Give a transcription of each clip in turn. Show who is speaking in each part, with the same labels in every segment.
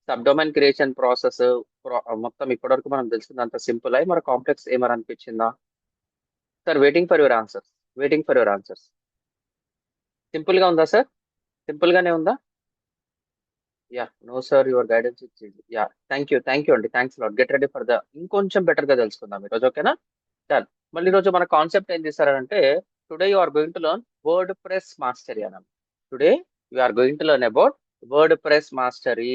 Speaker 1: Subdomain creation process మొత్తం ఇప్పటివరకు మనం తెలుసుకున్నంత సింపుల్ అయి మరి కాంప్లెక్స్ ఏమని అనిపించిందా? Sir waiting for your answers. Waiting for your answers. Simple గా ఉందా సార్? సింపుల్ గానే ఉందా? Yeah, no sir, your guidance ఇచ్చింది. యా, థ్యాంక్ యూ అండి, thanks lot. Get ready for the ఇంకొంచెం బెటర్ గా తెలుసుకుందాం ఈరోజు, ఓకేనా? డన్. మళ్ళీ ఈరోజు మన కాన్సెప్ట్ ఏం చేస్తారంటే, today you are going to learn WordPress mastery అన్న. Today you are going to learn about WordPress mastery.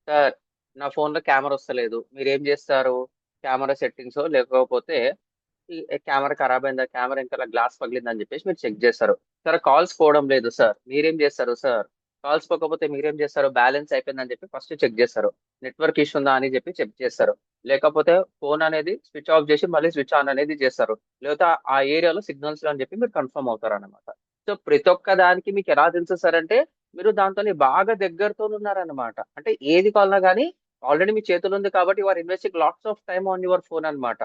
Speaker 1: Sir, నా ఫోన్ లో కెమెరా వస్తలేదు, మీరు ఏం చేస్తారు? కెమెరా సెట్టింగ్స్ లేకపోతే ఈ కెమెరా ఖరాబ్ అయిందా, కెమెరా ఇంకా గ్లాస్ పగిలిందని చెప్పేసి మీరు చెక్ చేస్తారు. సార్, కాల్స్ పోవడం లేదు సార్, మీరేం చేస్తారు? సార్, కాల్స్ పోకపోతే మీరేం చేస్తారు? బ్యాలెన్స్ అయిపోయిందని చెప్పి ఫస్ట్ చెక్ చేస్తారు. నెట్వర్క్ ఇష్యూ ఉందా అని చెప్పి చెక్ చేస్తారు. లేకపోతే ఫోన్ అనేది స్విచ్ ఆఫ్ చేసి మళ్ళీ స్విచ్ ఆన్ అనేది చేస్తారు. లేకపోతే ఆ ఏరియాలో సిగ్నల్స్ అని చెప్పి మీరు కన్ఫర్మ్ అవుతారు అనమాట. సో ప్రతి ఒక్క దానికి మీకు ఎలా తెలుసు సార్ అంటే, మీరు దాంతో బాగా దగ్గరతో ఉన్నారనమాట. అంటే ఏది కావాలన్నా కానీ ఆల్రెడీ మీ చేతులు ఉంది కాబట్టి you are investing lots of time on your phone అనమాట.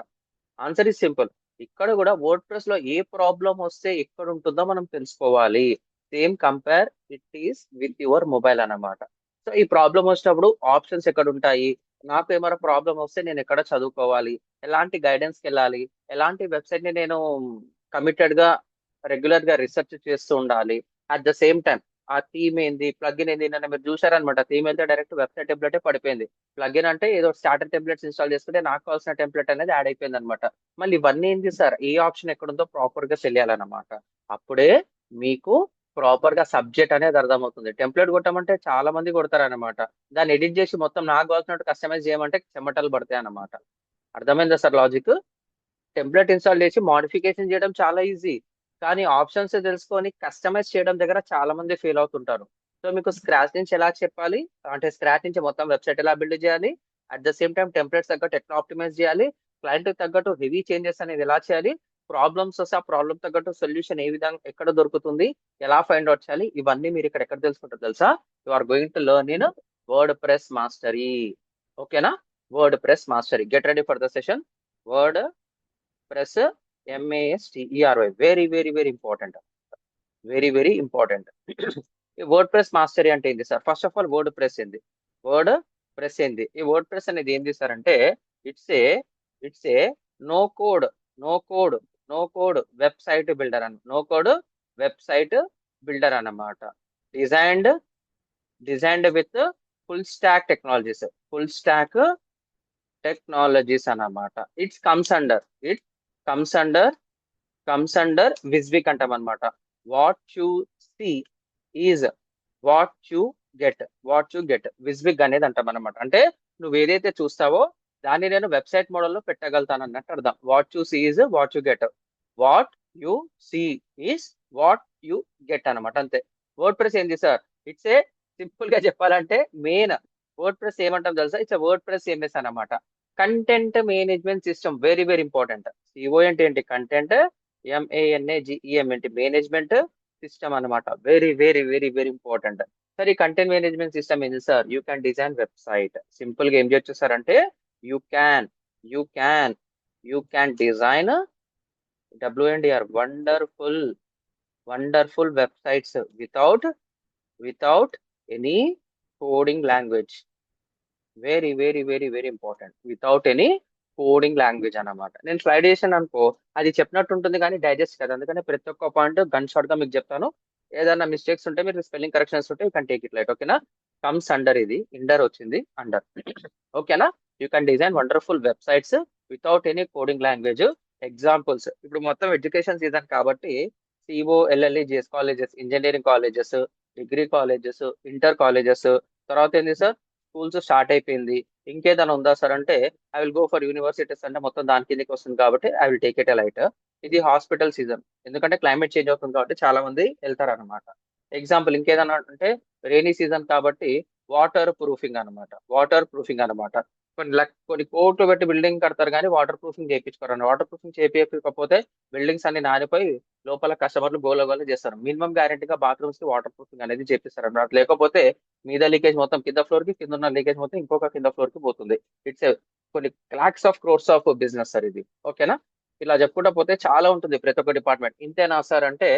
Speaker 1: Answer is simple. ఇక్కడ కూడా వర్డ్ ప్రెస్ లో ఏ ప్రాబ్లం వస్తే ఎక్కడ ఉంటుందో మనం తెలుసుకోవాలి. Same compare it is with your mobile అన్నమాట. సో ఈ ప్రాబ్లం వచ్చినప్పుడు ఆప్షన్స్ ఎక్కడ ఉంటాయి, నాకు ఏమైనా ప్రాబ్లం వస్తే నేను ఎక్కడ చదువుకోవాలి, ఎలాంటి గైడెన్స్కి వెళ్ళాలి, ఎలాంటి వెబ్సైట్ ని నేను కమిటెడ్ గా రెగ్యులర్ గా రీసెర్చ్ చేస్తూ ఉండాలి. అట్ ద సేమ్ టైం ఆ థీమ్ ఏంది, ప్లగిన్ ఏంది, నిన్న మీరు చూసారనమాట. థీమ్ వెళ్తే డైరెక్ట్ వెబ్సైట్ టెంప్లెటే పడిపోయింది. ప్లగిన్ అంటే ఏదో స్టార్టర్ టెంప్లెట్స్ ఇన్స్టాల్ చేసుకుంటే నాకు కావాల్సిన టెంప్లెట్ అనేది యాడ్ అయిపోయింది అనమాట. మళ్ళీ ఇవన్నీ ఏంటి సార్, ఏ ఆప్షన్ ఎక్కడుందో ప్రాపర్ గా తెలియాలన్నమాట. అప్పుడే మీకు ప్రాపర్ గా సబ్జెక్ట్ అనేది అర్థమవుతుంది. టెంప్లెట్ కొట్టమంటే చాలా మంది కొడతారన్నమాట. దాన్ని ఎడిట్ చేసి మొత్తం నాకు కావాల్సినట్టు కస్టమైజ్ చేయమంటే చెమటలు పడతాయి అన్నమాట. అర్థమైందా సార్ లాజిక్? టెంప్లెట్ ఇన్స్టాల్ చేసి మాడిఫికేషన్ చేయడం చాలా ఈజీ, కానీ ఆప్షన్స్ తెలుసుకొని కస్టమైజ్ చేయడం దగ్గర చాలా మంది ఫెయిల్ అవుతుంటారు. సో మీకు స్క్రాచ్ నుంచి ఎలా చెప్పాలి అంటే, స్క్రాచ్ నుంచి మొత్తం వెబ్సైట్ ఎలా బిల్డ్ చేయాలి, at the same time templates తగ్గట్టు ఎట్లా ఆప్టిమైజ్ చేయాలి, క్లయింట్ తగ్గట్టు హెవీ చేంజెస్ అనేది ఎలా చేయాలి, ప్రాబ్లమ్స్ వస్తే ఆ ప్రాబ్లమ్ తగ్గట్టు సొల్యూషన్ ఏ విధంగా ఎక్కడ దొరుకుతుంది, ఎలా ఫైండ్ అవుట్ చేయాలి, ఇవన్నీ మీరు ఇక్కడ ఎక్కడ తెలుసుకుంటారు తెలుసా? You are going to learn in WordPress mastery. ఓకేనా? WordPress mastery. Get ready for the session. WordPress MASTERY. Very very very important. Very very important. ఈ వర్డ్ ప్రెస్ మాస్టరీ అంటే ఏంటి sir? First of all WordPress ఏంది? WordPress ఏంది? ఈ WordPress అనేది ఏంది sir అంటే, it's a it's a no code no code no code website builder అని, నో కోడ్ వెబ్సైట్ బిల్డర్ అన్నమాట. Designed designed with full stack technologies. Full stack technologies అన్నమాట. It comes under comes under విజ్విక్ అంటాం అనమాట. What you see is what you get విజ్విక్ అనేది అంటాం అనమాట. అంటే నువ్వు ఏదైతే చూస్తావో దాన్ని నేను వెబ్సైట్ మోడల్లో పెట్టగలుగుతాను అన్నట్టు అర్థం. What you see is what you get. What you see is what you get అనమాట, అంతే. వర్డ్ ప్రెస్ ఏంది సార్? ఇట్స్ ఏ సింపుల్ గా చెప్పాలంటే మెయిన్ వర్డ్ ప్రెస్ ఏమంటాం తెలుసా? ఇట్స్ వర్డ్ ప్రెస్ ఎంఎస్ అనమాట. Content management system. Very very important. CO అంటే ఏంటి? కంటెంట్. MANAGEM ఏంటి? మేనేజ్మెంట్ సిస్టమ్ అన్నమాట. Very very very very important. Sir, ఈ కంటెంట్ మేనేజ్మెంట్ సిస్టమ్ ఏంటి sir? You can design website. Simple గా ఏం చేయొచ్చు సార్ అంటే, you can you can you can design WNDR wonderful wonderful websites without any coding language. Very very very very important. Without any coding language అన్నమాట. నేను slide చేశాను అనుకో, అది చెప్పినట్టు ఉంటుంది కానీ డైజెస్ట్ కదా, అందుకని ప్రతి ఒక్క పాయింట్ గన్ షాట్ గా మీకు చెప్తాను. ఏదైనా మిస్టేక్స్ ఉంటే, మీరు స్పెల్లింగ్ కరెక్షన్స్ ఉంటే you can take it light. ఓకేనా? కమ్స్ అండర్, ఇది ఇండర్ వచ్చింది, అండర్. ఓకేనా? You can design wonderful websites without any coding language. Examples, ఇప్పుడు మొత్తం ఎడ్యుకేషన్ సీజన్ కాబట్టి COLLE GS colleges, engineering colleges, degree colleges, inter colleges. తర్వాత ఏంది సార్? స్కూల్స్ స్టార్ట్ అయిపోయింది. ఇంకేదైనా ఉందా సార్ అంటే, I will go for universities అంటే మొత్తం దాని కిందకి వస్తుంది కాబట్టి I will take it light. ఇది హాస్పిటల్ సీజన్, ఎందుకంటే క్లైమేట్ చేంజ్ అవుతుంది కాబట్టి చాలా మంది వెళ్తారు అనమాట. ఎగ్జాంపుల్ ఇంకేదన్నా అంటే, రైనీ సీజన్ కాబట్టి వాటర్ ప్రూఫింగ్ అనమాట. కొన్ని కోట్లు పెట్టి బిల్డింగ్ కడతారు కానీ వాటర్ ప్రూఫింగ్ చేయించుకోరు. వాటర్ ప్రూఫింగ్ చేయించకపోతే బిల్డింగ్స్ అన్ని నానిపోయి లోపల కస్టమర్లు గోల చేస్తారు. మినిమం గ్యారెంటీగా బాత్రూమ్స్ కి వాటర్ ప్రూఫింగ్ అనేది చేపిస్తారు అన్నమాట. లేకపోతే మీద లీకేజ్ మొత్తం కింద ఫ్లోర్ కి, కింద ఉన్న లీకేజ్ మొత్తం ఇంకొక కింద ఫ్లోర్ కి పోతుంది. ఇట్స్ కొన్ని lakhs of crores of business sir ఇది. ఓకేనా? ఇలా చెప్పుకుంటా పోతే చాలా ఉంటుంది ప్రతి ఒక్క డిపార్ట్మెంట్. ఇంతేనా సార్ అంటే,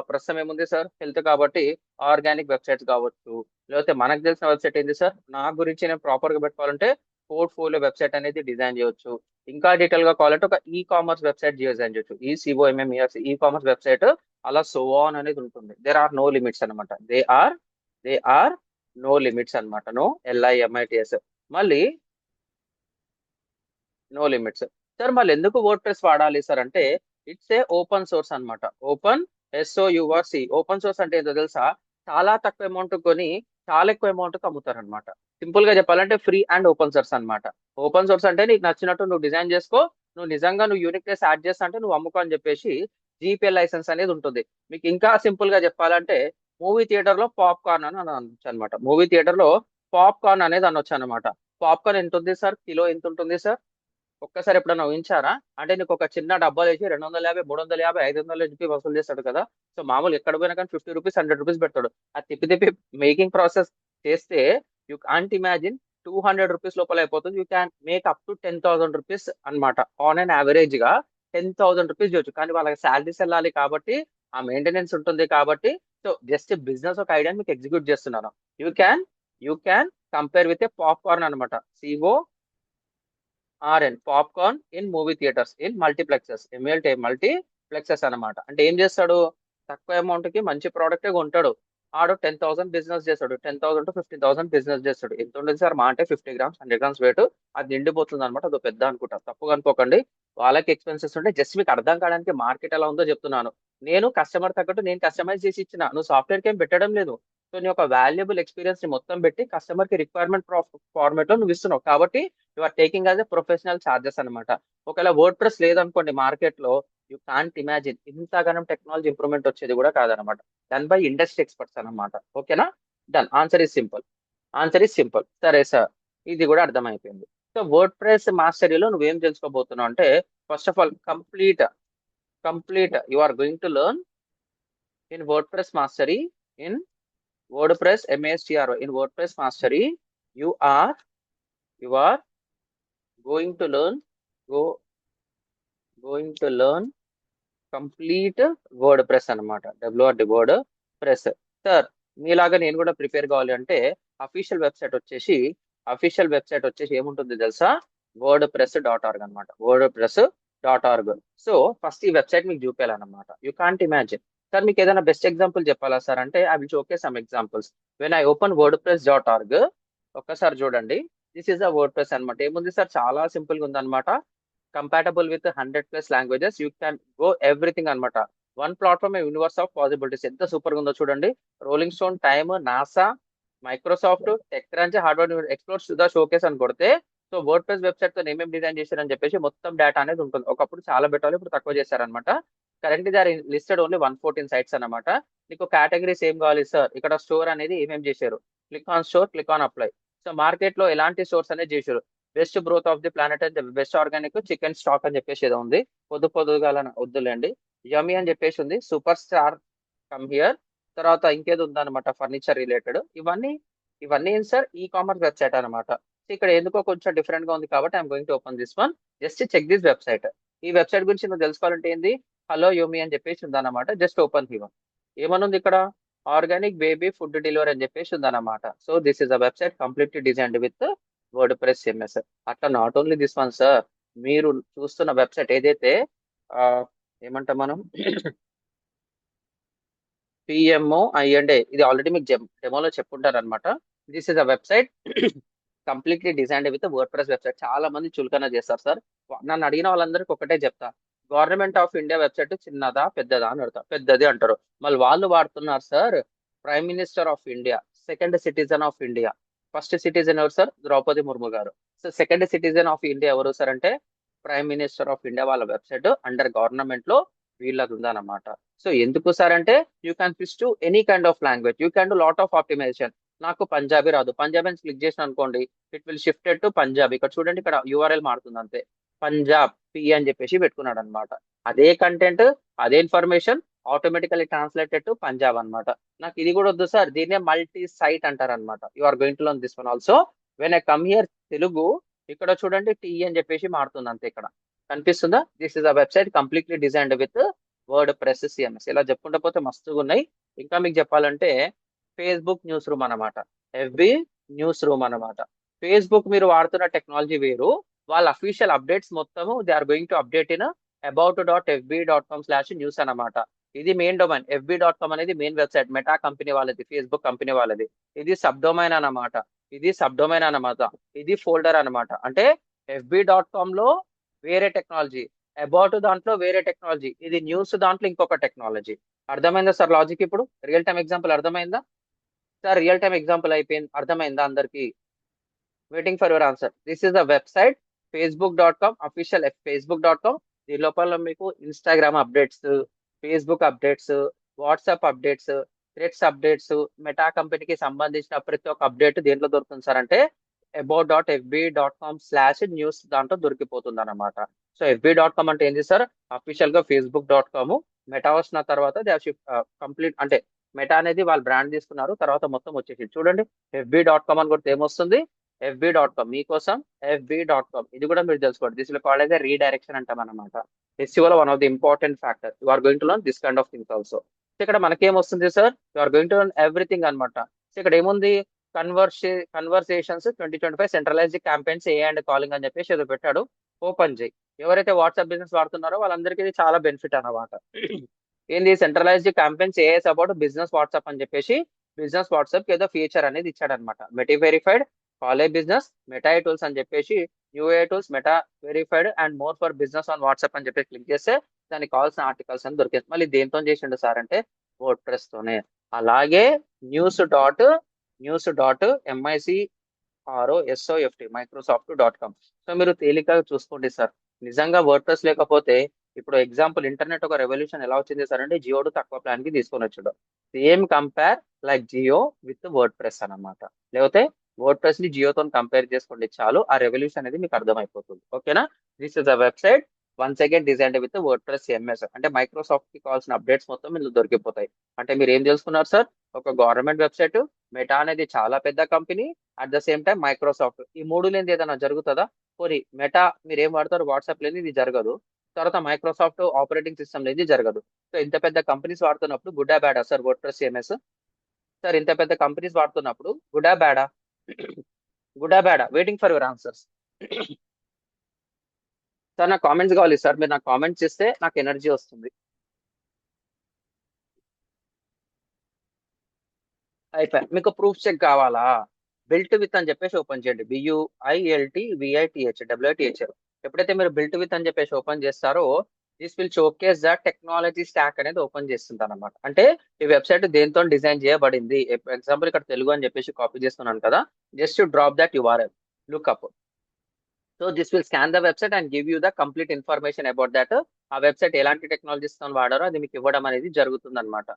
Speaker 1: ప్రస్తుతం ఏముంది సార్, హెల్త్ కాబట్టి ఆర్గానిక్ వెబ్సైట్స్ కావచ్చు, లేకపోతే మనకు తెలిసిన వెబ్సైట్ ఏంది సార్, నా గురించి నేను ప్రాపర్ గా పెట్టుకోవాలంటే పోర్ట్ఫోలియో వెబ్సైట్ అనేది డిజైన్ చేయొచ్చు. ఇంకా డీటెయిల్ గా కావాలంటే ఒక ఈ కామర్స్ వెబ్సైట్ డిజైన్ చేయొచ్చు, ఈ సిఓఎంఎంఈఆర్సి ఈ కామర్స్ వెబ్సైట్, అలా సో ఆన్ అనేది ఉంటుంది. దేర్ ఆర్ నో లిమిట్స్ అనమాట. దే ఆర్ నో లిమిట్స్ అనమాట. No LIMITS. మళ్ళీ నో లిమిట్స్. సార్ మళ్ళీ ఎందుకు వర్డ్ ప్రెస్ వాడాలి సార్ అంటే, ఇట్స్ ఏ ఓపెన్ సోర్స్ అనమాట. OpenSOURC. ఓపెన్ సోర్స్ అంటే ఏదో తెలుసా, చాలా తక్కువ అమౌంట్ కొని చాలా ఎక్కువ అమౌంట్ కి అమ్ముతారు అనమాట. సింపుల్ గా చెప్పాలంటే ఫ్రీ అండ్ ఓపెన్ సోర్స్ అనమాట. ఓపెన్ సోర్స్ అంటే నీకు నచ్చినట్టు నువ్వు డిజైన్ చేసుకో, నువ్వు నిజంగా నువ్వు యూనిక్నెస్ యాడ్ చేస్తా అంటే నువ్వు అమ్ముకో అని చెప్పేసి GPL లైసెన్స్ అనేది ఉంటుంది. మీకు ఇంకా సింపుల్ గా చెప్పాలంటే మూవీ థియేటర్ లో పాప్కార్న్ అని అనొచ్చు అనమాట. మూవీ థియేటర్ లో పాప్కార్న్ అనేది అనొచ్చు అనమాట. పాప్కార్న్ ఎంత ఉంది సార్, కిలో ఎంత ఉంటుంది సార్, ఒక్కసారి ఎప్పుడైనా ఊహించారా? అంటే నీకు ఒక చిన్న డబ్బాలు వేసి 250, 350, 500 చెప్పి వసూలు చేస్తాడు కదా. సో మామూలు ఎక్కడ పోయినా కానీ 50 రూపీస్, 100 రూపీస్ పెడతాడు. అది తిప్పి తిప్పి మేకింగ్ ప్రాసెస్ చేస్తే యూ కాంట్ ఇమాజిన్ 200 రూపీస్ లోపల అయిపోతుంది. You can make up to 10,000 rupees అనమాట. ఆన్ అండ్ యావరేజ్ గా 10,000 రూపీస్ చేయొచ్చు. కానీ వాళ్ళకి శాలరీస్ వెళ్ళాలి కాబట్టి, ఆ మెయింటెనెన్స్ ఉంటుంది కాబట్టి, సో జస్ట్ బిజినెస్ ఒక ఐడియా మీకు ఎగ్జిక్యూట్ చేస్తున్నాను. You can you can compare with a popcorn అనమాట. Popcorn in movie theatres in multiplexes. Multiplexes అనమాట. అంటే ఏం చేస్తాడు, తక్కువ అమౌంట్ కి మంచి ప్రోడక్ట్ కొంటాడు. ఆడు 10,000 బిజినెస్ చేస్తాడు, 10,000 to 15,000 బిజినెస్ చేస్తాడు. ఎంత ఉంటుంది సార్, మా అంటే 50 గ్రామ్స్, 100 గ్రామ్స్ వెయిట్. అది నిండిపోతుంది అనమాట. అదో పెద్ద అనుకుంటా, తప్పుగా అనుకోకండి. వాళ్ళకి ఎక్స్పెన్సెస్ ఉంటే జస్ట్ మీకు అర్థం కావడానికి మార్కెట్ ఎలా ఉందో చెప్తున్నాను. నేను కస్టమర్ తగ్గట్టు నేను కస్టమైజ్ చేసి ఇచ్చిన, నువ్వు సాఫ్ట్వేర్ కి ఏం పెట్టడం లేదు. సో నీ యొక్క వాల్యుబుల్ ఎక్స్పీరియన్స్ ని మొత్తం పెట్టి కస్టమర్ కి రిక్వైర్మెంట్ ఫార్మేట్ లో నువ్వు ఇస్తున్నావు కాబట్టి you are taking as a professional charges అనమాట. ఒకవేళ వర్డ్ ప్రెస్ లేదనుకోండి మార్కెట్ లో, యూ కాంట్ ఇమాజిన్ ఇంతగానం టెక్నాలజీ ఇంప్రూవ్మెంట్ వచ్చేది కూడా కాదనమాట. డన్ బై ఇండస్ట్రీ ఎక్స్పర్ట్స్ అనమాట. ఓకేనా? డన్. Answer is simple. సరే సార్, ఇది కూడా అర్థమైపోయింది. సో వర్డ్ ప్రెస్ మాస్టరీలో నువ్వేం తెలుసుకోబోతున్నావు అంటే, first of all complete you are going to learn in WordPress mastery, in WordPress MASTRO, in WordPress mastery you are you are going to learn go going to learn complete WordPress అనమాట. WRD WordPress. Sir మీలాగా నేను కూడా prepare కావాలి అంటే official website వచ్చేసి ఏముంటుంది తెలుసా, wordpress.org అనమాట. wordpress.org. సో ఫస్ట్ ఈ వెబ్సైట్ మీకు చూపించాలన్నమాట. You can't imagine. సార్ మీకు ఏదైనా బెస్ట్ ఎగ్జాంపుల్ చెప్పాలా సార్ అంటే, I will showcase some examples. When I open wordpress.org, ఒక్కసారి చూడండి. This is a WordPress అనమాట. ఏముంది సార్, చాలా సింపుల్ గా ఉందన్నమాట. Compatible with 100+ languages, you can go everything అనమాట. One platform, universe of possibilities. ఎంత సూపర్ గా ఉందో చూడండి. Rolling Stone, Time, NASA, Microsoft, TechCrunch, hardware explores the showcase అని కొడితే, సో వర్డ్ ప్రెస్ వెబ్సైట్ తో ఏమేమి డిజైన్ చేశారని చెప్పేసి మొత్తం డేటా అనేది ఉంటుంది. ఒకప్పుడు చాలా పెట్టాలి, ఇప్పుడు తక్కువ చేశారనమాట. Currently they are listed only 114 sites అనమాట. నీకు కేటగిరీస్ ఏం కావాలి సార్, ఇక్కడ స్టోర్ అనేది ఏమేమి చేశారు, click on store, click on apply. So market లో ఎలాంటి స్టోర్స్ అనేది చేశారు, best growth of the planet అని చెప్పి, బెస్ట్ ఆర్గానిక్ చికెన్ స్టాక్ అని చెప్పేసి ఏదో ఉంది. పొద్దుగా వద్దులేండి. యమీ అని చెప్పేసి ఉంది. Super star come here. తర్వాత ఇంకేదో ఉందన్నమాట ఫర్నిచర్ రిలేటెడ్. ఇవన్నీ ఏం సార్, ఈ కామర్స్ వెబ్సైట్ అనమాట. ఇక్కడ ఎందుకో కొంచెం డిఫరెంట్ గా ఉంది కాబట్టి I'm going to open this one. Just check this website. ఈ వెబ్సైట్ గురించి నువ్వు తెలుసుకోవాలంటే ఏంది, హలో యోమి అని చెప్పేసి ఉందన్నమాట. జస్ట్ ఓపెన్ హివన్. ఏమనుంది ఇక్కడ, ఆర్గానిక్ బేబీ ఫుడ్ డెలివరీ అని చెప్పేసి ఉందన్నమాట. So this is a website completely designed with WordPress CMS. అట్లా not only this one sir, మీరు చూస్తున్న వెబ్సైట్ ఏదైతే ఆ, ఏమంటాం మనం PMO ఇది ఆల్రెడీ మీకు డెమోలో చెప్పుంటారు అనమాట. This is a website completely designed with word press website. చాలా మంది చులకన చేస్తారు సార్. నన్ను అడిగిన వాళ్ళందరికీ ఒకటే చెప్తా, గవర్నమెంట్ ఆఫ్ ఇండియా వెబ్సైట్ చిన్నదా పెద్దదా అని అడుగుతా, పెద్దది అంటారు. మళ్ళీ వాళ్ళు వాడుతున్నారు sir, prime minister of India, second citizen of India. First citizen ఎవరు సార్, ద్రౌపది ముర్ము గారు. So second citizen of India ఎవరు సార్ అంటే, ప్రైమ్ మినిస్టర్ ఆఫ్ ఇండియా. వాళ్ళ వెబ్సైట్ అండర్ గవర్నమెంట్ లో వీళ్ళది ఉందన్నమాట. సో ఎందుకు సార్ అంటే, you can switch to any kind of language, you can do lot of optimization. నాకు పంజాబీ రాదు, పంజాబీ అని క్లిక్ చేసిన అనుకోండి, it will shifted to Punjab. ఇక్కడ చూడండి, ఇక్కడ URL మారుతుంది అంతే. పంజాబ్ అని చెప్పేసి పెట్టుకున్నాడు అనమాట. అదే కంటెంట్, అదే information automatically translated to Punjab అనమాట. నాకు ఇది కూడా వద్దు సార్, దీన్నే మల్టీ సైట్ అంటారు అనమాట. You are going to learn this one also. When I come here Telugu, ఇక్కడ చూడండి టీ అని చెప్పేసి మారుతుంది అంతే. ఇక్కడ కనిపిస్తుందా, this is a website completely designed with WordPress CMS ఇలా చెప్పుకుంటూ పోతే మస్తుగా ఉన్నాయి. ఇంకా మీకు చెప్పాలంటే ఫేస్బుక్ న్యూస్ రూమ్ అనమాట, ఎఫ్బి న్యూస్ రూమ్ అనమాట. ఫేస్బుక్ మీరు వాడుతున్న టెక్నాలజీ వేరు, వాళ్ళ అఫీషియల్ అప్డేట్స్ మొత్తము they are going to update in about.fb.com/news అనమాట. ఇది మెయిన్ డొమైన్. fb.com అనేది మెయిన్ వెబ్సైట్, మెటా కంపెనీ వాళ్ళది, ఫేస్బుక్ కంపెనీ వాళ్ళది. ఇది సబ్ డొమైన్ అన్నమాట, ఇది సబ్ డొమైన్ అన్నమాట, ఇది ఫోల్డర్ అన్నమాట. అంటే fb.com లో వేరే టెక్నాలజీ, అబౌట్ దాంట్లో వేరే టెక్నాలజీ, ఇది న్యూస్ దాంట్లో ఇంకొక టెక్నాలజీ. అర్థమైందా సార్ లాజిక్? ఇప్పుడు రియల్ టైం ఎగ్జాంపుల్ అర్థమైందా సార్? రియల్ టైం ఎగ్జాంపుల్ అయిపోయింది, అర్థమైందా అందరికి? Waiting for your answer. This is the website facebook.com, official facebook.com. దీని లోపల మీకు Instagram updates, Facebook updates, WhatsApp updates, threads updates, meta కంపెనీకి సంబంధించిన ప్రతి ఒక్క అప్డేట్ దేంట్లో దొరుకుతుంది సార్ అంటే about.fb.com/news దాంట్లో దొరికిపోతుంది అనమాట. సో fb.com అంటే ఏంటి సార్? అఫీషియల్ గా facebook.com. మెటా వచ్చిన తర్వాత దే కంప్లీట్ అంటే మెటా అనేది వాళ్ళు బ్రాండ్ తీసుకున్నారు, తర్వాత మొత్తం వచ్చేసి చూడండి fb.com అని కొడితే ఏమొస్తుంది? fb.com మీకోసం, fb.com. ఇది కూడా మీరు తెలుసుకోండి. This will called as redirection అంటాం అనమాట. This your one of the important factor. You are going to learn this kind of things also. ఇక్కడ మనకేం వస్తుంది సార్? You are going to learn everything అనమాట. సో ఇక్కడ ఏముంది? Conversations 2025 centralized campaigns a and calling అని చెప్పేసి ఏదో పెట్టాడు. ఓపెన్ చేయి. ఎవరైతే వాట్సాప్ బిజినెస్ వాడుతున్నారో వాళ్ళందరికీ ఇది చాలా బెనిఫిట్ అన్నమాట. ఏంది? Centralized campaigns as about business WhatsApp అని చెప్పేసి బిజినెస్ వాట్సాప్ ఏదో ఫీచర్ అనేది ఇచ్చాడు అనమాట. మెటీ వెరిఫైడ్, కాలే బిజినెస్, మెటా టూల్స్ అని చెప్పేసి, new tools, Meta verified and more for business on WhatsApp అని చెప్పి క్లిక్ చేస్తే దానికి కావాల్సిన ఆర్టికల్స్ అని దొరికేది. మళ్ళీ దేంతో చేసిండు సార్ అంటే వర్డ్ ప్రెస్ తోనే. అలాగే న్యూస్ డాట్ మైక్రోసాఫ్ట్.com. సో మీరు తేలికగా చూసుకోండి సార్. నిజంగా వర్డ్ ప్రెస్ లేకపోతే ఇప్పుడు ఎగ్జాంపుల్ ఇంటర్నెట్ ఒక రెవల్యూషన్ ఎలా వచ్చింది సార్ అంటే జియోడు తక్కువ ప్లాన్ కి తీసుకొని వచ్చాడు. Same compare like Jio with WordPress అనమాట. లేకపోతే వర్డ్ ప్రెస్ ని జియోతో కంపేర్ చేసుకోండి చాలు, ఆ రెవల్యూషన్ అనేది మీకు అర్థమైపోతుంది. ఓకేనా? This is a website once again designed with WordPress MS. అంటే మైక్రోసాఫ్ట్ కి కావాల్సిన అప్డేట్స్ మొత్తం మీకు దొరికిపోతాయి. అంటే మీరు ఏం తెలుసుకున్నారు సార్? ఒక గవర్నమెంట్ వెబ్సైట్, మెటా అనేది చాలా పెద్ద company, at the same time Microsoft. ఈ మూడు లేని ఏదైనా జరుగుతుందా? పోనీ మెటా మీరు ఏం వాడతారు? వాట్సాప్ లేని ఇది జరగదు. తర్వాత మైక్రోసాఫ్ట్ ఆపరేటింగ్ సిస్టమ్ లేని జరగదు. సో ఇంత పెద్ద కంపెనీస్ వాడుతున్నప్పుడు గుడ్ ఆ బ్యాడా sir WordPress MS? Sir ఇంత పెద్ద కంపెనీస్ వాడుతున్నప్పుడు గుడ్ ఆ బ్యాడా? గుడ్ ఆ బ్యాడా? Waiting for your answers. Sir నాకు కామెంట్స్ కావాలి సార్. మీరు నాకు కామెంట్స్ ఇస్తే నాకు ఎనర్జీ వస్తుంది. అయిపోయి మీకు ప్రూఫ్ చెక్ కావాలా? బిల్ట్ విత్ అని చెప్పేసి ఓపెన్ చేయండి. BUILTVITH ఎప్పుడైతే మీరు బిల్ట్ విత్ అని చెప్పేసి ఓపెన్ చేస్తారో this will showcase the technology stock అనేది ఓపెన్ చేస్తుంది అనమాట. అంటే ఈ వెబ్సైట్ దేంతో డిజైన్ చేయబడింది. ఎగ్జాంపుల్ ఇక్కడ తెలుగు అని చెప్పేసి కాపీ చేస్తున్నాను కదా, just drop that URL, lookup. So this will scan the website and give you the complete information about that. ఆ వెబ్సైట్ ఎలాంటి టెక్నాలజీస్ తో వాడారో అది మీకు ఇవ్వడం అనేది జరుగుతుంది అనమాట.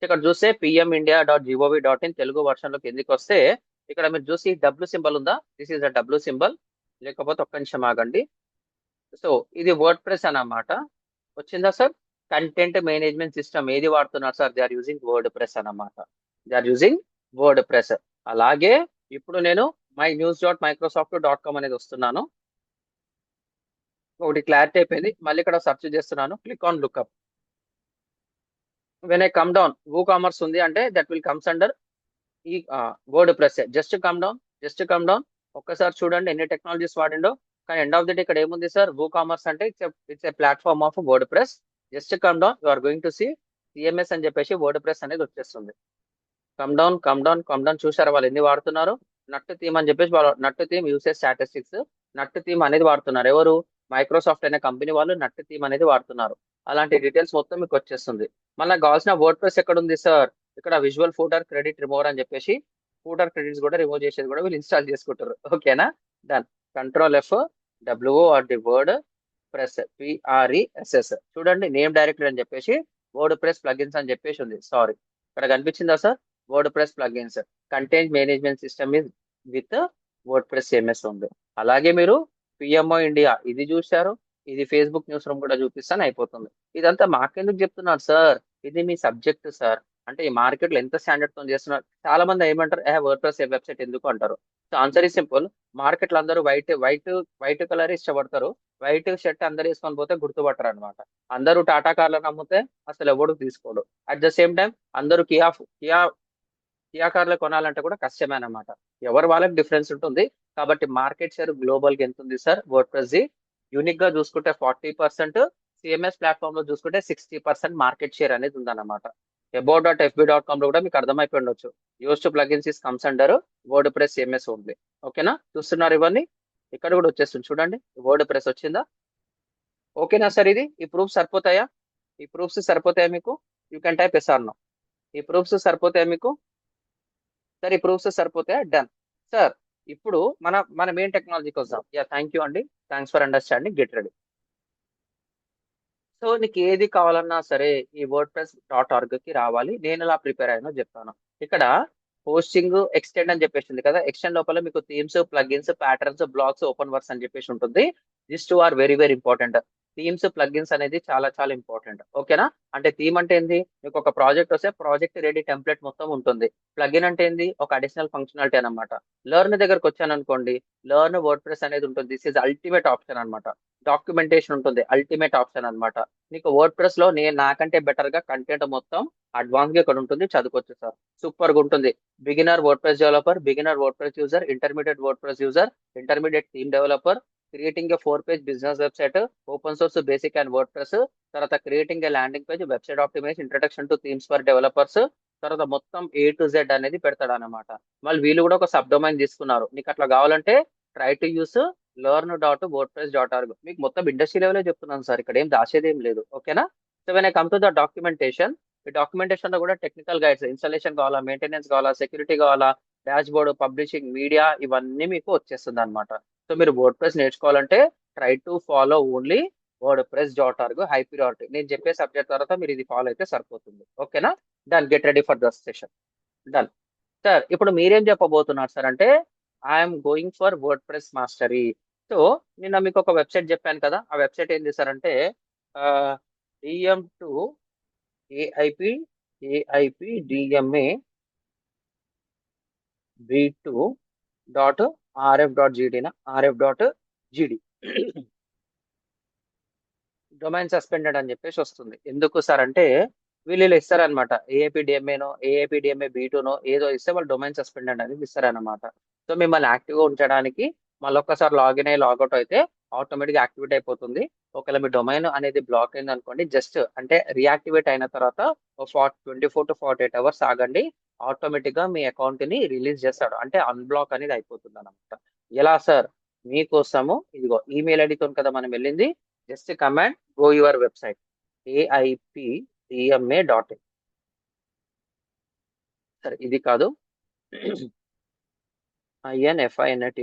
Speaker 1: ఇక్కడ చూస్తే PMIndia.gov.in తెలుగు వర్షన్ లోకి ఎందుకు వస్తే ఇక్కడ మీరు చూసి డబ్ల్యూ సింబల్ ఉందా? This is the W symbol. లేకపోతే ఒక్క నిమిషం ఆగండి. సో ఇది వర్డ్ ప్రెస్ అన్నమాట. వచ్చిందా సార్? కంటెంట్ మేనేజ్మెంట్ సిస్టమ్ ఏది వాడుతున్నారు sir? They are using WordPress అన్నమాట. They are using WordPress. అలాగే ఇప్పుడు నేను mynews.microsoft.com అనేది వస్తున్నాను. ఒకటి క్లారిటీ అయిపోయింది. మళ్ళీ ఇక్కడ సెర్చ్ చేస్తున్నాను. Click on lookup. When I come down commerce ఉంది అంటే దట్ విల్ కమ్స్ అండర్ ఈ WordPress. Just come down ఒక్కసారి చూడండి ఎన్ని టెక్నాలజీస్ వాడిండో. కానీ ఎండ్ ఆఫ్ ది డే ఇక్కడ ఏముంది సార్? కామర్స్ అంటే it's a platform of WordPress. Just come down, you are going to see CMS అని చెప్పేసి వర్డ్ ప్రెస్ అనేది వచ్చేస్తుంది. కమ్ డౌన్ చూసారా వాళ్ళు ఎన్ని వాడుతున్నారు? నట్ థీమ్ అని చెప్పేసి వాళ్ళు నట్ థీమ్ యూసేజ్ స్టాటిస్టిక్స్, నట్ థీమ్ అనేది వాడుతున్నారు. ఎవరు? మైక్రోసాఫ్ట్ అనే కంపెనీ వాళ్ళు నట్ థీమ్ అనేది వాడుతున్నారు. అలాంటి డీటెయిల్స్ మొత్తం మీకు వచ్చేస్తుంది. మనకు కావాల్సిన వర్డ్ ప్రెస్ ఎక్కడ ఉంది సార్? ఇక్కడ విజువల్ ఫూటర్ క్రెడిట్ రిమూవర్ అని చెప్పేసి ఫూటర్ క్రెడిట్స్ కూడా రిమూవ్ చేసేది కూడా వీళ్ళు ఇన్స్టాల్ చేసుకుంటారు. ఓకేనా? Done. Ctrl+F word press PRESS. చూడండి నేమ్ డైరెక్టరీ అని చెప్పేసి వర్డ్ ప్రెస్ ప్లగిన్స్ అని చెప్పేసి ఉంది. సారీ, ఇక్కడ కనిపించిందా sir? Word press plugins content management system is with WordPress CMS ఉంది. అలాగే మీరు PMO ఇండియా ఇది చూశారు, ఇది ఫేస్బుక్ న్యూస్ రూమ్ కూడా చూపిస్తాను అయిపోతుంది. ఇదంతా మాకెందుకు చెప్తున్నారు సార్? ఇది మీ సబ్జెక్ట్ సార్. అంటే ఈ మార్కెట్ లో ఎంత స్టాండర్డ్ తో చేస్తున్నారు? చాలా మంది ఏమంటారు, వర్డ్ ప్రెస్ వెబ్సైట్ ఎందుకు అంటారు. సో ఆన్సర్ ఈ సింపుల్. మార్కెట్ లో అందరూ వైట్ వైట్ వైట్ కలర్ ఇష్టపడతారు. వైట్ షర్ట్ అందరు వేసుకొని పోతే గుర్తుపట్టరు అనమాట. అందరూ టాటా కార్లను అమ్మితే అసలు ఎవడు తీసుకోడు. అట్ ద సేమ్ టైం అందరూ కియా కియా కార్లు కొనాలంటే కూడా కష్టమే అనమాట. ఎవరు వాళ్ళకి డిఫరెన్స్ ఉంటుంది. కాబట్టి మార్కెట్ షేర్ గ్లోబల్ గా ఎంత ఉంది సార్ వర్డ్ ప్రెస్ యూనిక్ గా చూసుకుంటే 40%, సిఎంఎస్ ప్లాట్ఫామ్ లో చూసుకుంటే 60% మార్కెట్ షేర్ అనేది ఉందన్నమాట. about.fb.com లో కూడా మీకు అర్థమైపోయి ఉండొచ్చు. Use to plugins is comes under word press CMS only. ఓకేనా, చూస్తున్నారు ఇవన్నీ. ఇక్కడ కూడా వచ్చేస్తుంది చూడండి, వర్డ్ ప్రెస్ వచ్చిందా. ఓకేనా సార్, ఈ ప్రూఫ్స్ సరిపోతాయా? ఈ ప్రూఫ్స్ సరిపోతాయా మీకు? You can type yes or no. ఈ ప్రూఫ్స్ సరిపోతాయా మీకు? సార్ ఈ ప్రూఫ్స్ సరిపోతాయా? Done sir. ఇప్పుడు మన మెయిన్ టెక్నాలజీకి వద్దాం. యా, థ్యాంక్ యూ అండి, thanks for understanding. Get ready. So నీకు ఏది కావాలన్నా సరే ఈ వర్డ్ ప్రెస్.org కి రావాలి. నేను ఎలా ప్రిపేర్ అయ్యానో చెప్తాను. ఇక్కడ హోస్టింగ్ ఎక్స్టెండ్ అని చెప్పేసి ఉంది కదా, ఎక్స్టెండ్ లోపల మీకు themes, plugins, patterns, blogs, open works అని చెప్పేసి ఉంటుంది. This two are very very important. Themes, plugins అనేది చాలా చాలా ఇంపార్టెంట్. ఓకేనా. అంటే థీమ్ అంటే ఏంది, మీకు ఒక ప్రాజెక్ట్ వస్తే ప్రాజెక్ట్ రెడీ టెంప్లెట్ మొత్తం ఉంటుంది. ప్లగిన్ అంటే ఏంది, ఒక అడిషనల్ ఫంక్షనాలిటీ అనమాట. లెర్న్ దగ్గరకు వచ్చాను అనుకోండి, లెర్న్ వర్డ్ ప్రెస్ అనేది ఉంటుంది. దిస్ ఇస్ అల్టిమేట్ ఆప్షన్ అనమాట. డాక్యుమెంటేషన్ ఉంటుంది, అల్టిమేట్ ఆప్షన్ అన్నమాట. నీకు వర్డ్ ప్రెస్ లో నేను నాకంటే బెటర్ గా కంటెంట్ మొత్తం అడ్వాన్స్ గా ఇక్కడ ఉంటుంది, చదువుకోవచ్చు సార్. సూపర్ గా ఉంటుంది. Beginner WordPress developer, beginner WordPress user, intermediate WordPress user, intermediate theme developer, creating a 4 page business website, open source basic and WordPress, తర్వాత creating a landing page, website optimize, introduction to themes for developers, తర్వాత మొత్తం A to Z అనేది పెడతాడు అనమాట. మళ్ళీ వీళ్ళు కూడా ఒక సబ్ డొమైన్ తీసుకున్నారు. నీకు అట్లా కావాలంటే ట్రై టు యూస్ learn.wordpress.org. మీకు మొత్తం ఇండస్ట్రీ లెవెలే చెప్తున్నాను సార్, ఇక్కడ ఏం దాచేది ఏం లేదు. ఓకేనా. So when I come to the documentation, ఈ డాక్యుమెంటేషన్ లో కూడా టెక్నికల్ గైడ్స్, ఇన్స్టాలేషన్ కావాలా, మెయింటెనెన్స్ కావాలా, సెక్యూరిటీ కావాలా, డాష్ బోర్డ్, పబ్లిషింగ్, మీడియా, ఇవన్నీ మీకు వచ్చేస్తుంది అనమాట. సో మీరు వర్డ్ ప్రెస్ నేర్చుకోవాలంటే try to follow only wordpress.org. High priority. నేను చెప్పే సబ్జెక్ట్ తర్వాత మీరు ఇది ఫాలో అయితే సరిపోతుంది. ఓకేనా. Done, get ready for the session. Done sir. ఇప్పుడు మీరేం చెప్పబోతున్నారు సార్ అంటే, I'm going for word press mastery. So నిన్న మీకు ఒక వెబ్సైట్ చెప్పాను కదా, ఆ వెబ్సైట్ ఏం చేశారంటే DM2 AIP DMA B2.RF.GD RF.GD domain suspended అని చెప్పేసి వస్తుంది. ఎందుకు సార్ అంటే వీళ్ళు ఇస్తారనమాట, ఏఐపి డిఎంఏ B2నో ఏదో ఇస్తే వాళ్ళు డొమైన్ సస్పెండెడ్ అనేది ఇస్తారనమాట. సో మిమ్మల్ని యాక్టివ్గా ఉంచడానికి మళ్ళీ ఒక్కసారి లాగిన్ అయ్యి లాగౌట్ అయితే ఆటోమేటిక్గా యాక్టివేట్ అయిపోతుంది. ఒకవేళ మీ డొమైన్ అనేది బ్లాక్ అయింది అనుకోండి, జస్ట్ అంటే రియాక్టివేట్ అయిన తర్వాత 24 to 48 అవర్స్ ఆగండి, ఆటోమేటిక్గా మీ అకౌంట్ ని రిలీజ్ చేస్తాడు, అంటే అన్బ్లాక్ అనేది అయిపోతుంది అనమాట. ఎలా సార్, మీకోసము ఇదిగో ఈమెయిల్ ఐడితో కదా మనం వెళ్ళింది. Just command go your website AIPDMA.in. సరే ఇది కాదు, INFINITY,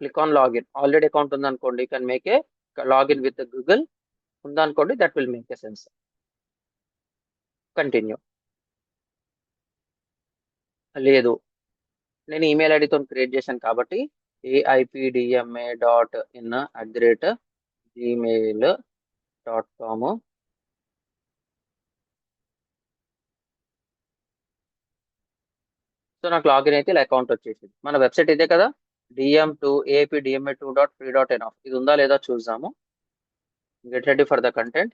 Speaker 1: click on login. Already account ఉందనుకోండి, you can make a login with Google. ఉందనుకోండి, that will make a sense. Continue. లేదు, నేను ఈమెయిల్ ఐడితో క్రియేట్ చేశాను కాబట్టి AIPDMA.in@gmail.com. సో నాకు లాగిన్ అయితే ఇలా అకౌంట్ వచ్చేసింది. మన వెబ్సైట్ ఇదే కదా, DM2 AIPDMA2.free.in. ఇది ఉందా లేదా చూద్దాము. Get ready for the content.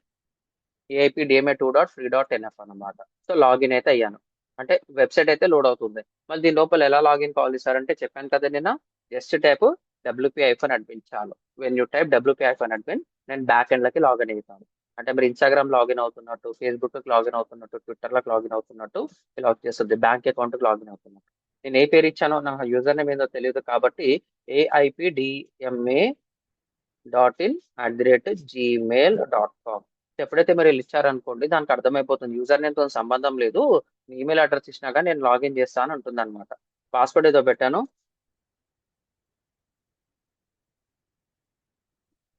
Speaker 1: AIPDMA2.free.nf అన్నమాట. సో లాగిన్ అయితే అయ్యాను, అంటే వెబ్సైట్ అయితే లోడ్ అవుతుంది. మళ్ళీ దీని లోపల ఎలా లాగిన్ కాల్ చేశారంటే చెప్పాను కదా నిన్న, జస్ట్ టైప్ WP-admin చాలు. వెన్ యూ టైప్ WP-admin, నేను బ్యాక్ ఎండ్ లకి లాగిన్ అవుతాను. అంటే మీరు ఇన్స్టాగ్రామ్ లాగిన్ అవుతున్నట్టు, ఫేస్బుక్ లాగిన్ అవుతున్నట్టు, ట్విట్టర్లోకి లాగిన్ అవుతున్నట్టు ఇలా వచ్చేస్తుంది, బ్యాంక్ అకౌంట్కి లాగిన్ అవుతున్నట్టు. నేను ఏ పేరు ఇచ్చానో నా యూజర్ నేమ్ ఏందో తెలియదు కాబట్టి AIPDMA.in@gmail.com. ఎప్పుడైతే మీరు వీళ్ళు ఇచ్చారనుకోండి, దానికి అర్థమైపోతుంది యూజర్ నేమ్ తో సంబంధం లేదు, మీ ఈమెయిల్ అడ్రస్ ఇచ్చినా కానీ నేను లాగిన్ చేస్తాను అంటుంది అనమాట. పాస్వర్డ్ ఏదో పెట్టాను.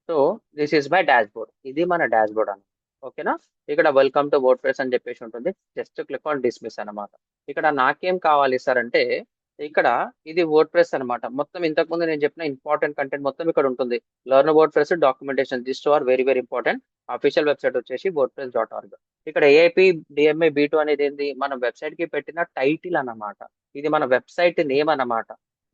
Speaker 1: So this is my dash board. ఇది మన డాష్ బోర్డ్ అన్నమాట. ఓకేనా. ఇక్కడ వెల్కమ్ టు వర్డ్ ప్రెస్ అని చెప్పేసి ఉంటుంది, జస్ట్ క్లిక్ ఆన్ డిస్మిస్ అనమాట. ఇక్కడ నాకేం కావాలి సార్ అంటే, ఇక్కడ ఇది వర్డ్ ప్రెస్ అనమాట. మొత్తం ఇంతకుముందు నేను చెప్పిన ఇంపార్టెంట్ కంటెంట్ మొత్తం ఇక్కడ ఉంటుంది. Learn WordPress, documentation, this are very very important. Official website వచ్చేసి wordpress.org. ఇక్కడ AIPDMA B2 అనేది ఏంది, మన వెబ్సైట్ కి పెట్టిన టైటిల్ అన్నమాట. ఇది మన వెబ్సైట్ నేమ్ అన్నమాట.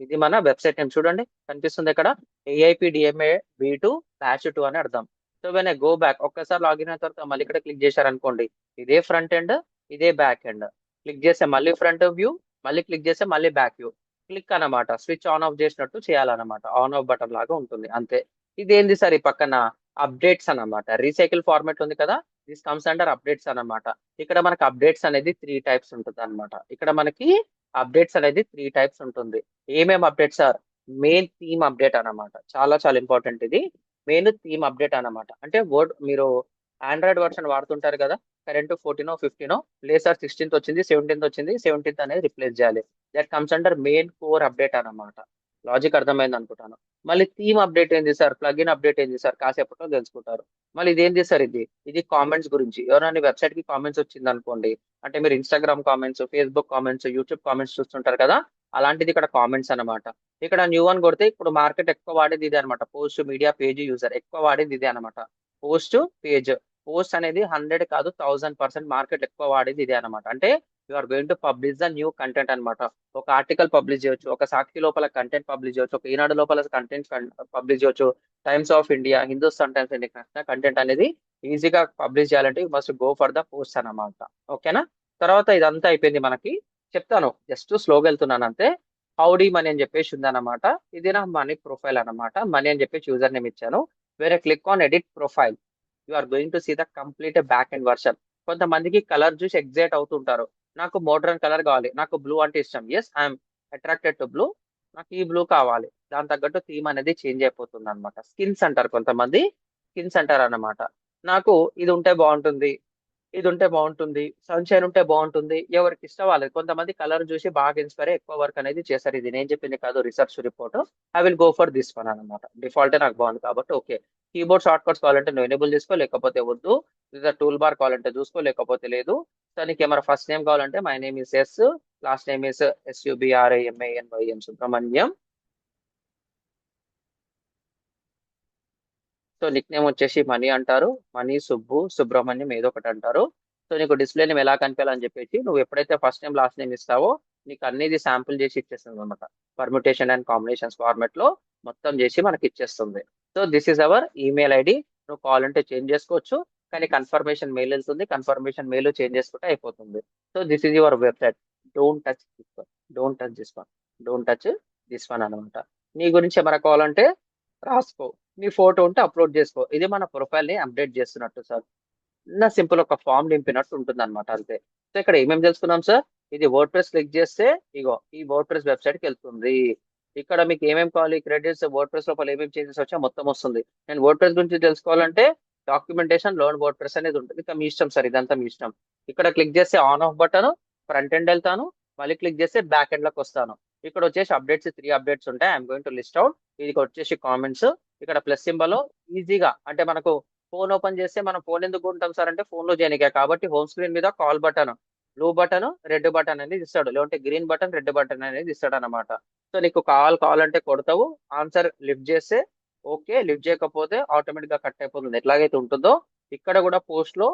Speaker 1: ఇది మన వెబ్సైట్ నేమ్ చూడండి, కనిపిస్తుంది ఇక్కడ AIPDMA V2 బ్యాచ్ 2 అని అర్థం. So when I go back, ఒక్కసారి లాగిన్ అయిన తర్వాత మళ్ళీ ఇక్కడ క్లిక్ చేశారనుకోండి, ఇదే ఫ్రంట్ ఎండ్, ఇదే బ్యాక్ ఎండ్. క్లిక్ చేస్తే మళ్ళీ ఫ్రంట్ వ్యూ, మళ్ళీ క్లిక్ చేస్తే మళ్ళీ బ్యాక్ వ్యూ. క్లిక్ అన్నమాట, స్విచ్ ఆన్ ఆఫ్ చేసినట్టు చేయాలన్నమాట, ఆన్ ఆఫ్ బటన్ లాగా ఉంటుంది అంతే. ఇదేంది సార్ ఈ పక్కన అప్డేట్స్ అన్నమాట, రీసైకిల్ ఫార్మాట్ ఉంది కదా, దిస్ కమ్స్ అండర్ అప్డేట్స్ అన్నమాట. ఇక్కడ మనకి అప్డేట్స్ అనేది 3 టైప్స్ ఉంటుంది అనమాట. ఇక్కడ మనకి అప్డేట్స్ అనేది 3 టైప్స్ ఉంటుంది. ఏమేమి update sir? Main theme update అన్నమాట, చాలా చాలా ఇంపార్టెంట్ ఇది. మెయిన్ థీమ్ అప్డేట్ అన్నమాట అంటే వర్డ్, మీరు ఆండ్రాయిడ్ వర్షన్ వాడుతుంటారు కదా, కరెంట్ 14 15 లేదు సార్ 16th వచ్చింది, 17th వచ్చింది, 17th అనేది రిప్లేస్ చేయాలి. That comes under main core update అన్నమాట. లాజిక్ అర్థమైంది అనుకుంటాను. మళ్ళీ థీమ్ అప్డేట్ ఏంది సార్, ప్లగిన్ అప్డేట్ ఏంది సార్, కాసేపట్లో తెలుసుకుంటారు. మళ్ళీ ఇదేంటి సార్, ఇది కామెంట్స్ గురించి. ఎవరైనా వెబ్సైట్ కి కామెంట్స్ వచ్చింది అనుకోండి, అంటే మీరు Instagram comments, Facebook comments, YouTube comments చూస్తుంటారు కదా, అలాంటిది ఇక్కడ కామెంట్స్ అన్నమాట. ఇక్కడ న్యూ అని కొడితే ఇప్పుడు మార్కెట్ ఎక్కువ వాడేది ఇదే అనమాట, పోస్ట్ మీడియా పేజ్ యూజర్ ఎక్కువ వాడేది ఇదే అనమాట. పోస్ట్ పేజ్, పోస్ట్ అనేది 100 కాదు 1000% మార్కెట్ ఎక్కువ వాడేది ఇదే అనమాట. అంటే you are going to publish the new content అనమాట. ఒక ఆర్టికల్ పబ్లిష్ చేయొచ్చు, ఒక సాక్షి లోపల కంటెంట్ పబ్లిష్ చేయొచ్చు, ఒక ఈనాడు లోపల కంటెంట్ పబ్లిష్ చేయొచ్చు, times of India, Hindustan times India content అనేది ఈజీగా పబ్లిష్ చేయాలంటే you must go for the post అన్నమాట. ఓకేనా? తర్వాత ఇదంతా అయిపోయింది మనకి, చెప్తాను జస్ట్ స్లోగా వెళ్తున్నాను అంతే. హౌడీ మనీ అని చెప్పేసి ఉందన్నమాట. ఇది నా మనీ ప్రొఫైల్ అన్నమాట. మనీ అని చెప్పేసి యూజర్ నేమ్ ఇచ్చాను. వేరే click on edit profile, you are going to see the complete back and version. కొంతమందికి కలర్ చూసి ఎగ్జైట్ అవుతుంటారు, నాకు మోడ్రన్ కలర్ కావాలి, నాకు బ్లూ అంటే ఇష్టం, yes I'm attracted to blue, నాకు ఈ బ్లూ కావాలి. దాని తగ్గట్టు థీమ్ అనేది చేంజ్ అయిపోతుంది అనమాట. స్కిన్స్ అంటారు కొంతమంది, స్కిన్స్ అంటారు అన్నమాట. నాకు ఇది ఉంటే బాగుంటుంది, ఇది ఉంటే బాగుంటుంది, సన్షైన్ ఉంటే బాగుంటుంది, ఎవరికి ఇష్టం వాళ్ళది. కొంతమంది కలర్ చూసి బాగా ఇన్స్పైర్ ఎక్కువ వర్క్ అనేది చేస్తారు. ఇది నేను చెప్పింది కాదు, research report. I will go for this one అనమాట. డిఫాల్ట్ నాకు బాగుంది కాబట్టి ఓకే. కీబోర్డ్ షార్ట్ కట్స్ కావాలంటే నువ్వు ఎనేబుల్ చేసుకో, లేకపోతే వద్దు. లేదా టూల్ బార్ కావాలంటే చూసుకో, లేకపోతే లేదు. సో నీకు ఏమైనా ఫస్ట్ నేమ్ కావాలంటే my name is S, last name is SUBRAMANYM Subrahmanyam. So nick name వచ్చేసి మనీ అంటారు, మనీ సుబ్బు, సుబ్రహ్మణ్యం ఏదో ఒకటి అంటారు. సో నీకు డిస్ప్లే నేమ్ ఎలా కనిపించాలని చెప్పేసి నువ్వు ఎప్పుడైతే ఫస్ట్ నేమ్ లాస్ట్ నేమ్ ఇస్తావో నీకు అన్నిది శాంపుల్ చేసి ఇచ్చేస్తుంది అనమాట. పర్ముటేషన్ అండ్ కాంబినేషన్స్ ఫార్మాట్ లో మొత్తం చేసి మనకి ఇచ్చేస్తుంది. So this is our email ID. నువ్వు కావాలంటే చేంజ్ చేసుకోవచ్చు, కానీ కన్ఫర్మేషన్ మెయిల్ వెళ్తుంది, కన్ఫర్మేషన్ మెయిల్ చేంజ్ చేసుకుంటే అయిపోతుంది. So this is your website. Don't touch this one, don't touch this one, don't touch this one అనమాట. నీ గురించి ఏమైనా కావాలంటే రాసుకో, నీ ఫోటో ఉంటే అప్లోడ్ చేసుకో. ఇది మన ప్రొఫైల్ ని అప్డేట్ చేస్తున్నట్టు సార్. నా సింపుల్ ఒక ఫామ్ నింపినట్టు ఉంటుంది అనమాట అంతే. సో ఇక్కడ ఏమేమి తెలుసుకున్నాం సార్? ఇది వర్డ్ ప్రెస్ క్లిక్ చేస్తే ఇగో ఈ వర్డ్ ప్రెస్ వెబ్సైట్ కి వెళ్తుంది. ఇక్కడ మీకు ఏమేమి కావాలి, క్రెడిట్స్, వర్డ్ ప్రెస్ లోపల ఏమేమి చేంజెస్ వచ్చా మొత్తం వస్తుంది. నేను వర్డ్ ప్రెస్ గురించి తెలుసుకోవాలంటే డాక్యుమెంటేషన్ లోన్ వర్డ్ ప్రెస్ అనేది ఉంటుంది. ఇంకా మీ ఇష్టం సార్, ఇదంతా మీ ఇష్టం. ఇక్కడ క్లిక్ చేస్తే on off button, front end వెళ్తాను, మళ్ళీ క్లిక్ చేస్తే బ్యాక్ ఎండ్ లోకి వస్తాను. ఇక్కడ వచ్చేసి అప్డేట్స్ 3 అప్డేట్స్ ఉంటాయి, I'm going to list out. ఇది వచ్చేసి కామెంట్స్. ఇక్కడ ప్లస్ సింబల్ ఈజీగా, అంటే మనకు ఫోన్ ఓపెన్ చేస్తే మనం ఫోన్ ఎందుకు ఉంటాం సార్ అంటే ఫోన్ లో చేయనికే, కాబట్టి హోమ్ స్క్రీన్ మీద call button, blue button, red button అనేది ఇస్తాడు, లేదంటే గ్రీన్ బటన్, రెడ్ బటన్ అనేది ఇస్తాడు అనమాట. సో నీకు కావాలంటే కొడతావు, ఆన్సర్ లిఫ్ట్ చేస్తే ఓకే, లిఫ్ట్ చేయకపోతే ఆటోమేటిక్ గా కట్ అయిపోతుంది. ఎట్లాగైతే ఉంటుందో ఇక్కడ కూడా పోస్ట్ లో,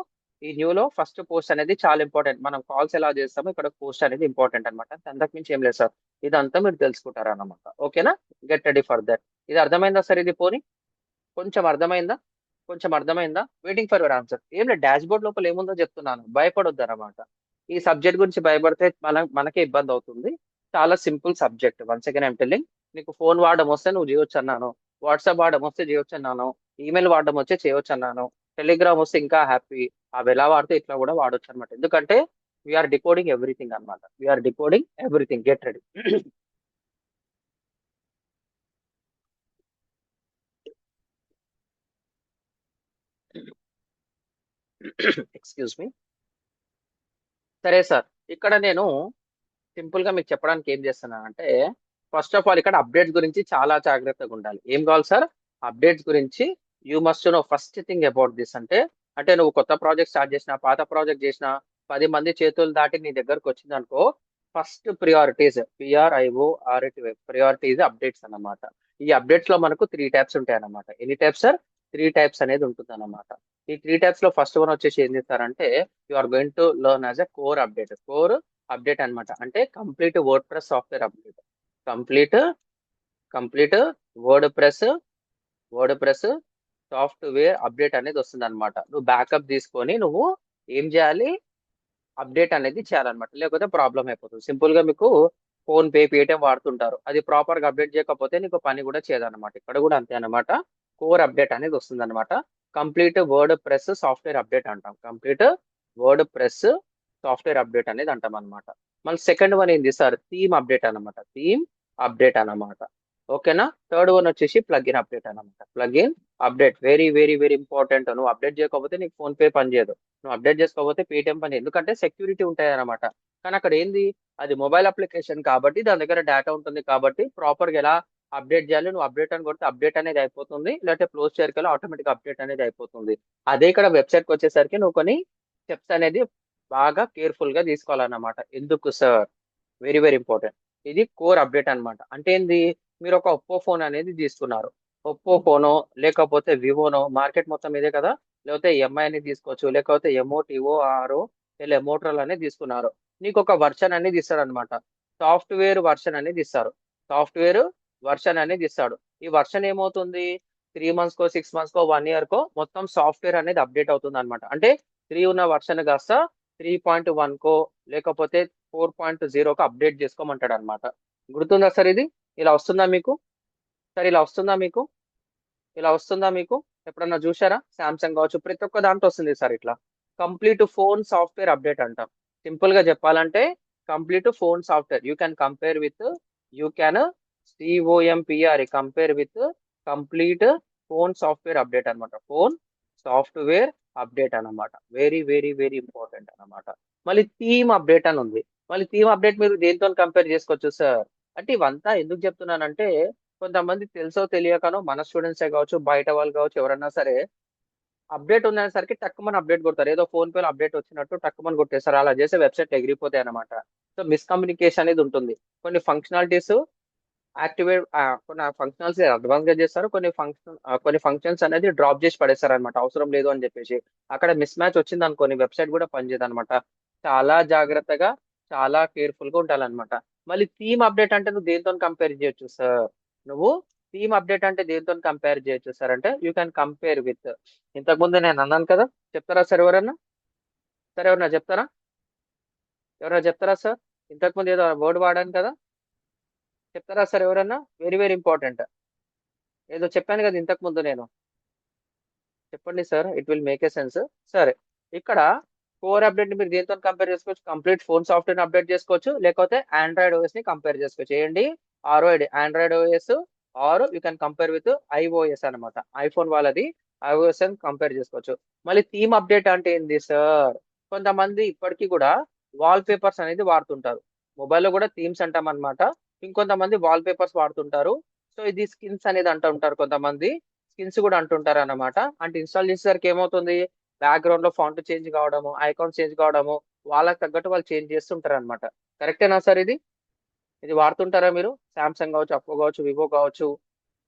Speaker 1: ఈ న్యూ లో ఫస్ట్ పోస్ట్ అనేది చాలా ఇంపార్టెంట్. మనం కాల్స్ ఎలా చేస్తామో ఇక్కడ పోస్ట్ అనేది ఇంపార్టెంట్ అనమాట. అంతకు మించి ఏం లేదు సార్, ఇదంతా మీరు తెలుసుకుంటారు అన్నమాట. ఓకేనా? Get ready for that. ఇది అర్థమైందా సార్? ఇది పోనీ కొంచెం అర్థమైందా? కొంచెం అర్థమైందా? Waiting for your answer. ఏం లేదు, డాష్ బోర్డ్ లోపల ఏముందో చెప్తున్నాను, భయపడొద్దు అనమాట. ఈ సబ్జెక్ట్ గురించి భయపడితే మనకే ఇబ్బంది అవుతుంది. చాలా simple subject. Once again I'm telling, నీకు ఫోన్ వాడడం వస్తే నువ్వు చేయొచ్చు అన్నాను, వాట్సాప్ వాడడం వస్తే చేయొచ్చు అన్నాను, ఈమెయిల్ వాడడం వచ్చే చేయొచ్చు అన్నాను, టెలిగ్రామ్ వస్తే ఇంకా హ్యాపీ. అవి ఎలా వాడితే ఇట్లా కూడా వాడొచ్చు అనమాట. ఎందుకంటే వీఆర్ డికోడింగ్ ఎవ్రీథింగ్ అనమాట, we're decoding everything. Get ready. Excuse me. సరే సార్, ఇక్కడ నేను సింపుల్ గా మీకు చెప్పడానికి ఏం చేస్తున్నానంటే, ఫస్ట్ ఆఫ్ ఆల్ ఇక్కడ అప్డేట్స్ గురించి చాలా జాగ్రత్తగా ఉండాలి. ఏం కావాలి సార్? అప్డేట్స్ గురించి you must know first thing about this. అంటే నువ్వు కొత్త ప్రాజెక్ట్ స్టార్ట్ చేసినా, పాత ప్రాజెక్ట్ చేసినా, 10 మంది చేతులు దాటి నీ దగ్గరకు వచ్చింది అనుకో, ఫస్ట్ ప్రియారిటీస్, ప్రియారిటీస్ అప్డేట్స్ అన్నమాట. ఈ అప్డేట్స్ లో మనకు 3 టైప్స్ ఉంటాయి అన్నమాట. ఎన్ని టైప్స్ సార్? 3 టైప్స్ అనేది ఉంటుంది అన్నమాట. ఈ 3 టైప్స్ లో ఫస్ట్ వన్ వచ్చేసి ఏం చేస్తారంటే, you are going to learn as a core update. Core update అన్నమాట, అంటే complete WordPress software update. Complete complete WordPress software update అనేది వస్తుంది అనమాట. నువ్వు బ్యాకప్ తీసుకొని నువ్వు ఏం చేయాలి, అప్డేట్ అనేది చేయాలన్నమాట, లేకపోతే ప్రాబ్లం అయిపోతుంది. సింపుల్ గా మీకు ఫోన్ పే, పేటిఎం వాడుతుంటారు, అది ప్రాపర్ గా అప్డేట్ చేయకపోతే నీకు పని కూడా చేయదన్నమాట. ఇక్కడ కూడా అంతే అనమాట, కోర్ అప్డేట్ అనేది వస్తుంది అనమాట. Complete WordPress software update అంటాం, complete WordPress software update అనేది అంటాం అనమాట. మళ్ళీ సెకండ్ వన్ ఏంది సార్, థీమ్ అప్డేట్ అనమాట, థీమ్ అప్డేట్ అన్నమాట. ఓకేనా. థర్డ్ వన్ వచ్చేసి ప్లగిన్ అప్డేట్ అనమాట. Plugin update very very very important. నువ్వు అప్డేట్ చేయకపోతే నీకు ఫోన్ పే పని చేయదు, నువ్వు అప్డేట్ చేసుకోకపోతే పేటిఎం పని, ఎందుకంటే సెక్యూరిటీ ఉంటాయి అనమాట. కానీ అక్కడ ఏంది, అది మొబైల్ అప్లికేషన్ కాబట్టి దాని దగ్గర డేటా ఉంటుంది కాబట్టి ప్రాపర్ గా ఎలా అప్డేట్ చేయాలి, నువ్వు అప్డేట్ అని కొడితే అప్డేట్ అనేది అయిపోతుంది, లేకపోతే క్లోజ్ చేయగల ఆటోమేటిక్ అప్డేట్ అనేది అయిపోతుంది. అదే ఇక్కడ వెబ్సైట్ కి వచ్చేసరికి నువ్వు కొన్ని స్టెప్స్ అనేది బాగా కేర్ఫుల్ గా తీసుకోవాలన్నమాట. ఎందుకు సార్, వెరీ వెరీ ఇంపార్టెంట్. ఇది కోర్ అప్డేట్ అన్నమాట. అంటే ఏంది, మీరు ఒక ఒప్పో ఫోన్ అనేది తీసుకున్నారు, ఒప్పో ఫోనో లేకపోతే వివోనో, మార్కెట్ మొత్తం ఇదే కదా, లేకపోతే ఎంఐ అనేది తీసుకోవచ్చు, లేకపోతే ఎంఓ ఆరో లేదా మోటరోలా అనేది తీసుకున్నారు. నీకు ఒక వర్షన్ అనేది ఇస్తాడు అనమాట, సాఫ్ట్వేర్ వర్షన్ అనేది ఇస్తారు, సాఫ్ట్వేర్ వర్షన్ అనేది ఇస్తాడు. ఈ వర్షన్ ఏమవుతుంది, 3 months కో 6 months కో 1 year కో మొత్తం సాఫ్ట్వేర్ అనేది అప్డేట్ అవుతుంది అనమాట. అంటే 3 ఉన్న వర్షన్ కాస్త 3.1 కో లేకపోతే 4.0 అప్డేట్ చేసుకోమంటాడు అనమాట. గుర్తుందా సార్ ఇది, ఇలా వస్తుందా మీకు సార్, ఇలా వస్తుందా మీకు, ఇలా వస్తుందా మీకు, ఎప్పుడన్నా చూసారా? శాంసంగ్ కావచ్చు, ప్రతి ఒక్క దాంట్లో వస్తుంది సార్ ఇట్లా, కంప్లీట్ ఫోన్ సాఫ్ట్వేర్ అప్డేట్ అంటాం. సింపుల్ గా చెప్పాలంటే complete phone software, you can compare with, you can C O M P R compare with complete phone software update అనమాట. ఫోన్ సాఫ్ట్వేర్ అప్డేట్ అన్నమాట, వెరీ వెరీ వెరీ ఇంపార్టెంట్ అన్నమాట. మళ్ళీ థీమ్ అప్డేట్ అని ఉంది. మళ్ళీ థీమ్ అప్డేట్ మీరు దేంతో కంపేర్ చేసుకోవచ్చు సార్ అంటే, ఇవంతా ఎందుకు చెప్తున్నానంటే, కొంతమంది తెలుసో తెలియకనో మన స్టూడెంట్సే కావచ్చు, బయట వాళ్ళు కావచ్చు, ఎవరన్నా సరే అప్డేట్ ఉందనేసరికి టక్కుమని అప్డేట్ కొడతారు, ఏదో ఫోన్ పేలో అప్డేట్ వచ్చినట్టు టక్కుమని కొట్టేస్తారు. అలా చేసే వెబ్సైట్ ఎగిరిపోతాయి అనమాట. సో మిస్కమ్యూనికేషన్ అనేది ఉంటుంది. కొన్ని ఫంక్షనాలిటీస్ యాక్టివేట్, కొన్ని ఫంక్షనల్స్ అడ్వాన్స్ గా చేస్తారు, కొన్ని ఫంక్షన్స్ అనేది డ్రాప్ చేసి పడేస్తారు అనమాట, అవసరం లేదు అని చెప్పేసి. అక్కడ మిస్ మ్యాచ్ వచ్చింది అనుకోని వెబ్సైట్ కూడా పనిచేయదు అనమాట. చాలా జాగ్రత్తగా, చాలా కేర్ఫుల్ గా ఉండాలన్నమాట. మళ్ళీ థీమ్ అప్డేట్ అంటే నువ్వు దేంతో కంపేర్ చేయొచ్చు సార్, నువ్వు థీమ్ అప్డేట్ అంటే దేంతో కంపేర్ చేయొచ్చు సార్ అంటే, యూ క్యాన్ కంపేర్ విత్, ఇంతకుముందు నేను అన్నాను కదా, చెప్తారా సార్ ఎవరన్నా, సార్ ఎవరన్నా చెప్తారా, ఎవరైనా చెప్తారా సార్, ఇంతకుముందు ఏదో వర్డ్ వాడాను కదా, చెప్తారా సార్ ఎవరన్నా, వెరీ వెరీ ఇంపార్టెంట్, ఏదో చెప్పాను కదా ఇంతకు ముందు నేను, చెప్పండి sir, it will make a sense. సరే, ఇక్కడ కోర్ అప్డేట్ ని మీరు దేంతో కంపేర్ చేసుకోవచ్చు, కంప్లీట్ ఫోన్ సాఫ్ట్వేర్ అప్డేట్ చేసుకోవచ్చు, లేకపోతే ఆండ్రాయిడ్ ఓఎస్ ని కంపేర్ చేసుకోవచ్చు. ఏంటి, R O I D Android OS, or you can compare with iOS అనమాట, ఐఫోన్ వాళ్ళది ఐఓఎస్ అని కంపేర్ చేసుకోవచ్చు. మళ్ళీ థీమ్ అప్డేట్ అంటే ఏంది సార్, కొంతమంది ఇప్పటికీ కూడా వాల్ పేపర్స్ అనేది వాడుతుంటారు, మొబైల్లో కూడా థీమ్స్ అంటాం అనమాట, ఇంకొంతమంది వాల్ పేపర్స్ వాడుతుంటారు. సో ఇది స్కిన్స్ అనేది అంటూ ఉంటారు కొంతమంది, స్కిన్స్ కూడా అంటుంటారు అన్నమాట. అంటే ఇన్స్టాల్ చేసేసరికి ఏమవుతుంది, బ్యాక్గ్రౌండ్ లో ఫాంట్ చేంజ్ కావడము, ఐకాన్ చేంజ్ కావడము, వాళ్ళకి తగ్గట్టు వాళ్ళు చేంజ్ చేస్తుంటారు అనమాట. కరెక్టేనా సార్ ఇది, ఇది వాడుతుంటారా మీరు? సామ్సంగ్ కావచ్చు, అప్పో కావచ్చు, వివో కావచ్చు,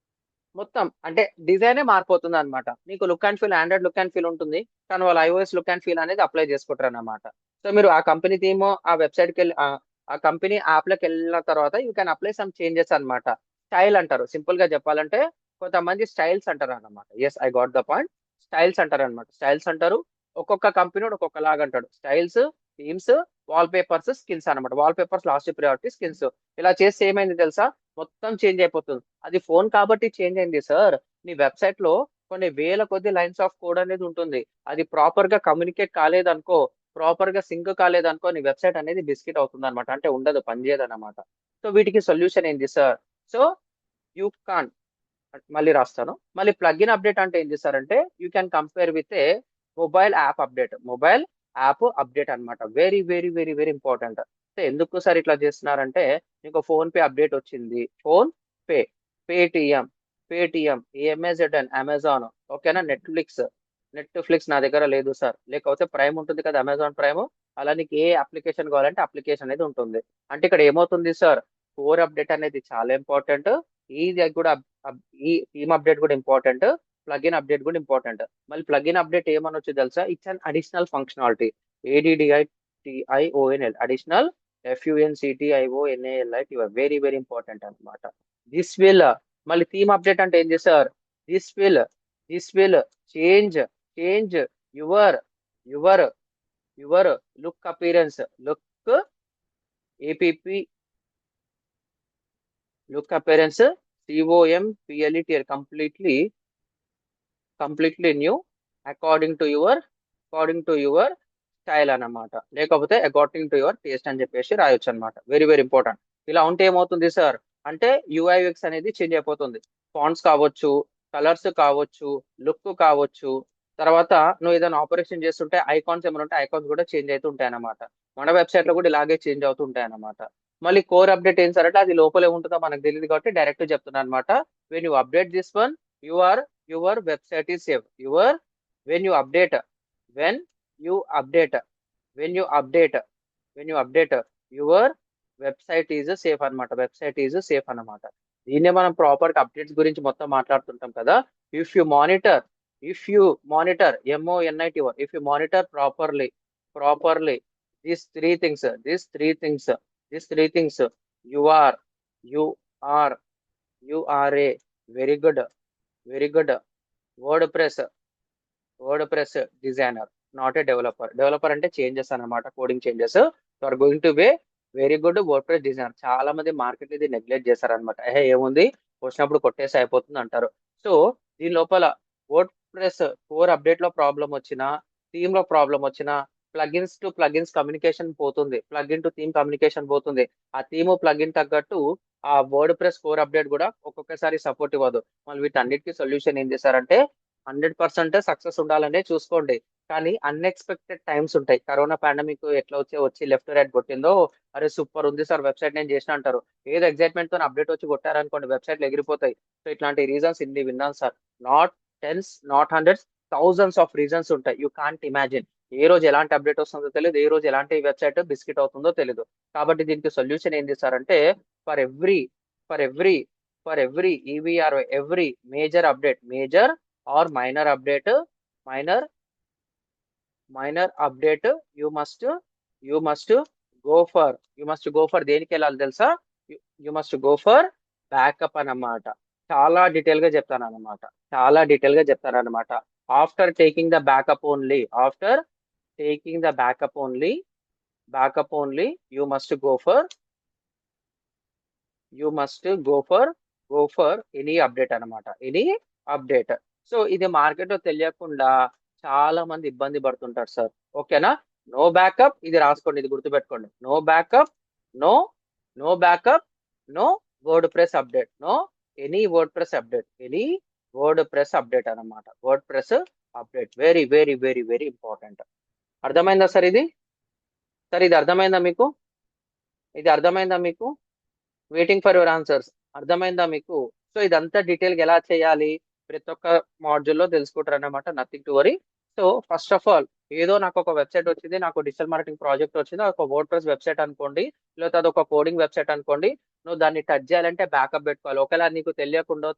Speaker 1: మొత్తం అంటే డిజైనే మారిపోతుంది అనమాట. నీకు look and feel, Android look and feel ఉంటుంది, కానీ వాళ్ళు ఐఓఎస్ లుక్ అండ్ ఫీల్ అనేది అప్లై చేసుకుంటారు అనమాట. సో మీరు ఆ కంపెనీ థీమ్, ఆ వెబ్సైట్ కి వెళ్ళి, ఆ కంపెనీ యాప్ లోకి వెళ్ళిన తర్వాత you can apply some changes అన్నమాట. స్టైల్ అంటారు, సింపుల్ గా చెప్పాలంటే కొంతమంది స్టైల్స్ అంటారు అన్నమాట. Yes, I got the point, styles అంటారు అనమాట. స్టైల్స్ అంటారు, ఒక్కొక్క కంపెనీ ఒక్కొక్క లాగా అంటాడు. Styles, themes, wallpapers, skins అనమాట. Wallpapers last priority, skins. ఇలా చేస్తే ఏమైంది తెలుసా, మొత్తం చేంజ్ అయిపోతుంది. అది ఫోన్ కాబట్టి చేంజ్ అయింది సార్, నీ వెబ్సైట్ లో కొన్ని వేల కొద్ది లైన్స్ ఆఫ్ కోడ్ అనేది ఉంటుంది, అది ప్రాపర్ గా కమ్యూనికేట్ కాలేదనుకో, ప్రాపర్ గా సింక్ కాలేదనుకో, నీ వెబ్సైట్ అనేది బిస్కెట్ అవుతుంది అనమాట, అంటే ఉండదు, పనిచేయదు అనమాట. సో వీటికి సొల్యూషన్ ఏంటి సార్, సో యూ కాన్, మళ్ళీ రాస్తాను, మళ్ళీ ప్లగిన్ అప్డేట్ అంటే ఏం చేస్తారంటే, you can compare with a mobile app update, mobile app update అన్నమాట. Very very very very important. So ఎందుకు సార్ ఇట్లా చేస్తున్నారంటే, మీకు ఫోన్ పే అప్డేట్ వచ్చింది, PhonePe, Paytm, Paytm, M A Z N, Amazon, ఓకేనా, నెట్ఫ్లిక్స్, నెట్ఫ్లిక్స్ నా దగ్గర లేదు సార్, లేకపోతే ప్రైమ్ ఉంటుంది కదా, అమెజాన్ ప్రైమ్, అలా నీకు ఏ అప్లికేషన్ కావాలంటే అప్లికేషన్ అనేది ఉంటుంది. అంటే ఇక్కడ ఏమవుతుంది సార్, కోర్ అప్డేట్ అనేది చాలా ఇంపార్టెంట్, ఇది కూడా ఈ థీమ్ అప్డేట్ కూడా ఇంపార్టెంట్, ప్లగిన్ అప్డేట్ కూడా ఇంపార్టెంట్. మళ్ళీ ప్లగిన్ అప్డేట్ ఏమనొచ్చు తెలుసా, it's an additional functionality, A D D I T I O N L, additional FUNCTIONALIT your very very important అనమాట. దిస్ విల్ మళ్ళీ థీమ్ అప్డేట్ అంటే ఏం చేశారు? This will this will change change your your your look appearance look A P P look appearance COMPLET completely new according to your style అన్నమాట, లేకపోతే according to your taste అని చెప్పేసి రాయొచ్చు అనమాట. Very very important. ఇలా ఉంటే ఏమవుతుంది సార్ అంటే యూఐఎక్స్ అనేది చేంజ్ అయిపోతుంది. ఫాంట్స్ కావచ్చు, కలర్స్ కావచ్చు, లుక్ కావచ్చు. తర్వాత నువ్వు ఏదైనా ఆపరేషన్ చేస్తుంటే ఐకాన్స్ ఏమైనా ఉంటే ఐకాన్స్ కూడా చేంజ్ అవుతూ ఉంటాయి అన్నమాట. మన వెబ్సైట్ లో కూడా ఇలాగే చేంజ్ అవుతూ ఉంటాయి అన్నమాట. మళ్ళీ కోర్ అప్డేట్ ఏం సార్ అంటే అది లోపలే ఉంటుందో మనకు తెలియదు కాబట్టి డైరెక్ట్ చెప్తున్నా అనమాట. When you update this one your your website is save your when you update when you update when you update when you update your website is safe అనమాట. వెబ్సైట్ ఈజ్ సేఫ్ అనమాట. దీన్నే మనం proper updates గురించి మొత్తం మాట్లాడుతుంటాం కదా. If you monitor MONITOR if you monitor properly these three things these three things you are you are you are a very good very good wordpress wordpress designer, not a developer అంటే changes అన్నమాట, coding changes. You are going to be very good WordPress designer. చాలా మంది market ఇది neglect చేశారనమాట. ఏముంది వచ్చినప్పుడు కొట్టేసి అయిపోతుంది అంటారు. సో దీని లోపల వర్డ్ ప్రెస్ కోర్ అప్డేట్ లో ప్రాబ్లం వచ్చినా, థీమ్ లో ప్రాబ్లం వచ్చినా, ప్లగిన్స్ టు ప్లగిన్స్ కమ్యూనికేషన్ పోతుంది, ప్లగిన్ టు థీమ్ కమ్యూనికేషన్ పోతుంది. ఆ థీమ్ ప్లగిన్ తగ్గట్టు ఆ వర్డ్ ప్రెస్ కోర్ అప్డేట్ కూడా ఒక్కొక్కసారి సపోర్ట్ ఇవ్వదు. మళ్ళీ వీటన్నిటికీ సొల్యూషన్ ఏం చేశారంటే 100% సక్సెస్ ఉండాలనే చూసుకోండి. కానీ అన్ఎక్స్పెక్టెడ్ టైమ్స్ ఉంటాయి. కరోనా పాండమిక్ ఎట్లా వచ్చి లెఫ్ట్ రైట్ కొట్టిందో, అరే సూపర్ ఉంది సార్ వెబ్సైట్ నేను చేసిన అంటారు. ఏదో ఎక్సైట్మెంట్ తో అప్డేట్ వచ్చి కొట్టారనుకోండి వెబ్సైట్లు ఎగిరిపోతాయి. సో ఇట్లాంటి రీజన్స్ ఇన్ని విన్నాను sir. Not tens, not hundreds, thousands of reasons ఉంటాయి. You can't imagine. ఏ రోజు ఎలాంటి అప్డేట్ వస్తుందో తెలియదు, ఏ రోజు ఎలాంటి వెబ్సైట్ బిస్కెట్ అవుతుందో తెలియదు. కాబట్టి దీనికి సొల్యూషన్ ఏం చేశారంటే for every for every for every EVR every major update, major or minor update, minor update you must go for దేనికి వెళ్ళాలి తెలుసా? You must go for backup అన్నమాట. చాలా డీటెయిల్ గా చెప్తాను అనమాట, after taking the backup only you must go for any update అనమాట, any update. So ఇది మార్కెట్ లో తెలియకుండా చాలా మంది ఇబ్బంది పడుతుంటారు సార్. ఓకేనా? నో బ్యాకప్, ఇది రాసుకోండి, ఇది గుర్తుపెట్టుకోండి. No backup, no no backup, no WordPress update, no any WordPress update అనమాట. WordPress update very very very very important. అర్థమైందా సార్ ఇది? ఇది అర్థమైందా మీకు? Waiting for your answers. అర్థమైందా మీకు? సో ఇదంతా డీటెయిల్ గా ఎలా చేయాలి ప్రతి ఒక్క మాడ్యూల్లో తెలుసుకుంటారు అన్నమాట. Nothing to worry. So first of all ఏదో నాకు ఒక వెబ్సైట్ వచ్చింది, నాకు డిజిటల్ మార్కెటింగ్ ప్రాజెక్ట్ వచ్చింది, ఒక వర్డ్ ప్రెస్ వెబ్సైట్ అనుకోండి, లేకపోతే అదొక కోడింగ్ వెబ్సైట్ అనుకోండి. నువ్వు దాన్ని టచ్ చేయాలంటే బ్యాకప్ పెట్టుకోవాలి. ఒకవేళ నీకు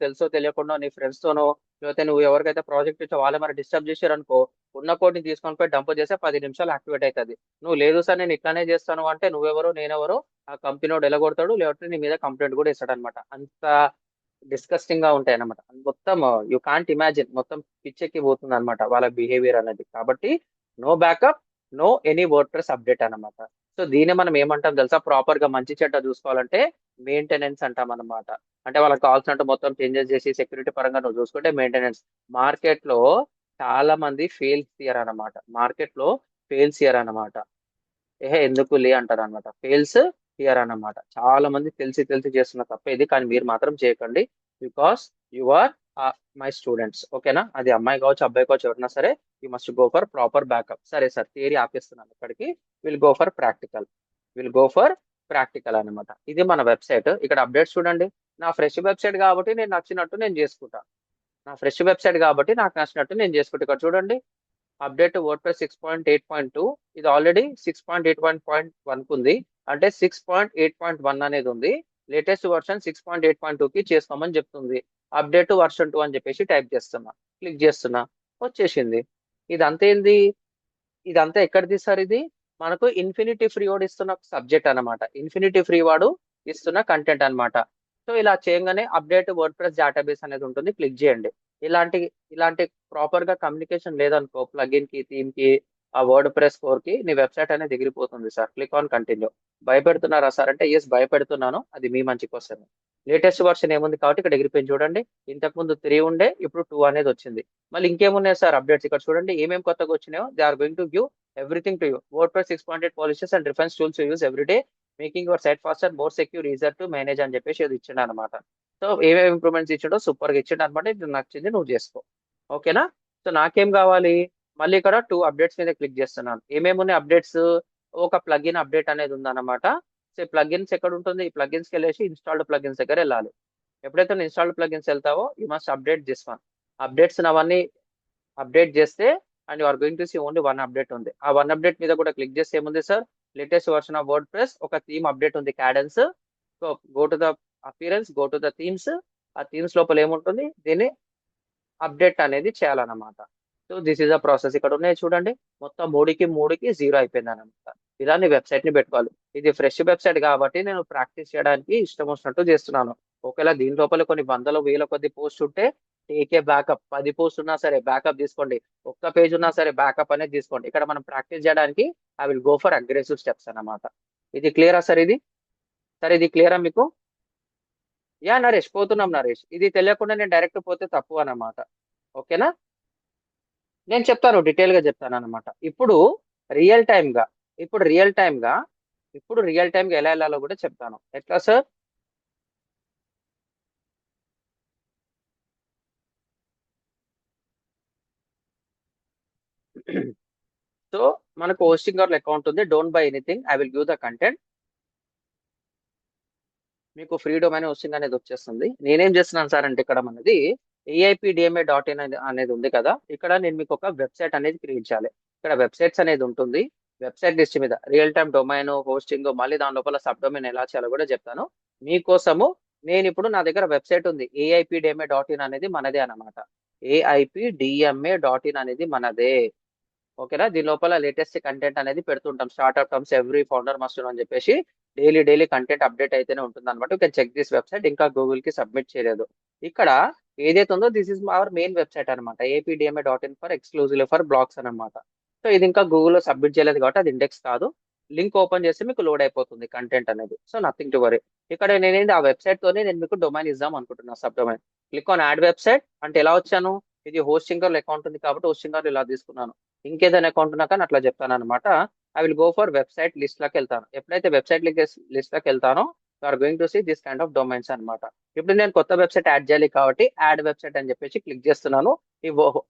Speaker 1: తెలుసో తెలియకుండా నీ ఫ్రెండ్స్ తోనో, లేకపోతే నువ్వు ఎవరికైతే ప్రాజెక్ట్ ఇచ్చో వాళ్ళ మరి డిస్టర్బ్ చేశారు అనుకో, ఉన్న కోడ్ని తీసుకొని పోయి డంప్ చేస్తే 10 నిమిషాలు యాక్టివేట్ అవుతుంది. నువ్వు లేదు సార్ నేను ఇట్లానే చేస్తాను అంటే నువ్వెవరో నేనెవరో ఆ కంపెనీ వాడు ఎలగొడతాడు, లేకపోతే నీ మీద కంప్లైంట్ కూడా ఇస్తాడు అనమాట. అంత డిస్కస్టింగ్ గా ఉంటాయి అనమాట. మొత్తం యూ కాంట్ ఇమాజిన్, మొత్తం పిచ్చెక్కి పోతుంది అనమాట వాళ్ళ బిహేవియర్ అనేది. కాబట్టి no backup, no any WordPress update అనమాట. సో దీన్ని మనం ఏమంటాం తెలుసా? ప్రాపర్ గా మంచి చెడ్డ చూసుకోవాలంటే మెయింటెనెన్స్ అంటాం అనమాట. అంటే వాళ్ళకి కావాల్సినట్టు మొత్తం చేంజెస్ చేసి సెక్యూరిటీ పరంగా నువ్వు చూసుకుంటే మెయింటెనెన్స్. మార్కెట్ లో చాలా మంది ఫెయిల్స్ ఇయర్ అనమాట. ఎందుకు లే అంటారు అనమాట. ఫెయిల్స్ హియర్ అన్నమాట. చాలా మంది తెలిసి చేస్తున్న తప్ప ఇది, కానీ మీరు మాత్రం చేయకండి. Because you are my students. ఓకేనా? అది అమ్మాయి కావచ్చు అబ్బాయి కావచ్చు ఎవరైనా సరే, you must go for proper backup. సరే సార్ థియరీ ఆపేస్తున్నాను ఇక్కడికి. విల్ గో ఫర్ ప్రాక్టికల్ అనమాట. ఇది మన వెబ్సైట్. ఇక్కడ అప్డేట్స్ చూడండి. నా ఫ్రెష్ వెబ్సైట్ కాబట్టి నేను నచ్చినట్టు నేను చేసుకుంటా. ఇక్కడ చూడండి. అప్డేట్ వర్డ్ ప్రెస్ 6.8.2, ఇది ఆల్రెడీ 6.8.1 ఉంది. అంటే 6.8.1 అనేది ఉంది. లేటెస్ట్ వర్షన్ 6.8.2కి చేసుకోమని చెప్తుంది. అప్డేట్ వర్షన్ 2 అని చెప్పేసి టైప్ చేస్తున్నా, క్లిక్ చేస్తున్నా, వచ్చేసింది. ఇదంతా ఏంది? ఇదంతా ఎక్కడిది సార్? ఇది మనకు ఇన్ఫినిటీ ఫ్రీ వాడు ఇస్తున్న సబ్జెక్ట్ అన్నమాట, ఇన్ఫినిటీ ఫ్రీ వాడు ఇస్తున్న కంటెంట్ అన్నమాట. సో ఇలా చేయగానే అప్డేట్ వర్డ్ ప్రెస్ డేటాబేస్ అనేది ఉంటుంది, క్లిక్ చేయండి. ఇలాంటి ఇలాంటి ప్రాపర్ గా కమ్యూనికేషన్ లేదనుకో ప్లగిన్ కి, థీమ్ కి, ఆ వర్డ్ ప్రెస్ కోర్ కి, నీ వెబ్సైట్ అనేది ఎగిరిపోతుంది సార్. Click on continue. భయపెడుతున్నారా సార్ అంటే ఎస్ భయపెడుతున్నాను, అది మీ మంచి కోసం. లేటెస్ట్ వర్షన్ ఏముంది కాబట్టి ఇక్కడ ఎగిరిపోయింది చూడండి. ఇంతకు ముందు 3 ఉండే, ఇప్పుడు 2 అనేది వచ్చింది. మళ్ళీ ఇంకేమున్నాయి సార్ అప్డేట్స్ ఇక్కడ చూడండి, ఏమేమి కొత్తగా వచ్చినాయో. They are going to give everything to you. WordPress 6.8 polishes and reference tools you use every day, making your site faster, more secure, easier to manage అని చెప్పేసి ఇది ఇచ్చిండు అనమాట. సో ఏమేమి ఇంప్రూవ్మెంట్స్ ఇచ్చిండో సూపర్ గా ఇచ్చిండు అనమాట. ఇది నచ్చింది, నువ్వు చేసుకో. ఓకేనా? సో నాకేం కావాలి, మళ్ళీ ఇక్కడ 2 అప్డేట్స్ మీద క్లిక్ చేస్తున్నాను. ఏమేమి ఉన్నాయి అప్డేట్స్? ఒక ప్లగిన్ అప్డేట్ అనేది ఉందన్నమాట. సో ప్లగిన్స్ ఎక్కడ ఉంటుంది? ఈ ప్లగిన్స్ కి వెళ్ళేసి ఇన్స్టాల్డ్ ప్లగిన్స్ దగ్గర వెళ్ళాలి. ఎప్పుడైతే నువ్వు ఇన్స్టాల్డ్ ప్లగిన్స్ వెళ్తావో you must update this one. Updates అవన్నీ అప్డేట్ చేస్తే and you are going to see only 1 update ఉంది. ఆ 1 అప్డేట్ మీద కూడా క్లిక్ చేస్తే ఏముంది sir, latest version of WordPress, ఒక థీమ్ అప్డేట్ ఉంది, Kadence. So go to the appearance, go to the themes. ఆ థీమ్స్ లోపల ఏముంటుంది, దీన్ని అప్డేట్ అనేది చేయాలన్నమాట. So this is a process. ఇక్కడ ఉన్నాయి చూడండి, మొత్తం మూడుకి 0 అయిపోయింది అనమాట. ఇలా నీ వెబ్సైట్ ని పెట్టుకోవాలి. ఇది ఫ్రెష్ వెబ్సైట్ కాబట్టి నేను ప్రాక్టీస్ చేయడానికి ఇష్టం వచ్చినట్టు చేస్తున్నాను. ఒకవేళ దీని లోపల కొన్ని వందల వేల కొద్ది పోస్ట్ ఉంటే టేకే బ్యాకప్. 10 పోస్ట్ ఉన్నా సరే బ్యాకప్ తీసుకోండి, ఒక్క పేజ్ ఉన్నా సరే బ్యాకప్ అనేది తీసుకోండి. ఇక్కడ మనం ప్రాక్టీస్ చేయడానికి I will go for aggressive steps అన్నమాట. ఇది క్లియరా సార్? ఇది సార్ ఇది క్లియరా మీకు? యా నరేష్, పోతున్నాం నరేష్. ఇది తెలియకుండా నేను డైరెక్ట్ పోతే తప్పు అన్నమాట. ఓకేనా? నేను చెప్తాను, డీటెయిల్ గా చెప్తాను అనమాట. రియల్ టైమ్ గా ఇప్పుడు రియల్ టైమ్ గా ఇప్పుడు రియల్ టైమ్ గా ఎలా వెళ్ళాలో కూడా చెప్తాను. ఎట్లా సార్? సో మనకు హోస్టింగ్ అకౌంట్ ఉంది. Don't by anything, I will give the content. మీకు ఫ్రీ డొమైన్ హోస్టింగ్ అనేది వచ్చేస్తుంది. నేనేం చేస్తున్నాను సార్ అంటే ఇక్కడ మనది AIPDMA.in అనేది ఉంది కదా, ఇక్కడ నేను మీకు ఒక వెబ్సైట్ అనేది క్రియేట్ చేయాలి. ఇక్కడ వెబ్సైట్స్ అనేది ఉంటుంది. వెబ్సైట్ లిస్ట్ మీద రియల్ టైమ్ డొమైన్ హోస్టింగ్, మళ్ళీ దాని లోపల సబ్ డొమైన్ ఎలా చేయాలో కూడా చెప్తాను మీకోసము. నేను ఇప్పుడు నా దగ్గర వెబ్సైట్ ఉంది, AIPDMA.in అనేది మనదే అన్నమాట. AIPDMA.in అనేది మనదే. ఓకేనా? దీని లోపల లేటెస్ట్ కంటెంట్ అనేది పెడుతుంటాం. Startup comes every founder must అని చెప్పేసి డైలీ కంటెంట్ అప్డేట్ అయితేనే ఉంటుంది అనమాట. You can check this website. ఇంకా గూగుల్ కి సబ్మిట్ చేయలేదు. ఇక్కడ ఏదైతే ఉందో this is our main website అనమాట. AIPDMA.in for exclusive for blogs అనమాట. సో ఇది ఇంకా గూగుల్లో సబ్మిట్ చేయలేదు కాబట్టి అది ఇండెక్స్ కాదు. లింక్ ఓపెన్ చేస్తే మీకు లోడ్ అయిపోతుంది కంటెంట్ అనేది. So nothing to worry. ఇక్కడ నేనేంటి ఆ వెబ్సైట్ తోనే నేను మీకు డొమైన్ ఇద్దాం అనుకుంటున్నా, sub domain. Click on add website. అంటే ఎలా వచ్చాను, ఇది హోస్టింగర్ అకౌంట్ ఉంది కాబట్టి హోస్టింగర్ ఇలా తీసుకున్నాను. ఇంకేదైనా అకౌంట్ ఉన్నా కానీ అట్లా చెప్తాను అనమాట. I will go for website list లోకి వెళ్తాను. ఎప్పుడైతే వెబ్సైట్ లిస్ట్ లోకి వెళ్తానో you are going to see this kind of domains అనమాట. ఇప్పుడు నేను కొత్త వెబ్సైట్ యాడ్ చేయాలి కాబట్టి యాడ్ వెబ్సైట్ అని చెప్పేసి క్లిక్ చేస్తున్నాను. ఈ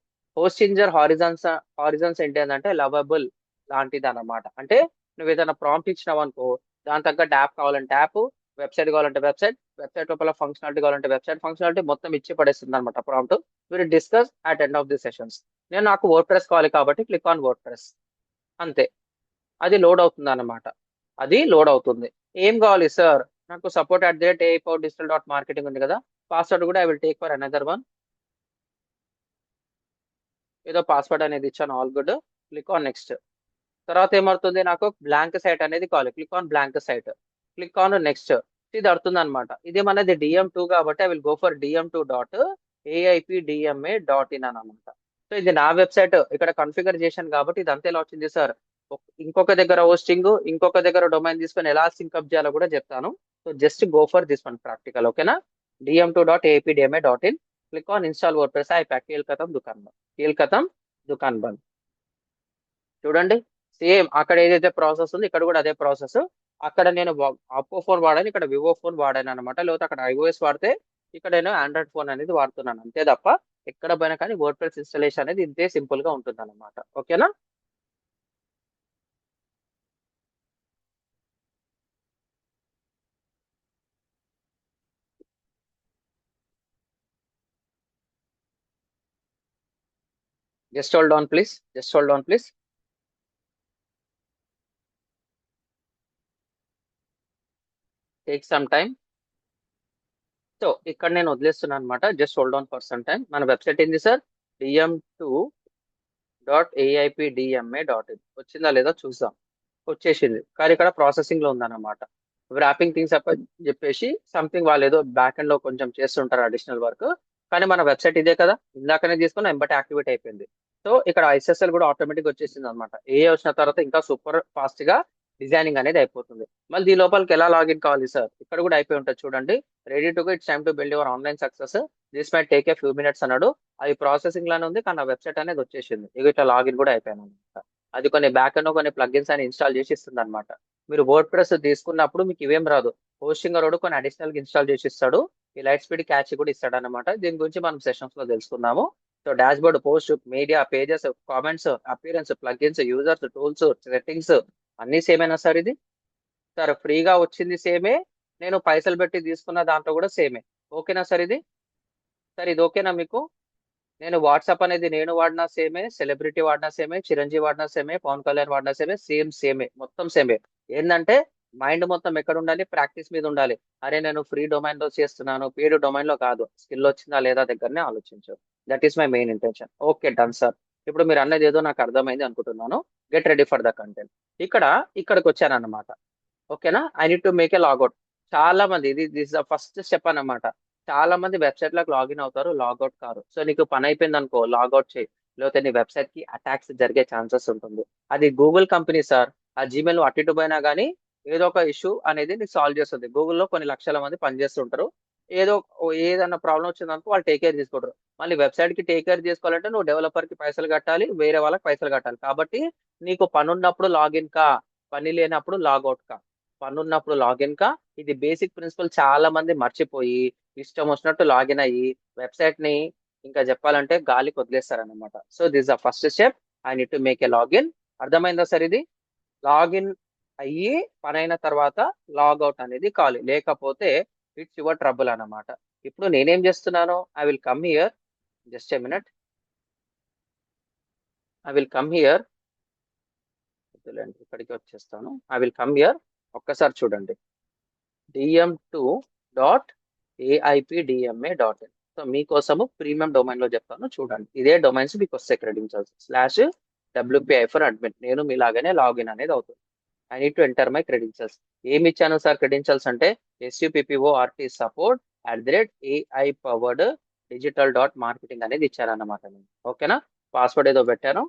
Speaker 1: హోస్టింజర్ హారిజన్స్ ఏంటి అంటే లవబుల్ లాంటిది అనమాట. అంటే నువ్వు ఏదైనా ప్రాంప్ట్ ఇచ్చినావు అనుకో, దాని తగ్గ యాప్ కావాలంటే యాప్, వెబ్సైట్ కావాలంటే వెబ్సైట్, వెబ్సైట్ లోపల ఫంక్షనాలిటీ కావాలంటే వెబ్సైట్ ఫంక్షనాలిటీ మొత్తం ఇచ్చి పడేస్తుంది అనమాట prompt. Will discuss at end of the sessions. నాకు వర్డ్ ప్రెస్ కావాలి కాబట్టి క్లిక్ ఆన్ వర్డ్ ప్రెస్. అంతే, అది లోడ్ అవుతుంది అనమాట. అది లోడ్ అవుతుంది. ఏం కావాలి సార్, నాకు support@AIPowerDigital.marketing ఉంది కదా, పాస్వర్డ్ కూడా I will take for another one. ఏదో పాస్వర్డ్ అనేది ఇచ్చాను, all good. Click on next. తర్వాత ఏమవుతుంది, నాకు బ్లాంక్ సైట్ అనేది కావాలి. Click on blank site. Click on next. ఇది అడుతుంది అనమాట. ఇది మనది DM2 కాబట్టి I will go for DM2.AIPDMA.in అనమాట. సో ఇది నా వెబ్సైట్, ఇక్కడ కన్ఫిగర్ చేశాను కాబట్టి ఇది అంతే ఎలా వచ్చింది సార్. ఇంకొక దగ్గర హోస్టింగ్, ఇంకొక దగ్గర డొమైన్ తీసుకొని ఎలా సింకప్ చేయాలో కూడా చెప్తాను. So just go for this one practical. ఓకేనా? DM2.AIPDMA.in. Click on install word press. అయిపోయి కేల్ కథం దుకాన్ బంద్, కేల్ కథం దుకాన్ బంద్. చూడండి, సేమ్ అక్కడ ఏదైతే ప్రాసెస్ ఉంది ఇక్కడ కూడా అదే ప్రాసెస్. అక్కడ నేను ఆప్పో ఫోన్ వాడాను, ఇక్కడ వివో ఫోన్ వాడాను అనమాట. లేకపోతే అక్కడ iOS వాడితే ఇక్కడ నేను ఆండ్రాయిడ్ ఫోన్ అనేది వాడుతున్నాను. అంతే తప్ప ఎక్కడ పోయినా కానీ వర్డ్ ప్రెస్ ఇన్స్టాలేషన్ అనేది ఇంతే సింపుల్ గా ఉంటుంది అనమాట. ఓకేనా? Just hold on please, just hold on please. Take some time. So ఇక్కడ నేను వదిలేస్తున్నాను అనమాట. Just hold on for some time. మన వెబ్సైట్ ఏంది సార్, DM2.AIPDMA.in. వచ్చిందా లేదా చూద్దాం. వచ్చేసింది, కానీ ఇక్కడ ప్రాసెసింగ్ లో ఉందన్నమాట. ర్యాపింగ్ థింగ్స్ అప్ అని చెప్పేసి సంథింగ్ వాళ్ళు ఏదో బ్యాక్ ఎండ్ లో కొంచెం చేస్తుంటారు అడిషనల్ వర్క్. కానీ మన వెబ్సైట్ ఇదే కదా, ఇందాకనే తీసుకుని ఎంబటి యాక్టివేట్ అయిపోయింది. సో ఇక్కడ ఐఎస్ఎస్ఎల్ కూడా ఆటోమేటిక్ వచ్చేసింది అనమాట. ఏ వచ్చిన తర్వాత ఇంకా సూపర్ ఫాస్ట్ గా డిజైనింగ్ అనేది అయిపోతుంది. మళ్ళీ దీని లోపలికి ఎలా లాగిన్ కావాలి సార్, ఇక్కడ కూడా అయిపోయి ఉంటుంది చూడండి. Ready to go, it's time to build your online success, this my take a few minutes అన్నాడు. అది ప్రాసెసింగ్ లానే ఉంది, కానీ ఆ వెబ్సైట్ అనేది వచ్చేసింది. ఇక ఇట్లా లాగిన్ కూడా అయిపోయాను అనమాట. అది కొన్ని బ్యాక్ అండ్ కొన్ని ప్లగ్ఇన్స్ అని ఇన్స్టాల్ చేసి ఇస్తుంది అనమాట. మీరు వర్డ్ ప్రెస్ తీసుకున్నప్పుడు మీకు ఇవేం రాదు, హోస్టింగ్ రోడ్ కొన్ని అడిషనల్ గా ఇన్స్టాల్ చేసి ఇస్తాడు. ఈ లైట్ స్పీడ్ క్యాచ్ కూడా ఇస్తాడు అనమాట. దీని గురించి మనం సెషన్స్ లో తెలుసుకుందాము. So dash board, post, media, pages, comments, appearance, plugins, users, tools, settings అన్ని సేమేనా సార్? ఇది సార్ ఫ్రీగా వచ్చింది సేమే, నేను పైసలు పెట్టి తీసుకున్న దాంట్లో కూడా సేమే. ఓకేనా సార్? ఇది సార్ ఇది ఓకేనా మీకు? నేను వాట్సాప్ అనేది నేను వాడినా సేమే, సెలబ్రిటీ వాడినా సేమే, చిరంజీవి వాడినా సేమే, పవన్ కళ్యాణ్ వాడినా సేమే, సేమే మొత్తం సేమే. ఏంటంటే మైండ్ మొత్తం ఎక్కడ ఉండాలి, ప్రాక్టీస్ మీద ఉండాలి. అరే నేను ఫ్రీ డొమైన్ లో చేస్తున్నాను, పేడ్ డొమైన్ లో కాదు, స్కిల్ వచ్చిందా లేదా దగ్గరనే ఆలోచించు. That is my main intention. Okay done sir. ఇప్పుడు మీరు అన్నది ఏదో నాకు అర్థమైంది అనుకుంటున్నాను. Get ready for the content. ఇక్కడ ఇక్కడికి వచ్చాను అన్నమాట. ఓకేనా? I need to make A logout. చాలా మంది ఇది దిస్ ద ఫస్ట్ స్టెప్ అన్నమాట. చాలా మంది వెబ్సైట్ లకు లాగిన్ అవుతారు, లాగౌట్ కారు. సో నీకు పని అయిపోయింది అనుకో, లాగౌట్ చేయి, లేకపోతే నీ వెబ్సైట్ కి అటాక్స్ జరిగే ఛాన్సెస్ ఉంటుంది. అది గూగుల్ కంపెనీ సార్. ఆ జీమెయిల్ అటు ఇటు పోయినా కానీ ఏదో ఒక ఇష్యూ అనేది నీకు సాల్వ్ చేస్తుంది. గూగుల్లో కొన్ని లక్షల మంది పనిచేస్తుంటారు. ఏదో ఏదైనా ప్రాబ్లం వచ్చిందనుకో వాళ్ళు టేక్ కేర్ తీసుకుంటారు. మళ్ళీ వెబ్సైట్ కి టేక్ కేర్ చేసుకోవాలంటే నువ్వు డెవలపర్ కి పైసలు కట్టాలి, వేరే వాళ్ళకి పైసలు కట్టాలి. కాబట్టి నీకు పని ఉన్నప్పుడు లాగిన్ కా, పని లేనప్పుడు లాగౌట్ కా. పని ఉన్నప్పుడు లాగిన్ కా. ఇది బేసిక్ ప్రిన్సిపల్ చాలా మంది మర్చిపోయి ఇష్టం వచ్చినట్టు లాగిన్ అయ్యి వెబ్సైట్ ని ఇంకా చెప్పాలంటే గాలికి వదిలేస్తారనమాట. So this the first step. I need to make a login. అర్థమైందా సార్? ఇది లాగిన్ అయ్యి పని అయిన తర్వాత లాగౌట్ అనేది కావాలి, లేకపోతే ఇట్స్ యువర్ ట్రబుల్ అన్నమాట. ఇప్పుడు నేనేం చేస్తున్నాను, I will come here, just a minute, I will come here. ఇక్కడికి వచ్చేస్తాను. I will come here. ఒక్కసారి చూడండి, dm2 dot AIPDMA dot in. So మీకోసము ప్రీమియం డొమైన్ లో చెప్తాను చూడండి. ఇదే డొమైన్స్ మీకు వస్తాయి క్రెడెన్షియల్స్ /WPI ఫర్ అడ్మిన్. నేను మీలాగానే లాగిన్ అనేది అవుతుంది. I need to enter my credentials. ఏమి ఇచ్చాను సార్ క్రెడెన్షియల్స్ అంటే SUPPORT support @AI powered digital dot marketing అనేది ఇచ్చాను అన్నమాట నేను. ఓకేనా? పాస్వర్డ్ ఏదో పెట్టాను.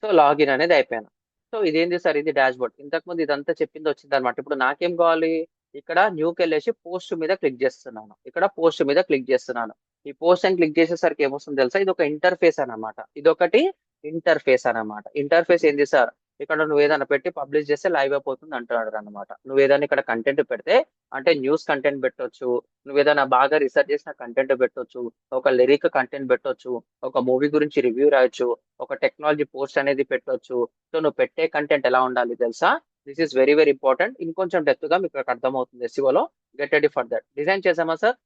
Speaker 1: సో లాగిన్ అనేది అయిపోయాను. సో ఇదేంటి సార్, ఇది డాష్ బోర్డ్. ఇంతకు ముందు ఇదంతా చెప్పింది వచ్చింది అనమాట. ఇప్పుడు నాకేం కావాలి, ఇక్కడ న్యూకి వెళ్ళేసి పోస్ట్ మీద క్లిక్ చేస్తున్నాను. ఇక్కడ పోస్ట్ మీద క్లిక్ చేస్తున్నాను. ఈ పోస్ట్ అని క్లిక్ చేసేసరికి ఏమొస్తుంది తెలుసా, ఇది ఒక ఇంటర్ఫేస్ అన్నమాట. ఇది ఒకటి ఇంటర్ఫేస్ అన్నమాట. ఇంటర్ఫేస్ ఏంది సార్, ఇక్కడ నువ్వు ఏదైనా పెట్టి పబ్లిష్ చేస్తే లైవ్ అయిపోతుంది అంటున్నాడు అనమాట. నువ్వు ఏదైనా ఇక్కడ కంటెంట్ పెడితే, అంటే న్యూస్ కంటెంట్ పెట్టొచ్చు, నువ్వు ఏదైనా బాగా రీసెర్చ్ చేసిన కంటెంట్ పెట్టొచ్చు, ఒక లిరిక్ కంటెంట్ పెట్టొచ్చు, ఒక మూవీ గురించి రివ్యూ రాయొచ్చు, ఒక టెక్నాలజీ పోస్ట్ అనేది పెట్టొచ్చు. సో నువ్వు పెట్టే కంటెంట్ ఎలా ఉండాలి తెలుసా? This is very very important. ఇంకొంచెం డెప్త్ గా మీకు ఇక్కడ అర్థమవుతుంది. SEO లో get ready for that. Design చేసామా సార్?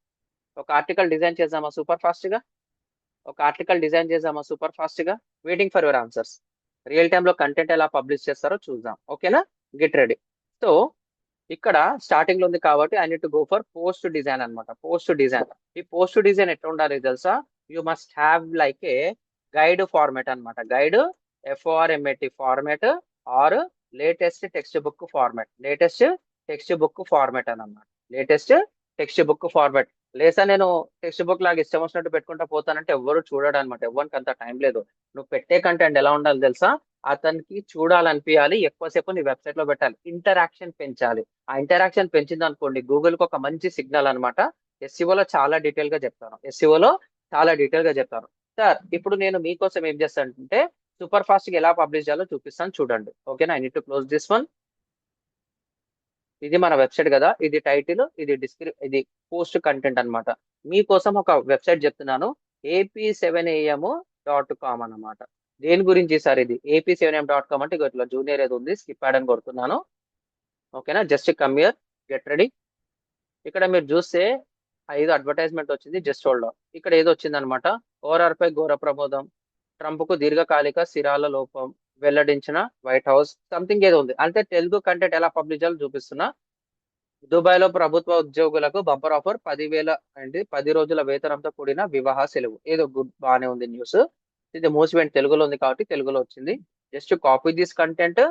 Speaker 1: ఒక ఆర్టికల్ డిజైన్ చేసామా సూపర్ ఫాస్ట్ గా? ఒక ఆర్టికల్ డిజైన్ చేసామా సూపర్ ఫాస్ట్ గా? Waiting for your answers. Real time లో కంటెంట్ ఎలా పబ్లిష్ చేస్తారో చూద్దాం. ఓకేనా? Get ready. సో ఇక్కడ స్టార్టింగ్ లో ఉంది కాబట్టి I need to go for post design అన్నమాట. Post design. ఈ పోస్ట్ డిజైన్ ఎట్లా ఉండాలి తెలుసా? You must have like a guide format అన్నమాట. Guide FORMAT format or latest text book format. Latest text book format అన్నమాట. Latest text book format. లేదా నేను text book లాగా ఇష్టం వచ్చినట్టు పెట్టుకుంటా పోతానంటే ఎవరు చూడడం అనమాట. ఎవరికి అంత టైం లేదు. నువ్వు పెట్టే కంటెంట్ ఎలా ఉండాలి తెలుసా? అతనికి చూడాలనిపించాలి, ఎక్కువసేపు నీ వెబ్సైట్ లో పెట్టాలి, ఇంటరాక్షన్ పెంచాలి. ఆ ఇంటరాక్షన్ పెంచింది అనుకోండి, గూగుల్ కి ఒక మంచి సిగ్నల్ అనమాట. ఎస్సీఓలో చాలా డీటెయిల్ గా చెప్తాను. ఎస్సీఓలో చాలా డీటెయిల్ గా చెప్తాను. సార్ ఇప్పుడు నేను మీకోసం ఏం చేస్తానంటే సూపర్ ఫాస్ట్ గా ఎలా పబ్లిష్ చేయాలో చూపిస్తాను చూడండి. ఓకేనా? I need to close this one. ఇది మన వెబ్సైట్ కదా, ఇది టైటిల్, ఇది ఇది పోస్ట్ కంటెంట్ అన్నమాట. మీకోసం ఒక వెబ్సైట్ చెప్తున్నాను, AP7am.com అన్నమాట. దేని గురించి సార్ ఇది? AP7am.com అంటే ఇట్లా జూనియర్ ఏదో ఉంది, స్కిప్ యాడ్ అని కొడుతున్నాను. ఓకేనా? Just come here, get ready. ఇక్కడ మీరు చూస్తే 5 అడ్వర్టైజ్మెంట్ వచ్చింది. Just hold. ఇక్కడ ఏదో వచ్చింది అనమాట, ఓఆర్ఆర్ పై ఘోర ప్రమోదం, ట్రంప్ కు దీర్ఘకాలిక సిరాల లోపం వెల్లడించిన వైట్ హౌస్, సంథింగ్ ఏదో ఉంది. అంటే తెలుగు కంటెంట్ ఎలా పబ్లిష్ చేయాలో చూపిస్తున్నా. దుబాయ్ లో ప్రభుత్వ ఉద్యోగులకు బంపర్ ఆఫర్ 10,000 అండి, 10 రోజుల వేతనంతో కూడిన వివాహ సెలవు. ఏదో గుడ్, బానే ఉంది న్యూస్. ఇది మూసివేయండి, తెలుగులో ఉంది కాబట్టి తెలుగులో వచ్చింది. Just copy this content,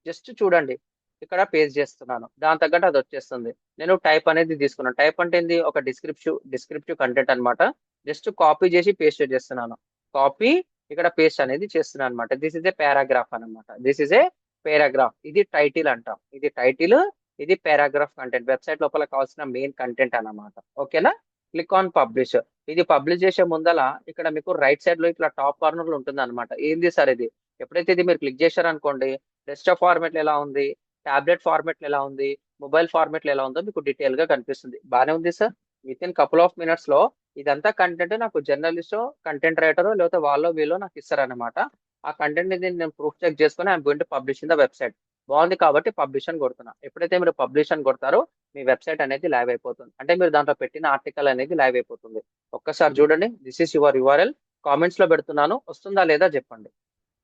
Speaker 1: just చూడండి, ఇక్కడ పేస్ట్ చేస్తున్నాను, దాని తగ్గట్టు అది వచ్చేస్తుంది. నేను టైప్ అనేది తీసుకున్నాను. టైప్ అంటే ఏంది, ఒక డిస్క్రిప్టివ్ కంటెంట్ అన్నమాట. జస్ట్ కాపీ చేసి పేస్ట్ చేస్తున్నాను. కాపీ, ఇక్కడ పేస్ట్ అనేది చేస్తున్నాను అనమాట. దిస్ ఇస్ ఏ పారాగ్రాఫ్ అన్నమాట. This is a paragraph. ఇది టైటిల్ అంటాం. ఇది టైటిల్, ఇది పారాగ్రాఫ్ కంటెంట్, వెబ్సైట్ లోపల కావాల్సిన మెయిన్ కంటెంట్ అన్నమాట. ఓకేనా? Click on publish. ఇది పబ్లిష్ చేసే ముందల ఇక్కడ మీకు రైట్ సైడ్ లో ఇట్లా టాప్ కార్నర్ లో ఉంటుంది అనమాట. ఏంది సార్ ఇది? ఎప్పుడైతే ఇది మీరు క్లిక్ చేశారనుకోండి, డెస్క్టాప్ ఫార్మాట్ ఎలా ఉంది, టాబ్లెట్ ఫార్మాట్ ఎలా ఉంది, మొబైల్ ఫార్మాట్ ఎలా ఉందో మీకు డీటెయిల్ గా కనిపిస్తుంది. బానే ఉంది sir. With in couple of minutes లో ఇదంతా కంటెంట్ నాకు జర్నలిస్ట్, కంటెంట్ రైటర్, లేకపోతే వాళ్ళో వీళ్ళో నాకు ఇస్తారనమాట. ఆ కంటెంట్ ని నేను ప్రూఫ్ చెక్ చేసుకుని I'm going to publish in the website. బాగుంది కాబట్టి పబ్లిష్ అని కొడుతున్నా. ఎప్పుడైతే మీరు పబ్లిష్ అని కొడతారో మీ వెబ్సైట్ అనేది లైవ్ అయిపోతుంది. అంటే మీరు దాంట్లో పెట్టిన ఆర్టికల్ అనేది లైవ్ అయిపోతుంది. ఒక్కసారి చూడండి. This is your URL. Comments లో పెడుతున్నాను, వస్తుందా లేదా చెప్పండి.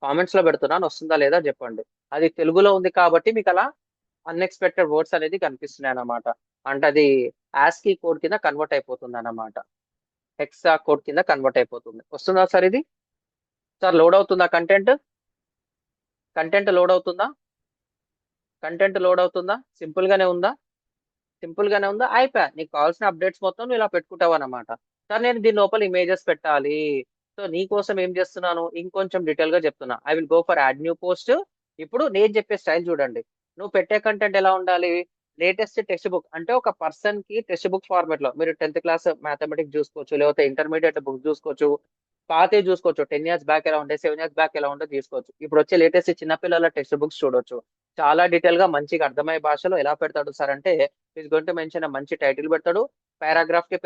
Speaker 1: కామెంట్స్ లో పెడుతున్నాను, వస్తుందా లేదా చెప్పండి. అది తెలుగులో ఉంది కాబట్టి మీకు అలా అన్ఎక్స్పెక్టెడ్ వర్డ్స్ అనేది కనిపిస్తున్నాయి అన్నమాట. అంటే అది ఆస్కీ కోడ్ కింద కన్వర్ట్ అయిపోతుంది అన్నమాట. హెక్సా కోడ్ కింద కన్వర్ట్ అయిపోతుంది. వస్తుందా సార్ ఇది? సార్ లోడ్ అవుతుందా కంటెంట్? కంటెంట్ లోడ్ అవుతుందా? కంటెంట్ లోడ్ అవుతుందా? సింపుల్ గానే ఉందా? సింపుల్ గానే ఉందా? అయిపోయా, నీకు కావాల్సిన అప్డేట్స్ మొత్తం నువ్వు ఇలా పెట్టుకుంటావు అనమాట. సార్ నేను దీని లోపల ఇమేజెస్ పెట్టాలి. సో నీ కోసం ఏం చేస్తున్నాను, ఇంకొంచెం డీటెయిల్ గా చెప్తున్నా. I will go for add new post. ఇప్పుడు నేను చెప్పే స్టైల్ చూడండి. నువ్వు పెట్టే కంటెంట్ ఎలా ఉండాలి? లేటెస్ట్ టెక్స్ట్ బుక్ అంటే ఒక పర్సన్ కి టెక్స్ట్ బుక్ ఫార్మాట్ లో మీరు 10th క్లాస్ మ్యాథమెటిక్స్ చూసుకోవచ్చు, లేకపోతే ఇంటర్మీడియట్ బుక్ చూసుకోవచ్చు, పాతే చూసుకోవచ్చు. 10 years బ్యాక్ ఎలా ఉండే, 7 years బ్యాక్ ఎలా ఉండే తీసుకోవచ్చు. ఇప్పుడు వచ్చే లేటెస్ట్ చిన్నపిల్లల టెక్స్ట్ బుక్స్ చూడొచ్చు. చాలా డీటెయిల్ గా మంచిగా అర్థమయ్యే భాషలో ఎలా పెడతాడు సార్ అంటే, ఈస్ గోయింగ్ టు మెన్షన్ మంచి టైటిల్ పెడతాడు, పారాగ్రాఫ్ కి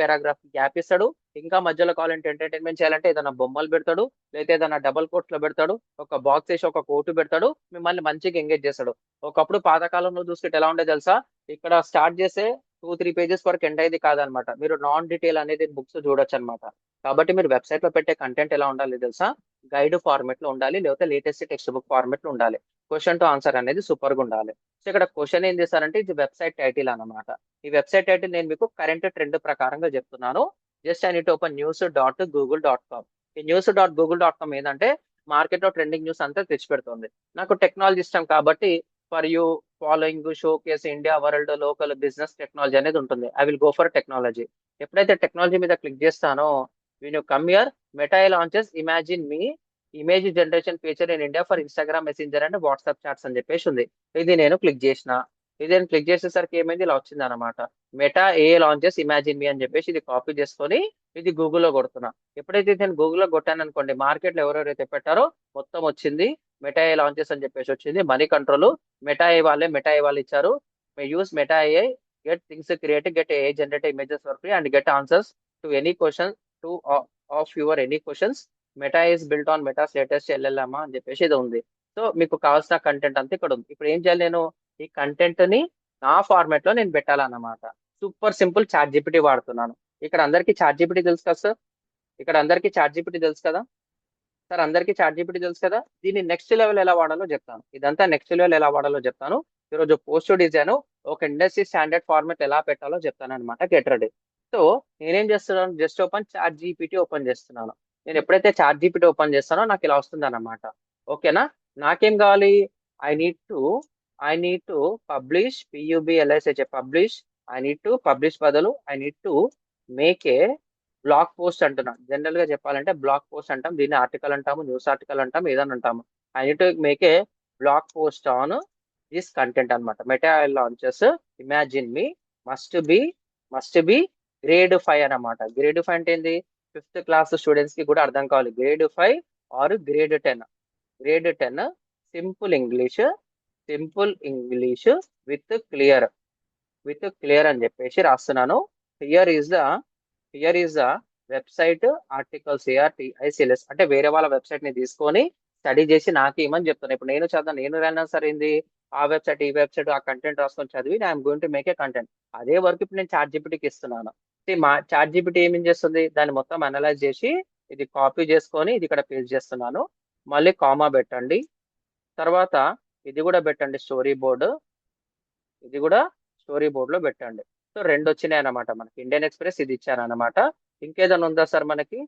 Speaker 1: గ్యాప్ ఇస్తాడు. ఇంకా మధ్యలో కావాలంటే ఎంటర్టైన్మెంట్ చేయాలంటే ఏదైనా బొమ్మలు పెడతాడు, లేదా ఏదైనా డబల్ కోట్స్ లో పెడతాడు, ఒక బాక్స్ వేసి ఒక కోటు పెడతాడు, మిమ్మల్ని మంచిగా ఎంగేజ్ చేస్తాడు. ఒకప్పుడు పాతకాలంలో చూసుకుంటే ఎలా ఉండే తెలుసా? ఇక్కడ స్టార్ట్ చేసే 2-3 pages వరకు ఎండ్ అయ్యేది కాదనమాట. మీరు నాన్ డీటెయిల్ అనేది బుక్స్ చూడొచ్చు అనమాట. కాబట్టి మీరు వెబ్సైట్ లో పెట్టే కంటెంట్ ఎలా ఉండాలి తెలుసా? గైడ్ ఫార్మెట్ లో ఉండాలి, లేకపోతే లేటెస్ట్ టెక్స్ట్ బుక్ ఫార్మెట్ లో ఉండాలి. క్వశ్చన్ టు ఆన్సర్ అనేది సూపర్ గా ఉండాలి. సో ఇక్కడ క్వశ్చన్ ఏం చేస్తారంటే, ఇది వెబ్సైట్ టైటిల్ అన్నమాట. ఈ వెబ్సైట్ టైటిల్ నేను మీకు కరెంట్ ట్రెండ్ ప్రకారంగా చెప్తున్నాను. Just I neat open news.google.com. ఈ news.google.com ఏంటంటే మార్కెట్ లో ట్రెండింగ్ న్యూస్ అంతా తెచ్చి పెడుతుంది. నాకు టెక్నాలజీ ఇష్టం కాబట్టి for you following show case India world local business technology అనేది ఉంటుంది. I will go for technology. ఎప్పుడైతే టెక్నాలజీ మీద క్లిక్ చేస్తానో, when you come here, Meta launches Imagine Me image generation feature in India for Instagram messenger and WhatsApp chats అని చెప్పేసి ఉంది. ఇది నేను క్లిక్ చేసిన. ఇది నేను క్లిక్ చేసేసరికి ఏమైంది, ఇలా వచ్చింది అనమాట. మెటా లాంచెస్ ఇమాజిన్ మీ అని చెప్పేసి ఇది కాపీ చేసుకొని ఇది గూగుల్లో కొడుతున్నా. ఎప్పుడైతే నేను గూగుల్లో కొట్టాను అనుకోండి, మార్కెట్లో ఎవరెవరైతే పెట్టారో మొత్తం వచ్చింది. మెటా లాంచెస్ అని చెప్పేసి వచ్చింది. మనీ కంట్రోల్ మెటా వాళ్ళు ఇచ్చారు. Use meta get things create, get generate images for free and get answers to any question to of your any questions. Meta is built on metas latest LLM అని చెప్పేసి ఇది ఉంది. So మీకు కావాల్సిన content అంతా ఇక్కడ ఉంది. ఇప్పుడు ఏం చేయాలి, నేను ఈ కంటెంట్ ని నా ఫార్మాట్ లో నేను పెట్టాలన్నమాట. సూపర్ సింపుల్, చాట్ జీపీటీ వాడుతున్నాను. ఇక్కడ అందరికీ చాట్ జీపీటీ తెలుసు కదా సార్? ఇక్కడ అందరికీ చాట్ జీపీటీ తెలుసు కదా సార్? అందరికీ చాట్ జీపీటీ తెలుసు కదా? దీన్ని నెక్స్ట్ లెవెల్ ఎలా వాడాలో చెప్తాను. ఇదంతా నెక్స్ట్ లెవెల్ ఎలా వాడాలో చెప్తాను. ఈరోజు పోస్ట్ డిజైన్ ఒక ఇండస్ట్రీ స్టాండర్డ్ ఫార్మాట్ ఎలా పెట్టాలో చెప్తాను అనమాట. Get ready. సో నేనేం చేస్తున్నాను, జస్ట్ చాట్ జీపీటీ ఓపెన్ చేస్తున్నాను. నేను ఎప్పుడైతే చాట్ జీపీటీ ఓపెన్ చేస్తానో నాకు ఇలా వస్తుంది అనమాట. ఓకేనా? నాకేం కావాలి? I need to I need to publish, PUBLISH publish. I need to publish బదులు I need to make a blog post అంటున్నా. జనరల్ గా చెప్పాలంటే బ్లాగ్ పోస్ట్ అంటాం, దీన్ని ఆర్టికల్ అంటాము, న్యూస్ ఆర్టికల్ అంటాం, ఏదని అంటాము. I need to make a blog post on this content అనమాట. Meta launches imagine me must be grade 5 అన్నమాట. grade 5 అంటే ఏంది? 5th క్లాస్ స్టూడెంట్స్ కి కూడా అర్థం కావాలి. grade 5 or grade 10. grade 10 simple English with clear అని చెప్పేసి రాస్తున్నాను. Here is the here is the website articles ARTICLS అంటే వేరే వాళ్ళ వెబ్సైట్ ని తీసుకొని స్టడీ చేసి నాకు ఏమని చెప్తాను. ఇప్పుడు నేను చదువు, నేను రానా సార్ ఏంది, ఆ వెబ్సైట్ ఈ వెబ్సైట్ ఆ కంటెంట్ రాసుకొని చదివి I'm going to make A content. అదే వర్క్ ఇప్పుడు నేను చాట్ జీపీటీకి ఇస్తున్నాను. మా చాట్ జీపీటీ ఏమేం చేస్తుంది, దాన్ని మొత్తం అనలైజ్ చేసి ఇది కాపీ చేసుకొని ఇది ఇక్కడ పేస్ట్ చేస్తున్నాను. మళ్ళీ కామా పెట్టండి. తర్వాత ఇది కూడా పెట్టండి, స్టోరీ బోర్డు. ఇది కూడా స్టోరీ బోర్డ్ లో పెట్టండి. సో రెండు వచ్చినాయి అనమాట మనకి. ఇండియన్ ఎక్స్ప్రెస్ ఇది ఇచ్చాను అనమాట. ఇంకేదైనా ఉందా సార్ మనకి?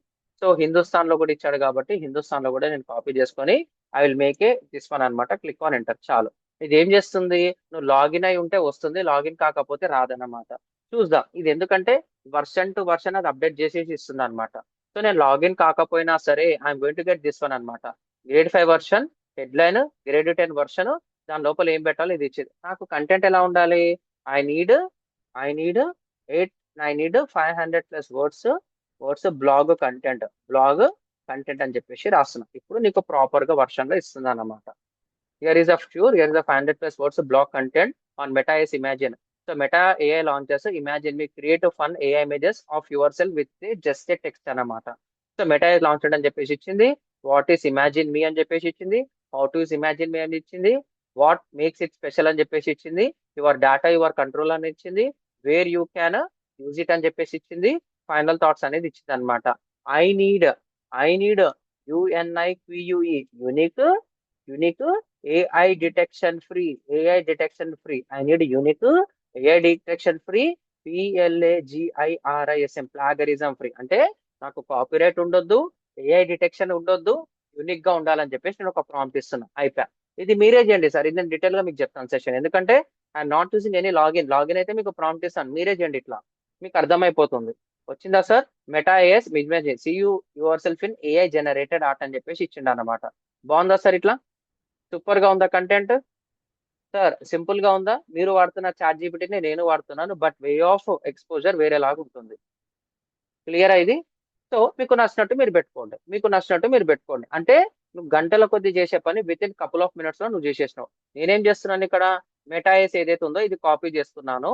Speaker 1: సో హిందుస్థాన్ లో కూడా ఇచ్చాడు కాబట్టి హిందుస్థాన్ లో కూడా నేను కాపీ చేసుకొని I will make A this one అనమాట. క్లిక్ ఆన్ ఎంటర్ చాలు. ఇది ఏం చేస్తుంది, నువ్వు లాగిన్ అయి ఉంటే వస్తుంది, లాగిన్ కాకపోతే రాదన్నమాట. చూద్దాం ఇది ఎందుకంటే వర్షన్ టు వర్షన్ అది అప్డేట్ చేసేసి ఇస్తుంది అనమాట. సో నేను లాగిన్ కాకపోయినా సరే I'm going to get this one అనమాట. Grade 5 version, headline, grade 10 version. దాని లోపల ఏం పెట్టాలో ఇది ఇచ్చేది. నాకు కంటెంట్ ఎలా ఉండాలి, I need I need 500+ words blog content అని చెప్పేసి రాస్తున్నా. ఇప్పుడు నీకు ప్రాపర్ గా వర్షన్ లో ఇస్తుంది అన్నమాట. Here is a 500+ words blog content on Meta is Imagine. So Meta AI launches Imagine me create a fun AI images of yourself with just a text అన్నమాట. సో మెటా లాంచ్ అని చెప్పేసి ఇచ్చింది. What is imagine మీ అని చెప్పేసి ఇచ్చింది. How to is imagine మీ అని ఇచ్చింది. What makes it special అని చెప్పేసి ఇచ్చింది. యువర్ డేటా యువర్ కంట్రోల్ అని ఇచ్చింది. Where you can use it అని చెప్పేసి ఇచ్చింది. ఫైనల్ థాట్స్ అనేది ఇచ్చింది అనమాట. I need I need UNIQUE unique AI detection free, AI detection free. I need unique AI detection free, PLAGIRISM, plagiarism free. అంటే నాకు కాపీరైట్ ఉండొద్దు, AI డిటెక్షన్ ఉండొద్దు, యూనిక్ గా ఉండాలని చెప్పేసి నేను ఒక ప్రాంప్ట్ ఇస్తున్నా. అయిపోయా. ఇది మీరే చేయండి సార్, ఇది నేను డీటెయిల్ గా మీకు చెప్తాను సెషన్, ఎందుకంటే I'm not using any login అయితే మీకు ప్రాంప్ట్ ఇస్తాను, మీరే చేయండి, ఇట్లా మీకు అర్థమైపోతుంది. వచ్చిందా సార్? Meta AS see yourself in AI generated art అని చెప్పేసి ఇచ్చిండు అనమాట. బాగుందా సార్? ఇట్లా సూపర్ గా ఉందా కంటెంట్? సార్ సింపుల్ గా ఉందా? మీరు వాడుతున్న చాట్ జీపీటీని నేను వాడుతున్నాను, బట్ వే ఆఫ్ ఎక్స్పోజర్ వేరేలాగా ఉంటుంది. క్లియర్ ఇది? సో మీకు నచ్చినట్టు మీరు పెట్టుకోండి. అంటే నువ్వు గంటల కొద్ది చేసే పని with in couple of minutes లో నువ్వు చేసేసినావు. నేనేం చేస్తున్నాను ఇక్కడ, మెటాఎస్ ఏదైతే ఉందో ఇది కాపీ చేస్తున్నాను.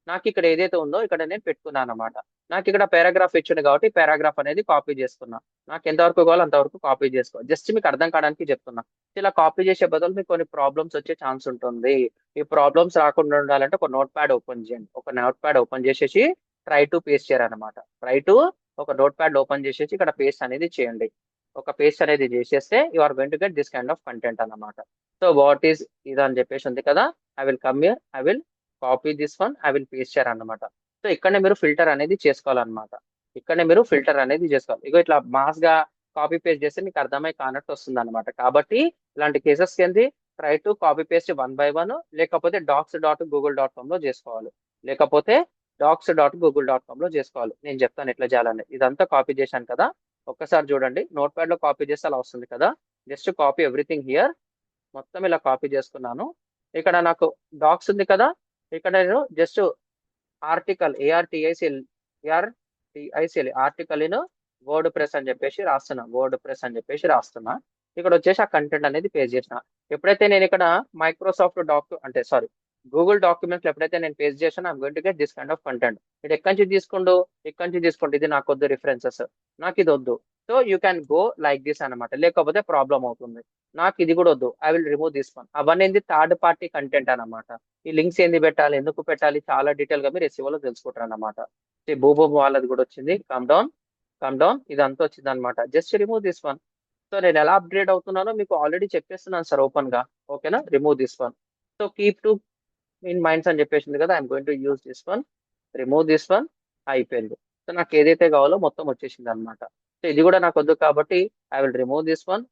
Speaker 1: నాకు ఇక్కడ ఏదైతే ఉందో ఇక్కడ నేను పెట్టుకున్నాను అనమాట. నాకు ఇక్కడ పారాగ్రాఫ్ ఇచ్చింది కాబట్టి పారాగ్రాఫ్ అనేది కాపీ చేసుకున్నా. నాకు ఎంతవరకు కావాలో అంతవరకు కాపీ చేసుకో. జస్ట్ మీకు అర్థం కావడానికి చెప్తున్నా. ఇలా కాపీ చేసే బదులు మీకు కొన్ని ప్రాబ్లమ్స్ వచ్చే ఛాన్స్ ఉంటుంది. ఈ ప్రాబ్లమ్స్ రాకుండా ఉండాలంటే ఒక నోట్ ప్యాడ్ ఓపెన్ చేయండి. ఒక నోట్ ప్యాడ్ ఓపెన్ చేసేసి ట్రై టు పేస్ట్ చేయాలన్నమాట. ట్రై టు ఒక నోట్ ప్యాడ్ ఓపెన్ చేసేసి ఇక్కడ పేస్ట్ అనేది చేయండి. ఒక పేస్ట్ అనేది చేసేస్తే you are going to get this kind of content అన్నమాట. సో వాట్ ఈస్ ఇది అని చెప్పేసి ఉంది కదా, I will come here, I will copy this one, I will paste చేయాలి అన్నమాట. సో ఇక్కడనే మీరు ఫిల్టర్ అనేది చేసుకోవాలన్నమాట. ఇక్కడనే మీరు ఫిల్టర్ అనేది చేసుకోవాలి. ఇగో ఇట్లా మాస్ గా కాపీ పేస్ట్ చేస్తే మీకు అర్థమై కానట్టు వస్తుంది అనమాట. కాబట్టి ఇలాంటి కేసెస్ కింద try to copy paste 1 by 1, లేకపోతే docs.google.com లో చేసుకోవాలి, లేకపోతే docs.google.com లో చేసుకోవాలి. నేను చెప్తాను ఎట్లా చేయాలని. ఇదంతా కాపీ చేశాను కదా, ఒక్కసారి చూడండి. నోట్ ప్యాడ్ లో కాపీ చేస్తే అలా వస్తుంది కదా. Just copy everything here. మొత్తం ఇలా కాపీ చేసుకున్నాను. ఇక్కడ నాకు డాక్స్ ఉంది కదా, ఇక్కడ నేను just article article in word press అని చెప్పేసి రాస్తున్నా. ఇక్కడ వచ్చేసి ఆ కంటెంట్ అనేది పేస్ట్ చేసిన. ఎప్పుడైతే నేను ఇక్కడ మైక్రోసాఫ్ట్ గూగుల్ డాక్యుమెంట్స్ ఎప్పుడైతే నేను పేస్ట్ చేసాను, I'm going to get this kind of content. ఇది ఎక్కడి నుంచి తీసుకోండి, ఇది నాకు వద్దు, రిఫరెన్సెస్ నాకు ఇది వద్దు. So you can go like this అనమాట, లేకపోతే ప్రాబ్లం అవుతుంది. నాకు ఇది కూడా వద్దు, I will remove this one. అవన్నీ థర్డ్ పార్టీ కంటెంట్ అనమాట. ఈ లింక్స్ ఏంది పెట్టాలి, ఎందుకు పెట్టాలి, చాలా డీటెయిల్ గా మీరు SEO లో తెలుసుకుంటారు అనమాట. బూబూబు వాళ్ళది కూడా వచ్చింది. కమ్ డౌన్ ఇదంతా వచ్చింది అనమాట. Just remove this one. So నేను ఎలా అప్గ్రేడ్ అవుతున్నానో మీకు ఆల్రెడీ చెప్పేస్తున్నాను సార్ ఓపెన్ గా. ఓకేనా? Remove this one. So keep to in minds అని చెప్పేసింది కదా, I'm going to use this one, remove this one. అయిపోయింది. సో నాకు ఏదైతే కావాలో మొత్తం వచ్చేసింది అనమాట. సో ఇది కూడా నాకు వద్దు కాబట్టి I will remove this one,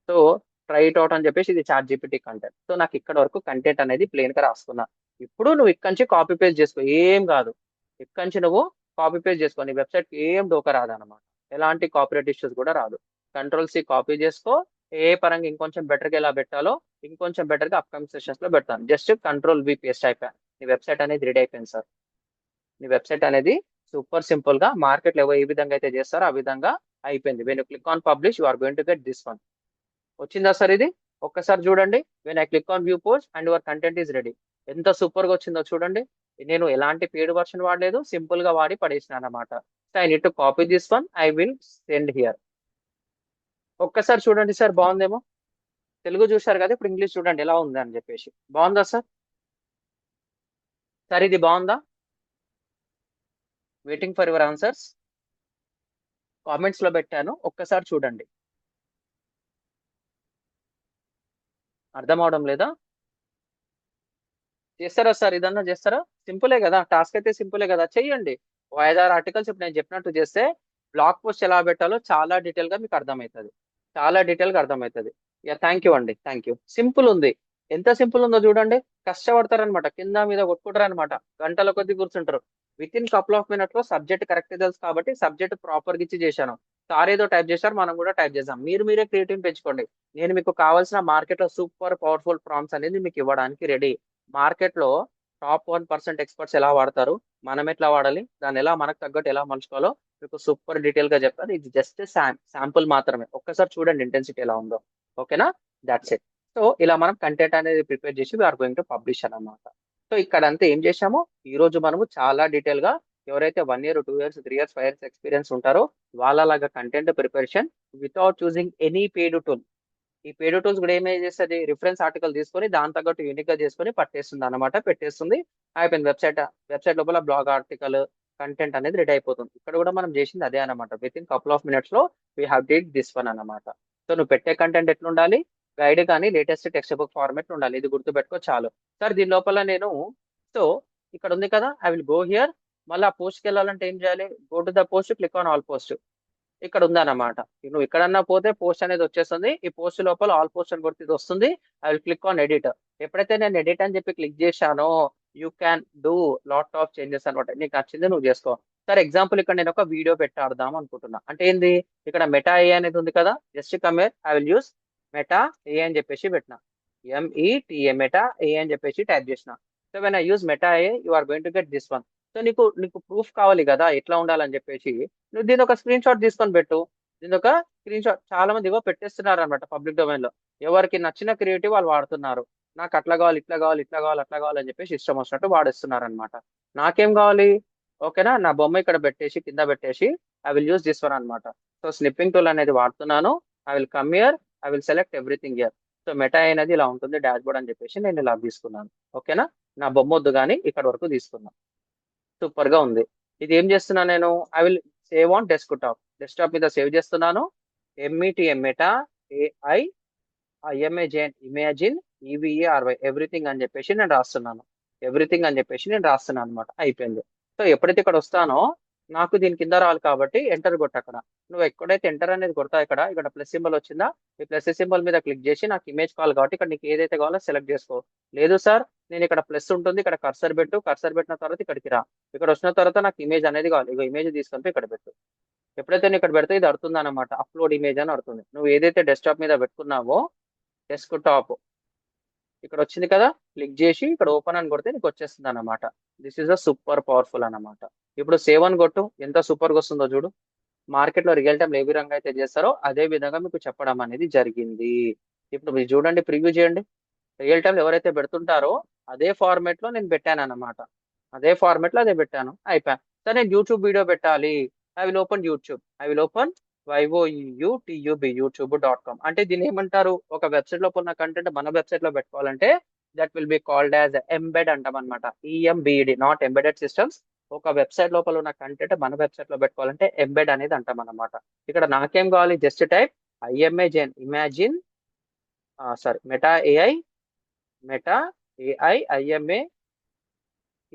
Speaker 1: so try it out అని చెప్పేసి ఇది చాట్ జీపీటీ కంటెంట్. సో నాకు ఇక్కడ వరకు కంటెంట్ అనేది ప్లేన్ గా రాసుకున్నా. ఇప్పుడు నువ్వు ఇక్కడ నుంచి కాపీ పేస్ట్ చేసుకో, ఏం కాదు. ఇక్కడ నుంచి నువ్వు కాపీ పేస్ట్ చేసుకో, నీ వెబ్సైట్ ఏం డోకా రాదనమాట. ఎలాంటి కాపీరైట్ ఇష్యూస్ కూడా రాదు. Ctrl+C కాపీ చేసుకో. ఏ పరంగా ఇంకొంచెం బెటర్ గా ఎలా పెట్టాలో ఇంకొంచెం బెటర్ గా అప్కమింగ్ సెషన్స్ లో పెడతాను. జస్ట్ Ctrl+V పేస్ట్ అయిపోయా. నీ వెబ్సైట్ అనేది రెడీ అయిపోయింది సార్. నీ వెబ్సైట్ అనేది సూపర్ సింపుల్ గా మార్కెట్ లో ఏ విధంగా అయితే చేస్తారో ఆ విధంగా అయిపోయింది. When you click on publish, you are going to get this one. వచ్చిందా సార్? ఇది ఒక్కసారి చూడండి. When I click on view post and your content is ready. ఎంత సూపర్ గా వచ్చిందో చూడండి. నేను ఎలాంటి పెయిడ్ వర్షన్ వాడలేదు, సింపుల్ గా వాడి పడేసినాను అనమాట. So I need to copy this one, I will send here. ఒక్కసారి చూడండి సార్, బాగుందేమో. తెలుగు చూశారు కదా, ఇప్పుడు ఇంగ్లీష్ చూడండి ఎలా ఉంది అని చెప్పేసి. బాగుందా సార్? సార్ ఇది బాగుందా? Waiting for your answers. Comments లో పెట్టాను, ఒక్కసారి చూడండి. అర్థం అవడం లేదా? చేస్తారా సార్? ఇదన్నా చేస్తారా? సింపులే కదా, టాస్క్ అయితే సింపులే కదా, చెయ్యండి. 5-6 ఆర్టికల్స్ ఇప్పుడు నేను చెప్పినట్టు చేస్తే బ్లాగ్ పోస్ట్ ఎలా పెట్టాలో చాలా డీటెయిల్ గా మీకు అర్థమవుతుంది. చాలా డీటెయిల్ గా అర్థమవుతుంది. యా, థ్యాంక్ యూ అండి, థ్యాంక్ యూ. సింపుల్ ఉంది. ఎంత సింపుల్ ఉందో చూడండి. కష్టపడతారనమాట, కింద మీద కొట్టుకుంటారు అనమాట, గంటల కొద్ది కూర్చుంటారు. With in couple of minute లో సబ్జెక్ట్ కరెక్ట్ తెలుసు కాబట్టి సబ్జెక్ట్ ప్రాపర్ గా ఇచ్చి చేశాను. సార్ ఏదో టైప్ చేశారు, మనం కూడా టైప్ చేసాం. మీరు మీరే క్రియేటివ్ పెంచుకోండి. నేను మీకు కావాల్సిన మార్కెట్ లో సూపర్ పవర్ఫుల్ ప్రాంప్ట్స్ అనేది మీకు ఇవ్వడానికి రెడీ. మార్కెట్ లో టాప్ 1% ఎక్స్పర్ట్స్ ఎలా వాడతారు, మనం ఎట్లా వాడాలి, దాన్ని ఎలా మనకు తగ్గట్టు ఎలా మలుచుకోవాలో మీకు సూపర్ డీటెయిల్ గా చెప్తాను. ఇది జస్ట్ శాంపుల్ మాత్రమే, ఒక్కసారి చూడండి ఇంటెన్సిటీ ఎలా ఉందో. ఓకేనా? That's it. సో ఇలా మనం కంటెంట్ అనేది ప్రిపేర్ చేసి వీఆర్ గోయింగ్ టు పబ్లిష్ అన్నమాట. సో ఇక్కడ అంతా ఏం చేశాము, ఈ రోజు మనము చాలా డీటెయిల్ గా ఎవరైతే 1 year 2 years 3 years 5 years experience ఉంటారో వాళ్ళలాగా content preparation without choosing any paid tool. ఈ పేడ్ టూల్స్ కూడా ఏమేం చేస్తుంది, రిఫరెన్స్ ఆర్టికల్ తీసుకొని దాని తగ్గట్టు యూనిక్ గా చేసుకొని పట్టేస్తుంది అనమాట, పెట్టేస్తుంది. అయిపోయింది. వెబ్సైట్ లోపల బ్లాగ్ ఆర్టికల్ కంటెంట్ అనేది రెడీ అయిపోతుంది. ఇక్కడ కూడా మనం చేసింది అదే అనమాట. Within couple of minutes లో we have did this one అనమాట. సో నువ్వు పెట్టే కంటెంట్ ఎట్లుండాలి, గైడ్ కానీ లేటెస్ట్ టెక్స్ట్ బుక్ ఫార్మాట్ ఉండాలి. ఇది గుర్తుపెట్టుకో చాలు. సార్ దీని లోపల నేను, సో ఇక్కడ ఉంది కదా, ఐ విల్ గో హియర్. మళ్ళీ ఆ పోస్ట్కి వెళ్ళాలంటే ఏం చేయాలి, go to the post, click on all post. ఇక్కడ ఉందన్నమాట. నువ్వు ఎక్కడన్నా పోతే పోస్ట్ అనేది వచ్చేస్తుంది. ఈ పోస్ట్ లోపల ఆల్ పోస్ట్ అని కొడితే ఇది వస్తుంది. I will click on edit. ఎప్పుడైతే నేను ఎడిట్ అని చెప్పి క్లిక్ చేశానో you can do lot of changes అనమాట. నీకు నచ్చింది నువ్వు చేసుకో. సరే ఎగ్జాంపుల్ ఇక్కడ నేను ఒక వీడియో పెట్టాడదాం అనుకుంటున్నా. అంటే ఏంది, ఇక్కడ మెటా ఏ అనేది ఉంది కదా, just come here I will use Meta A అని చెప్పేసి పెట్టిన, META మెటా ఏ అని చెప్పేసి టైప్ చేసిన. So when I use Meta a you are going to get this one. So నీకు నీకు ప్రూఫ్ కావాలి కదా ఎట్లా ఉండాలని చెప్పేసి, నువ్వు దీని ఒక స్క్రీన్ షాట్ తీసుకొని పెట్టు. దీని ఒక స్క్రీన్ షాట్ చాలా మంది ఇగో పెట్టేస్తున్నారు అనమాట పబ్లిక్ డొమైన్ లో. ఎవరికి నచ్చిన క్రియేటివ్ వాళ్ళు వాడుతున్నారు. నాకు అట్లా కావాలి, ఇట్లా కావాలి, ఇట్లా కావాలి, అట్లా కావాలి అని చెప్పేసి ఇష్టం వచ్చినట్టు వాడేస్తున్నారు అనమాట. నాకేం కావాలి, ఓకేనా, నా బొమ్మ ఇక్కడ పెట్టేసి కింద పెట్టేసి I will use this one అనమాట. సో స్నిప్పింగ్ టూల్ అనేది వాడుతున్నాను. I will come here, I will select everything here. So meta అనేది ఇలా ఉంటుంది డాష్ బోర్డ్ అని చెప్పేసి నేను ఇలా తీసుకున్నాను. ఓకేనా, నా బొమ్మ వద్దు కానీ ఇక్కడ వరకు తీసుకున్నాను. సూపర్ గా ఉంది. ఇది ఏం చేస్తున్నా నేను, I will save on desktop మీద సేవ్ చేస్తున్నాను. META AI imagine EVERY everything అని చెప్పేసి నేను రాస్తున్నాను. ఎవ్రీథింగ్ అని చెప్పేసి నేను రాస్తున్నాను అనమాట. అయిపోయింది. సో ఎప్పుడైతే ఇక్కడ వస్తానో నాకు దీని కింద రావాలి కాబట్టి ఎంటర్ కొట్ట అక్కడ. నువ్వు ఎక్కడైతే ఎంటర్ అనేది కొడతా ఇక్కడ ఇక్కడ ప్లస్ సింబల్ వచ్చిందా, ఈ ప్లస్ సింబల్ మీద క్లిక్ చేసి నాకు ఇమేజ్ కావాలి కాబట్టి ఇక్కడ నీకు ఏదైతే కావాలో సెలెక్ట్ చేసుకో. లేదు సార్ నేను ఇక్కడ ప్లస్ ఉంటుంది, ఇక్కడ కర్సర్ పెట్టు, కర్సర్ పెట్టిన తర్వాత ఇక్కడికి రా. ఇక్కడ వచ్చిన తర్వాత నాకు ఇమేజ్ అనేది కావాలి, ఇక ఇమేజ్ తీసుకొని ఇక్కడ పెట్టు. ఎప్పుడైతే నేను ఇక్కడ పెడితే ఇది అడుతుంది అనమాట, అప్లోడ్ ఇమేజ్ అని అడుతుంది. నువ్వు ఏదైతే డెస్క్టాప్ మీద పెట్టుకున్నావో డెస్క్ టాప్ ఇక్కడ వచ్చింది కదా, క్లిక్ చేసి ఇక్కడ ఓపెన్ అని కొడితే నీకు వచ్చేస్తుంది అనమాట. This is a super powerful అనమాట. ఇప్పుడు సేవ్ అని కొట్టు, ఎంత సూపర్ గా వస్తుందో చూడు. మార్కెట్ లో రియల్ టైం ఏ విధంగా అయితే చేస్తారో అదే విధంగా మీకు చెప్పడం అనేది జరిగింది. ఇప్పుడు మీరు చూడండి, ప్రివ్యూ చేయండి. రియల్ టైం ఎవరైతే పెడుతుంటారో అదే ఫార్మేట్ లో నేను పెట్టాను అనమాట. అదే ఫార్మేట్ లో అదే పెట్టాను, అయిపోయా. సరే నేను యూట్యూబ్ వీడియో పెట్టాలి. I will open YouTube. I will open youtube.com. అంటే దీన్ని ఏమంటారు, ఒక వెబ్సైట్ లో ఉన్న కంటెంట్ మన వెబ్సైట్ లో పెట్టుకోవాలంటే that will be called as embed అంటాం అనమాట. EMBED, not embedded systems. ఒక వెబ్సైట్ లోపల ఉన్న కంటెంట్ మన వెబ్సైట్ లో పెట్టుకోవాలంటే ఎంబెడ్ అనేది అంటాం అనమాట. ఇక్కడ నాకేం కావాలి, just type imagine sorry Meta AI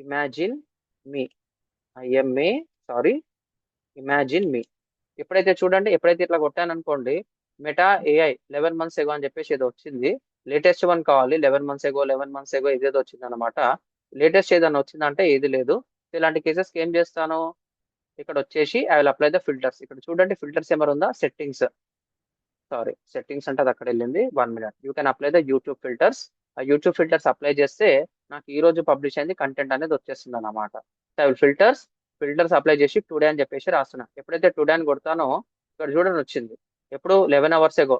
Speaker 1: imagine me sorry imagine me. ఎప్పుడైతే చూడండి, ఎప్పుడైతే ఇట్లా కొట్టాను అనుకోండి, మెటా AI 11 months ఎగో అని చెప్పేసి ఏదో వచ్చింది. లేటెస్ట్ వన్ కావాలి, 11 months ఎగో ఇదేదో వచ్చింది అనమాట. లేటెస్ట్ ఏదైనా వచ్చిందంటే ఏది లేదు. ఇలాంటి కేసెస్కి ఏం చేస్తాను, ఇక్కడ వచ్చేసి I will apply the filters. ఇక్కడ చూడండి ఫిల్టర్స్ ఏమైనా ఉందా, సెట్టింగ్స్ అంటే అది అక్కడ వెళ్ళింది. 1 minute. You can apply the YouTube filters. ఆ యూట్యూబ్ ఫిల్టర్స్ అప్లై చేస్తే నాకు ఈ రోజు పబ్లిష్ అయింది కంటెంట్ అనేది వచ్చేస్తుంది అనమాట. ఫిల్టర్స్ అప్లై చేసి టుడే అని చెప్పేసి రాస్తున్నా. ఎప్పుడైతే టుడే అని కొడతానో ఇక్కడ చూడండి వచ్చింది. ఎప్పుడు 11 hours ago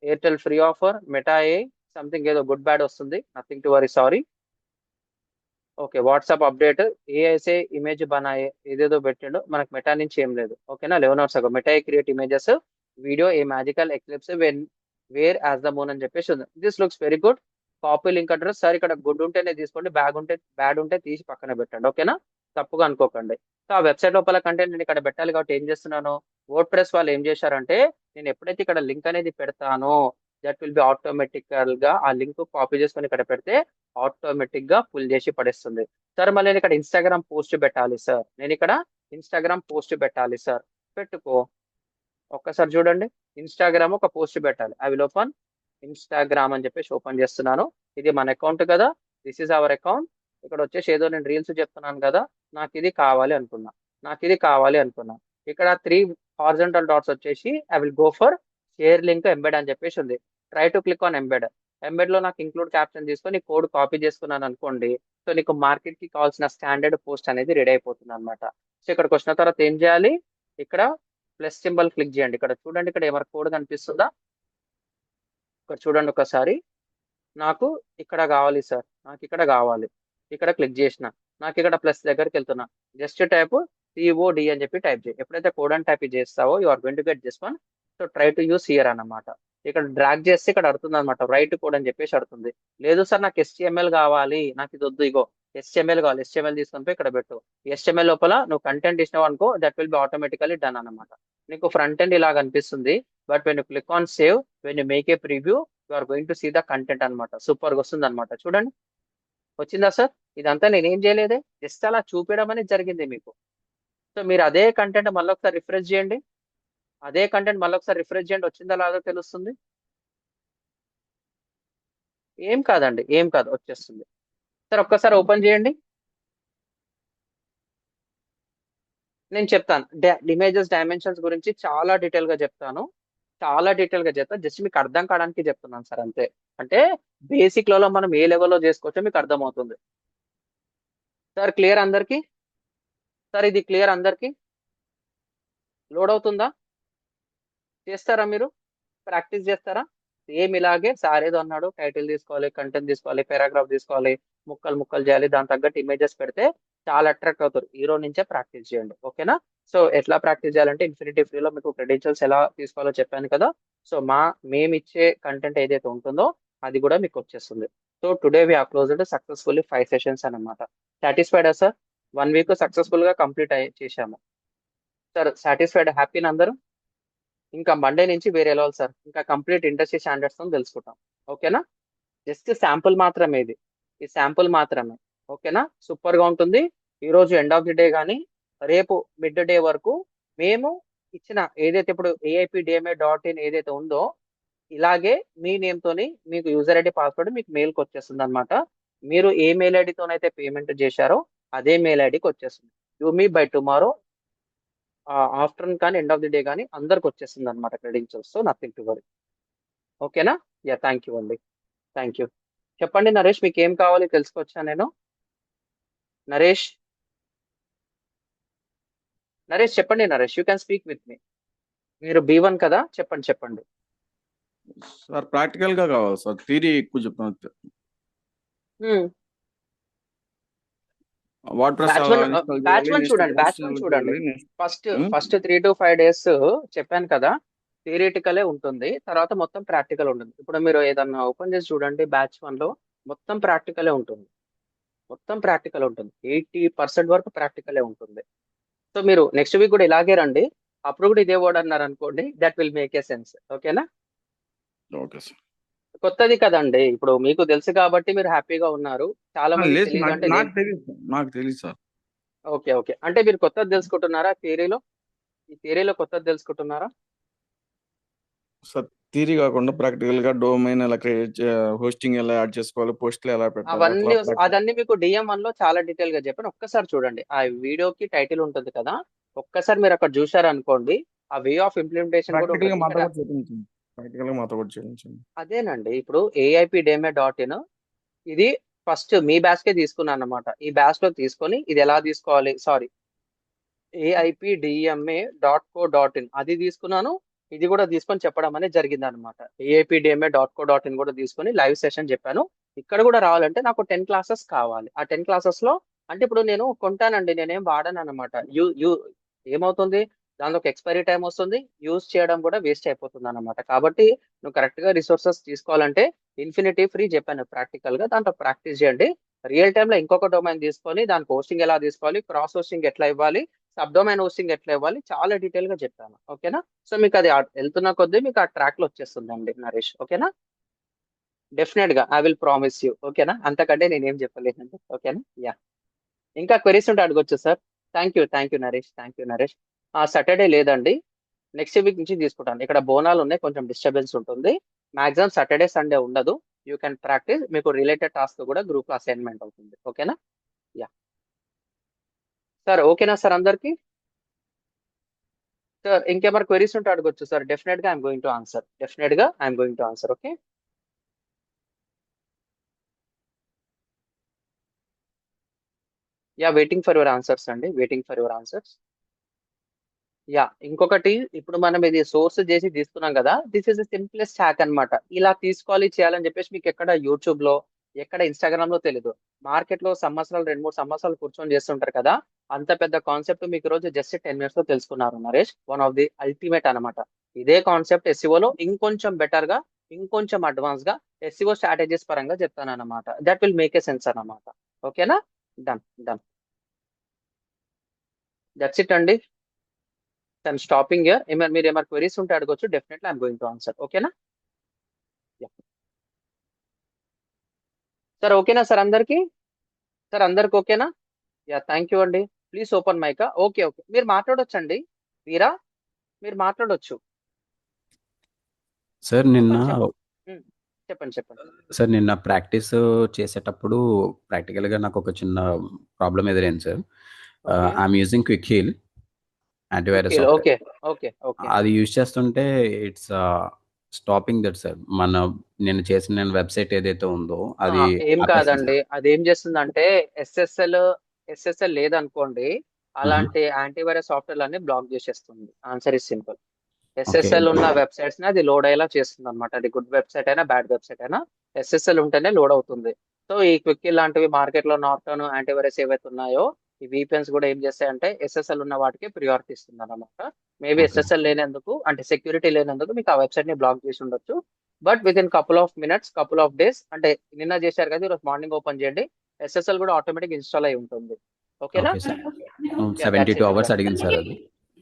Speaker 1: Airtel free offer Meta A something ఏదో గుడ్ బ్యాడ్ వస్తుంది, nothing to worry, sorry. Okay, WhatsApp update ఏఐసే ఇమేజ్ బనాయే ఏదేదో పెట్టాడు, మనకు మెటా నుంచి ఏం లేదు. ఓకేనా, 11 hours అగో meta create images video A magical eclipse where as the moon అని చెప్పేసి ఉంది. This looks very good. Copy link address. Sir ఇక్కడ గుడ్ ఉంటేనే తీసుకోండి, బ్యాడ్ ఉంటే తీసి పక్కన పెట్టండి. ఓకేనా, తప్పుగా అనుకోకండి. సో ఆ వెబ్సైట్ లోపల కంటెంట్ నేను ఇక్కడ పెట్టాలి కాబట్టి ఏం చేస్తున్నాను, వర్డ్ ప్రెస్ వాళ్ళు ఏం చేశారంటే నేను ఎప్పుడైతే ఇక్కడ లింక్ అనేది పెడతానో దట్ విల్ బి ఆటోమేటికల్ గా ఆ లింక్ కాపీ చేసుకొని ఇక్కడ పెడితే ఆటోమేటిక్ గా పుల్ చేసి పడేస్తుంది. సార్ మళ్ళీ నేను ఇక్కడ ఇన్స్టాగ్రామ్ పోస్ట్ పెట్టాలి సార్, పెట్టుకో. ఒక్కసారి చూడండి. ఇన్స్టాగ్రామ్ ఒక పోస్ట్ పెట్టాలి. ఐ విల్ ఓపెన్ ఇన్స్టాగ్రామ్ అని చెప్పేసి ఓపెన్ చేస్తున్నాను. ఇది మన అకౌంట్ కదా, దిస్ ఇస్ అవర్ అకౌంట్. ఇక్కడ వచ్చేసి ఏదో నేను రీల్స్ చెప్తున్నాను కదా, నాకు ఇది కావాలి అనుకున్నా, నాకు ఇది కావాలి అనుకున్నా. ఇక్కడ 3 హారిజంటల్ డాట్స్ వచ్చేసి I will go for share link embed అని చెప్పేసి ఉంది. Try to click on embed. Embed లో నాకు ఇంక్లూడ్ క్యాప్షన్ తీసుకొని కోడ్ కాపీ చేసుకున్నాను అనుకోండి. సో నీకు మార్కెట్ కి కావాల్సిన స్టాండర్డ్ పోస్ట్ అనేది రెడీ అయిపోతుంది అనమాట. సో ఇక్కడికి వచ్చిన తర్వాత ఏం చేయాలి, ఇక్కడ ప్లస్ సింబల్ క్లిక్ చేయండి. ఇక్కడ చూడండి, ఇక్కడ ఏమైనా కోడ్ కనిపిస్తుందా? ఇక్కడ చూడండి ఒకసారి. నాకు ఇక్కడ కావాలి సార్, నాకు ఇక్కడ కావాలి. ఇక్కడ క్లిక్ చేసిన, నాకు ఇక్కడ ప్లస్ దగ్గరికి వెళ్తున్నా. జస్ట్ టైప్ సిఓడి అని చెప్పి టైప్ చేయి. ఎప్పుడైతే కోడ్ అని టైప్ చేస్తావో you are going to get this one. So try to use here అన్నమాట. ఇక్కడ డ్రాగ్ చేస్తే ఇక్కడ అడుగుతుంది అనమాట, రైట్ కోడ్ అని చెప్పేసి అడుగుతుంది. లేదు సార్ నాకు HTML కావాలి, నాకు ఇది వద్దు, ఇగో HTML కావాలి, HTML తీసుకొని పోయి ఇక్కడ పెట్టు. HTML లోపల నువ్వు కంటెంట్ ఇచ్చినావు అనుకో, that will be automatically done అన్నమాట. నీకు ఫ్రంట్ ఎండ్ ఇలా కనిపిస్తుంది. But when you click on save, when you make a preview, you are going to see the content అనమాట. సూపర్ గా వస్తుంది అనమాట. చూడండి, వచ్చిందా సార్? ఇదంతా నేనేం చేయలేదే, జస్ట్ అలా చూపించడం అనేది జరిగింది మీకు. సో మీరు అదే కంటెంట్ మళ్ళీ ఒకసారి రిఫ్రెష్ చేయండి. అదే కంటెంట్ మళ్ళీ ఒకసారి రిఫ్రెష్ చేయండి, వచ్చిందా లాగా తెలుస్తుంది. ఏం కాదండి, ఏం కాదు, వచ్చేస్తుంది. సార్ ఒక్కసారి ఓపెన్ చేయండి. నేను చెప్తాను ఇమేజెస్ డైమెన్షన్స్ గురించి చాలా డీటెయిల్ గా చెప్తాను. చాలా డీటెయిల్ గా చెప్తాను, జస్ట్ మీకు అర్థం కావడానికి చెప్తున్నాను సార్, అంతే. అంటే బేసిక్ లో మనం ఏ లెవెల్లో చేసుకోవచ్చో మీకు అర్థమవుతుంది. సార్ క్లియర్ అందరికి? సార్ ఇది క్లియర్ అందరికి? లోడ్ అవుతుందా? చేస్తారా మీరు? ప్రాక్టీస్ చేస్తారా? సేమ్ ఇలాగే సార్ ఏదో అన్నాడు, టైటిల్ తీసుకోవాలి, కంటెంట్ తీసుకోవాలి, పారాగ్రాఫ్ తీసుకోవాలి, ముక్కలు ముక్కలు చేయాలి, దాని తగ్గట్టు ఇమేజెస్ పెడితే చాలా అట్రాక్ట్ అవుతారు. ఈ రోజు నుంచే ప్రాక్టీస్ చేయండి, ఓకేనా? సో ఎట్లా ప్రాక్టీస్ చేయాలంటే ఇన్ఫినిటీ ఫ్రీలో మీకు క్రెడెన్షియల్స్ ఎలా తీసుకోవాలో చెప్పాను కదా. సో మేము ఇచ్చే కంటెంట్ ఏదైతే ఉంటుందో అది కూడా మీకు వచ్చేస్తుంది. So today we have closed successfully 5 sessions అన్నమాట. సాటిస్ఫైడా సార్? 1 వీక్ సక్సెస్ఫుల్ గా కంప్లీట్ చేశాము సార్. సాటిస్ఫైడ్, హ్యాపీ అందరూ? ఇంకా మండే నుంచి వేరే లెవెల్ సార్, ఇంకా కంప్లీట్ ఇండస్ట్రీ స్టాండర్డ్స్ తెలుసుకుంటాం, ఓకేనా? జస్ట్ శాంపుల్ మాత్రమే ఇది, ఈ శాంపుల్ మాత్రమే, ఓకేనా? సూపర్ గా ఉంటుంది. ఈ రోజు ఎండ్ ఆఫ్ ది డే కానీ రేపు మిడ్ డే వరకు మేము ఇచ్చిన ఏదైతే ఇప్పుడు AIPDMA.in ఏదైతే ఉందో, ఇలాగే మీ నేమ్ తోని మీకు యూజర్ ఐడి పాస్వర్డ్ మీకు మెయిల్కి వచ్చేస్తుంది అనమాట. మీరు ఏ మెయిల్ ఐడితోనైతే పేమెంట్ చేశారో అదే మెయిల్ ఐడికి వచ్చేస్తుంది. You me by tomorrow afternoon కానీ ఎండ్ ఆఫ్ ది డే కానీ అందరికి వచ్చేస్తుంది అనమాట credentials. So nothing to worry, ఓకేనా? యా, థ్యాంక్ యూ అండి, థ్యాంక్ యూ. చెప్పండి నరేష్, మీకు ఏం కావాలి తెలుసుకోవచ్చా నేను? నరేష్, నరేష్ చెప్పండి. Naresh you can speak with me. మీరు B1 కదా, చెప్పండి చెప్పండి.
Speaker 2: సార్ ప్రాక్టికల్ గా కావాలి సార్, థియరీ ఎక్కువ చెప్తాను. వాటర్
Speaker 1: బ్యాచ్ వన్ చూడండి, బ్యాచ్ వన్ చూడండి. ఫస్ట్ 3 to 5 days చెప్పాను కదా, థియరిటికలే ఉంటుంది, తర్వాత మొత్తం ప్రాక్టికల్ ఉంటుంది. ఇప్పుడు మీరు ఏదన్నా ఓపెన్ చేసి చూడండి, బ్యాచ్ 1 లో మొత్తం ప్రాక్టికలే ఉంటుంది, మొత్తం ప్రాక్టికల్ ఉంటుంది, 80% వరకు ప్రాక్టికలే ఉంటుంది. సో మీరు నెక్స్ట్ వీక్ కూడా ఇలాగే రండి, అప్పుడు కూడా ఇదే వర్డ్ అన్నారు అనుకోండి, that will make a sense, ఓకేనా?
Speaker 2: Okay sir.
Speaker 1: కొత్తది కదండి, ఇప్పుడు మీకు తెలుసు కాబట్టి మీరు హ్యాపీగా ఉన్నారు. చాలా మంది
Speaker 2: లేదు,
Speaker 1: తెలియదు అంటే
Speaker 2: నాకు తెలియదు సార్.
Speaker 1: ఓకే ఓకే, అంటే మీరు కొత్తది తెలుసుకుంటున్నారా థియరీలో? ఈ థియరీలో కొత్తది తెలుసుకుంటున్నారా?
Speaker 2: సార్ థియరీ కాకుండా ప్రాక్టికల్ గా డొమైన్ ఎలా క్రియేట్, హోస్టింగ్ ఎలా యాడ్ చేసుకోవాలి, పోస్టులు ఎలా
Speaker 1: అవన్నీ
Speaker 2: పెట్టాలి,
Speaker 1: అదన్నీ మీకు DM1 లో చాలా డీటెయిల్ గా చెప్పాను. ఒక్కసారి చూడండి, ఆ వీడియోకి టైటిల్ ఉంటుంది కదా, ఒక్కసారి మీరు అక్కడ చూసారు అనుకోండి, ఆ వే ఆఫ్ ఇంప్లిమెంటేషన్ కూడా
Speaker 2: ప్రాక్టికల్ గా మాతో
Speaker 1: ఉంటుంది.
Speaker 2: కూడా చూపించండి, ప్రాక్టికల్ గా మాతో కూడా చూపించండి.
Speaker 1: అదేనండి, ఇప్పుడు AIPDMA.in ఇది ఫస్ట్ మీ బ్యాచ్ కే తీసుకున్నాను అనమాట. ఈ బ్యాచ్ లో తీసుకొని ఇది ఎలా తీసుకోవాలి, సారీ, AIPDMA.co.in అది తీసుకున్నాను. ఇది కూడా తీసుకొని చెప్పడం అనేది జరిగింది అనమాట. AIPDMA.co.in కూడా తీసుకొని లైవ్ సెషన్ చెప్పాను. ఇక్కడ కూడా రావాలంటే నాకు 10 క్లాసెస్ కావాలి. ఆ 10 క్లాసెస్ లో అంటే ఇప్పుడు నేను కొంటానండి, నేనేం వాడను అనమాట. ఏమవుతుంది, దానిలో ఎక్స్పైరీ టైం వస్తుంది, యూజ్ చేయడం కూడా వేస్ట్ అయిపోతుంది అనమాట. కాబట్టి నువ్వు కరెక్ట్ గా రిసోర్సెస్ తీసుకోవాలంటే ఇన్ఫినిటీ ఫ్రీ చెప్పాను ప్రాక్టికల్ గా, దాంట్లో ప్రాక్టీస్ చేయండి. రియల్ టైమ్ లో ఇంకొక డొమైన్ తీసుకొని దానికి హోస్టింగ్ ఎలా తీసుకోవాలి, క్రాస్ హోస్టింగ్ ఎట్లా ఇవ్వాలి, సబ్ డొమైన్ హోస్టింగ్ ఎట్లా ఇవ్వాలి, చాలా డీటెయిల్ గా చెప్పాను, ఓకేనా? సో మీకు అది వెళ్తున్న కొద్దీ మీకు ఆ ట్రాక్ లో వచ్చేస్తుంది అండి నరేష్, ఓకేనా? డెఫినెట్ గా ఐ విల్ ప్రామిస్ యూ, ఓకేనా? అంతకంటే నేనేం చెప్పలేనండి, ఓకేనా? యా, ఇంకా క్వెరీస్ ఉంటే అడగొచ్చు sir. Thank you Naresh, thank you Naresh. ఆ సాటర్డే లేదండి, నెక్స్ట్ వీక్ నుంచి తీసుకుంటాను. ఇక్కడ బోనాలు ఉన్నాయి, కొంచెం డిస్టర్బెన్స్ ఉంటుంది. మాక్సిమం సాటర్డే సండే ఉండదు. You can practise. మీకు రిలేటెడ్ టాస్క్ కూడా గ్రూప్ అసైన్మెంట్ అవుతుంది. ఓకేనా? Yeah sir. ఓకేనా సార్ అందరికి? సార్ ఇంకేమైనా క్వెరీస్ ఉంటే అడగొచ్చు సార్. డెఫినెట్ గా I'm going to answer. Definite గా I'm going to answer. Okay. Yeah waiting for your answers అండి, waiting for your answers. Yeah ఇంకొకటి, ఇప్పుడు మనం ఇది సోర్స్ చేసి తీసుకున్నాం కదా, this is the simplest hack అన్నమాట. ఇలా తీసుకోవాలి చేయాలని చెప్పేసి మీకు ఎక్కడ యూట్యూబ్ లో, ఎక్కడ ఇన్స్టాగ్రామ్ లో తెలియదు. మార్కెట్ లో సంవత్సరాలు, 2-3 సంవత్సరాలు కూర్చొని చేస్తుంటారు కదా, అంత పెద్ద కాన్సెప్ట్ మీకు ఈ రోజు జస్ట్ 10 minutes లో తెలుసుకున్నారు Naresh. One of the ultimate అన్నమాట. ఇదే కాన్సెప్ట్ ఎస్సీఓ లో ఇంకొంచెం బెటర్ గా, ఇంకొంచెం అడ్వాన్స్ గా ఎస్సీఓ స్ట్రాటజీస్ పరంగా చెప్తాను అన్నమాట. That will make a sense అన్నమాట. ఓకేనా? Done done. దట్స్ ఇట్ అండి. I'm stopping here. మీరు ఏమైనా క్వెరీస్ ఉంటే అడగొచ్చు. Definitely I'm going to answer. ఓకేనా? సార్ ఓకేనా సార్ అందరికి? సార్ అందరికి ఓకేనా? యా థ్యాంక్ యూ అండి. Please open mic. Okay okay, మీరు మాట్లాడొచ్చండి. వీరా, మీరు మాట్లాడొచ్చు.
Speaker 3: సార్ నిన్న
Speaker 1: చెప్పండి చెప్పండి. ఉమ్, చెప్పండి చెప్పండి.
Speaker 3: సార్ నిన్న ప్రాక్టీస్ చేసేటప్పుడు ప్రాక్టికల్గా నాకు ఒక చిన్న ప్రాబ్లం ఎదురైంది sir.
Speaker 1: Okay
Speaker 3: I'm using Quick Heal antivirus software.
Speaker 1: Okay okay okay
Speaker 3: అది యూజ్ చేస్తుంటే ఇట్స్ స్టాపింగ్ దట్ సార్. నేను చేసిన వెబ్సైట్ ఏదైతే ఉందో అది
Speaker 1: ఏం
Speaker 3: ఆపేసింది
Speaker 1: కాదండి,
Speaker 3: సార్.
Speaker 1: అదేం చేస్తుందంటే ఎస్ఎస్ఎల్ లేదనుకోండి, అలాంటి యాంటీవైరస్ సాఫ్ట్వేర్ అన్ని బ్లాక్ చేసేస్తుంది. Answer is simple.
Speaker 3: Okay
Speaker 1: SSL ఉన్న వెబ్సైట్స్ ని అది లోడ్ అయ్యేలా చేస్తుంది అనమాట. అది గుడ్ వెబ్సైట్ అయినా బ్యాడ్ వెబ్సైట్ అయినా ఎస్ఎస్ఎల్ ఉంటేనే లోడ్ అవుతుంది. సో ఈ క్విక్ లాంటివి మార్కెట్ లో నార్టన్ యాంటీవైరస్ ఏవైతే ఉన్నాయో, ఈ VPNs కూడా ఏం చేస్తాయంటే ఎస్ఎస్ఎల్ ఉన్న వాటికి ప్రియారిటీ ఇస్తుంది అనమాట. మేబీ
Speaker 3: ఓకే
Speaker 1: ఎస్ఎస్ఎల్ లేనందుకు, అంటే సెక్యూరిటీ లేనందుకు మీకు ఆ వెబ్సైట్ ని బ్లాక్ చేసి ఉండొచ్చు. But with in couple of minutes, couple of days, అంటే నిన్న చేశారు కదా, ఈరోజు మార్నింగ్ ఓపెన్ చేయండి, ఎస్ఎస్ఎల్ కూడా ఆటోమేటిక్ ఇన్స్టాల్ అయి ఉంటుంది. ఓకేనా?
Speaker 3: Okay sir.
Speaker 1: యా
Speaker 3: 72 hours అడిగింది సార్ అది.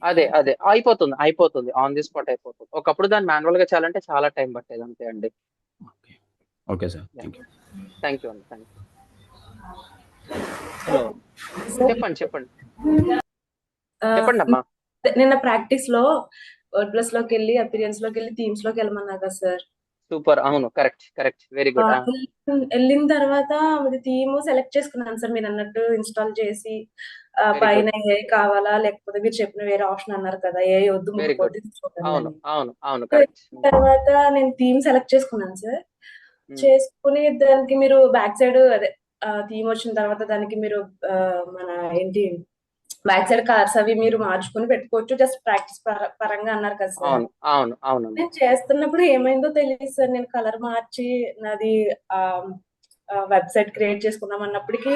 Speaker 1: అదే అదే అయిపోతుంది, అయిపోతుంది ఆన్ ది స్పాట్ అయిపోతుంది. ఒకప్పుడు దాన్ని మాన్యువల్ గా చేయాలంటే చాలా టైం పట్టేది. అంతే అండి.
Speaker 3: Okay okay sir, thank you.
Speaker 1: Thank you అండి, థ్యాంక్ యూ.
Speaker 4: హలో
Speaker 1: చెప్పండి చెప్పండి
Speaker 5: ఆ,
Speaker 1: చెప్పండి అమ్మా.
Speaker 5: నిన్న ప్రాక్టీస్ లో వర్డ్ ప్లస్ లోకి వెళ్ళి అపిరియన్స్ లోకి వెళ్ళి థీమ్స్ లోకి వెళ్ళమన్నా కదా సార్.
Speaker 1: సూపర్, అవును, కరెక్ట్ కరెక్ట్, వెరీ గుడ్.
Speaker 5: వెళ్ళిన తర్వాత అది థీమ్ సెలెక్ట్ చేసుకున్నాను సార్, మీరు అన్నట్టు ఇన్స్టాల్ చేసి
Speaker 1: Very
Speaker 5: పైన ఏ కావాలా, లేకపోతే మీరు చెప్పిన వేరే ఆప్షన్ అన్నారు కదా, ఏ వద్దు
Speaker 1: వెరీ గుడ్.
Speaker 5: ముట్టుకోవద్దు తీసుకోకండి
Speaker 1: అవును
Speaker 5: అని.
Speaker 1: అవును అవును,
Speaker 5: సో,
Speaker 1: కరెక్ట్.
Speaker 5: తర్వాత నేను థీమ్ సెలెక్ట్ చేసుకున్నాను సార్. చేసుకుని దానికి మీరు బ్యాక్ సైడ్ అదే థీమ్ వచ్చిన తర్వాత దానికి మీరు మన ఏంటి బ్యాక్ సైడ్ కలర్స్ అవి మీరు మార్చుకుని పెట్టుకోవచ్చు, జస్ట్ ప్రాక్టీస్ పరంగా అన్నారు కదా సార్.
Speaker 1: అవును అవును అవును
Speaker 5: నేను చేస్తున్నప్పుడు ఏమైందో తెలియదు సార్, నేను కలర్ మార్చి నాది వెబ్సైట్ క్రియేట్ చేసుకుందాం అన్నప్పటికీ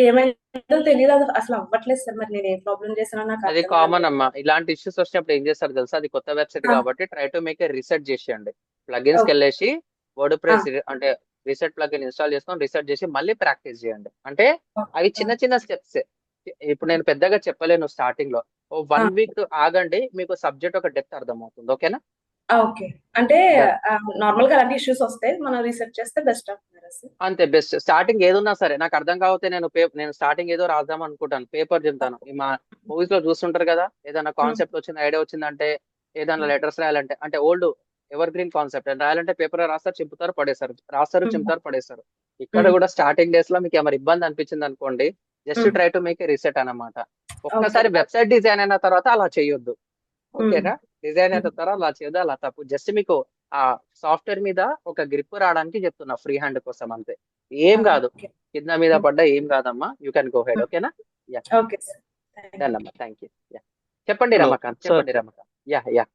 Speaker 5: ఏమైందో తెలియదు, అది అసలు అవ్వట్లేదు సార్. మరి నేను ఏ ప్రాబ్లం చేసినా నాకు
Speaker 1: అది
Speaker 5: అర్థం
Speaker 1: కామన్
Speaker 5: కాలేదు.
Speaker 1: అమ్మా. ఇలాంటి ఇష్యూస్ వచ్చినప్పుడు ఏం చేస్తారు తెలుసా, అది కొత్త వెబ్సైట్ కాబట్టి try to make a reset చేసేయండి. ప్లగిన్స్ కి వెళ్ళేసి వర్డ్ ప్రెస్ అంటే రీసెట్ ప్లగిన్ ఇన్స్టాల్ చేసుకొని రీసెట్ చేసి మళ్ళీ ప్రాక్టీస్ చేయండి. అంటే అవి చిన్న చిన్న స్టెప్స్. ఇప్పుడు నేను పెద్దగా చెప్పలేను స్టార్టింగ్ లో. ఓ 1 week ఆగండి, మీకు సబ్జెక్ట్ ఒక డెప్త్ అర్థమవుతుంది. ఓకేనా?
Speaker 5: ఓకే, అంటే
Speaker 1: Done.
Speaker 5: నార్మల్ గా అలాంటి ఇష్యూస్ వస్తాయి, మనం రీసెర్చ్ చేస్తే బెస్ట్ అంటున్నారు సార్.
Speaker 1: అంతే, బెస్ట్. స్టార్టింగ్ ఏదున్నా సరే నాకు అర్థం కాకపోతే నేను స్టార్టింగ్ ఏదో రాద్దాం అనుకుంటాను, పేపర్ చెప్తాను. మా మూవీస్ లో చూస్తుంటారు కదా, ఏదైనా కాన్సెప్ట్ వచ్చింది, ఐడియా వచ్చిందంటే, ఏదైనా లెటర్స్ రాయాలంటే, అంటే ఓల్డ్ ఎవర్ గ్రీన్ కాన్సెప్ట్ అని రాయాలంటే పేపర్ రాస్తారు, చింపుతారు, పడేస్తారు, రాస్తారు, చింపుతారు, పడేస్తారు. ఇక్కడ కూడా స్టార్టింగ్ డేస్ లో మీకు ఏమైనా ఇబ్బంది అనిపించింది అనుకోండి, just try to make a reset అన్నమాట. ఒక్కసారి వెబ్సైట్ డిజైన్ అయిన తర్వాత అలా చేయొద్దు. ఓకేనా? డిజైన్ అయిన తర్వాత అలా చేయొద్దు, అలా తప్పు. జస్ట్ మీకు ఆ సాఫ్ట్వేర్ మీద ఒక గ్రిప్ రావడానికి చెప్తున్నా, ఫ్రీ హ్యాండ్ కోసం అంతే. ఏం కాదు, కింద మీద పడ్డా ఏం కాదమ్మా. You can go ahead. ఓకేనా? యా
Speaker 5: ఓకే సార్,
Speaker 1: డన్ అమ్మా, థ్యాంక్ యూ. యా చెప్పండి
Speaker 4: హలో
Speaker 1: రమకాంత్,
Speaker 4: సార్.
Speaker 1: చెప్పండి రమకాంత్. యా యా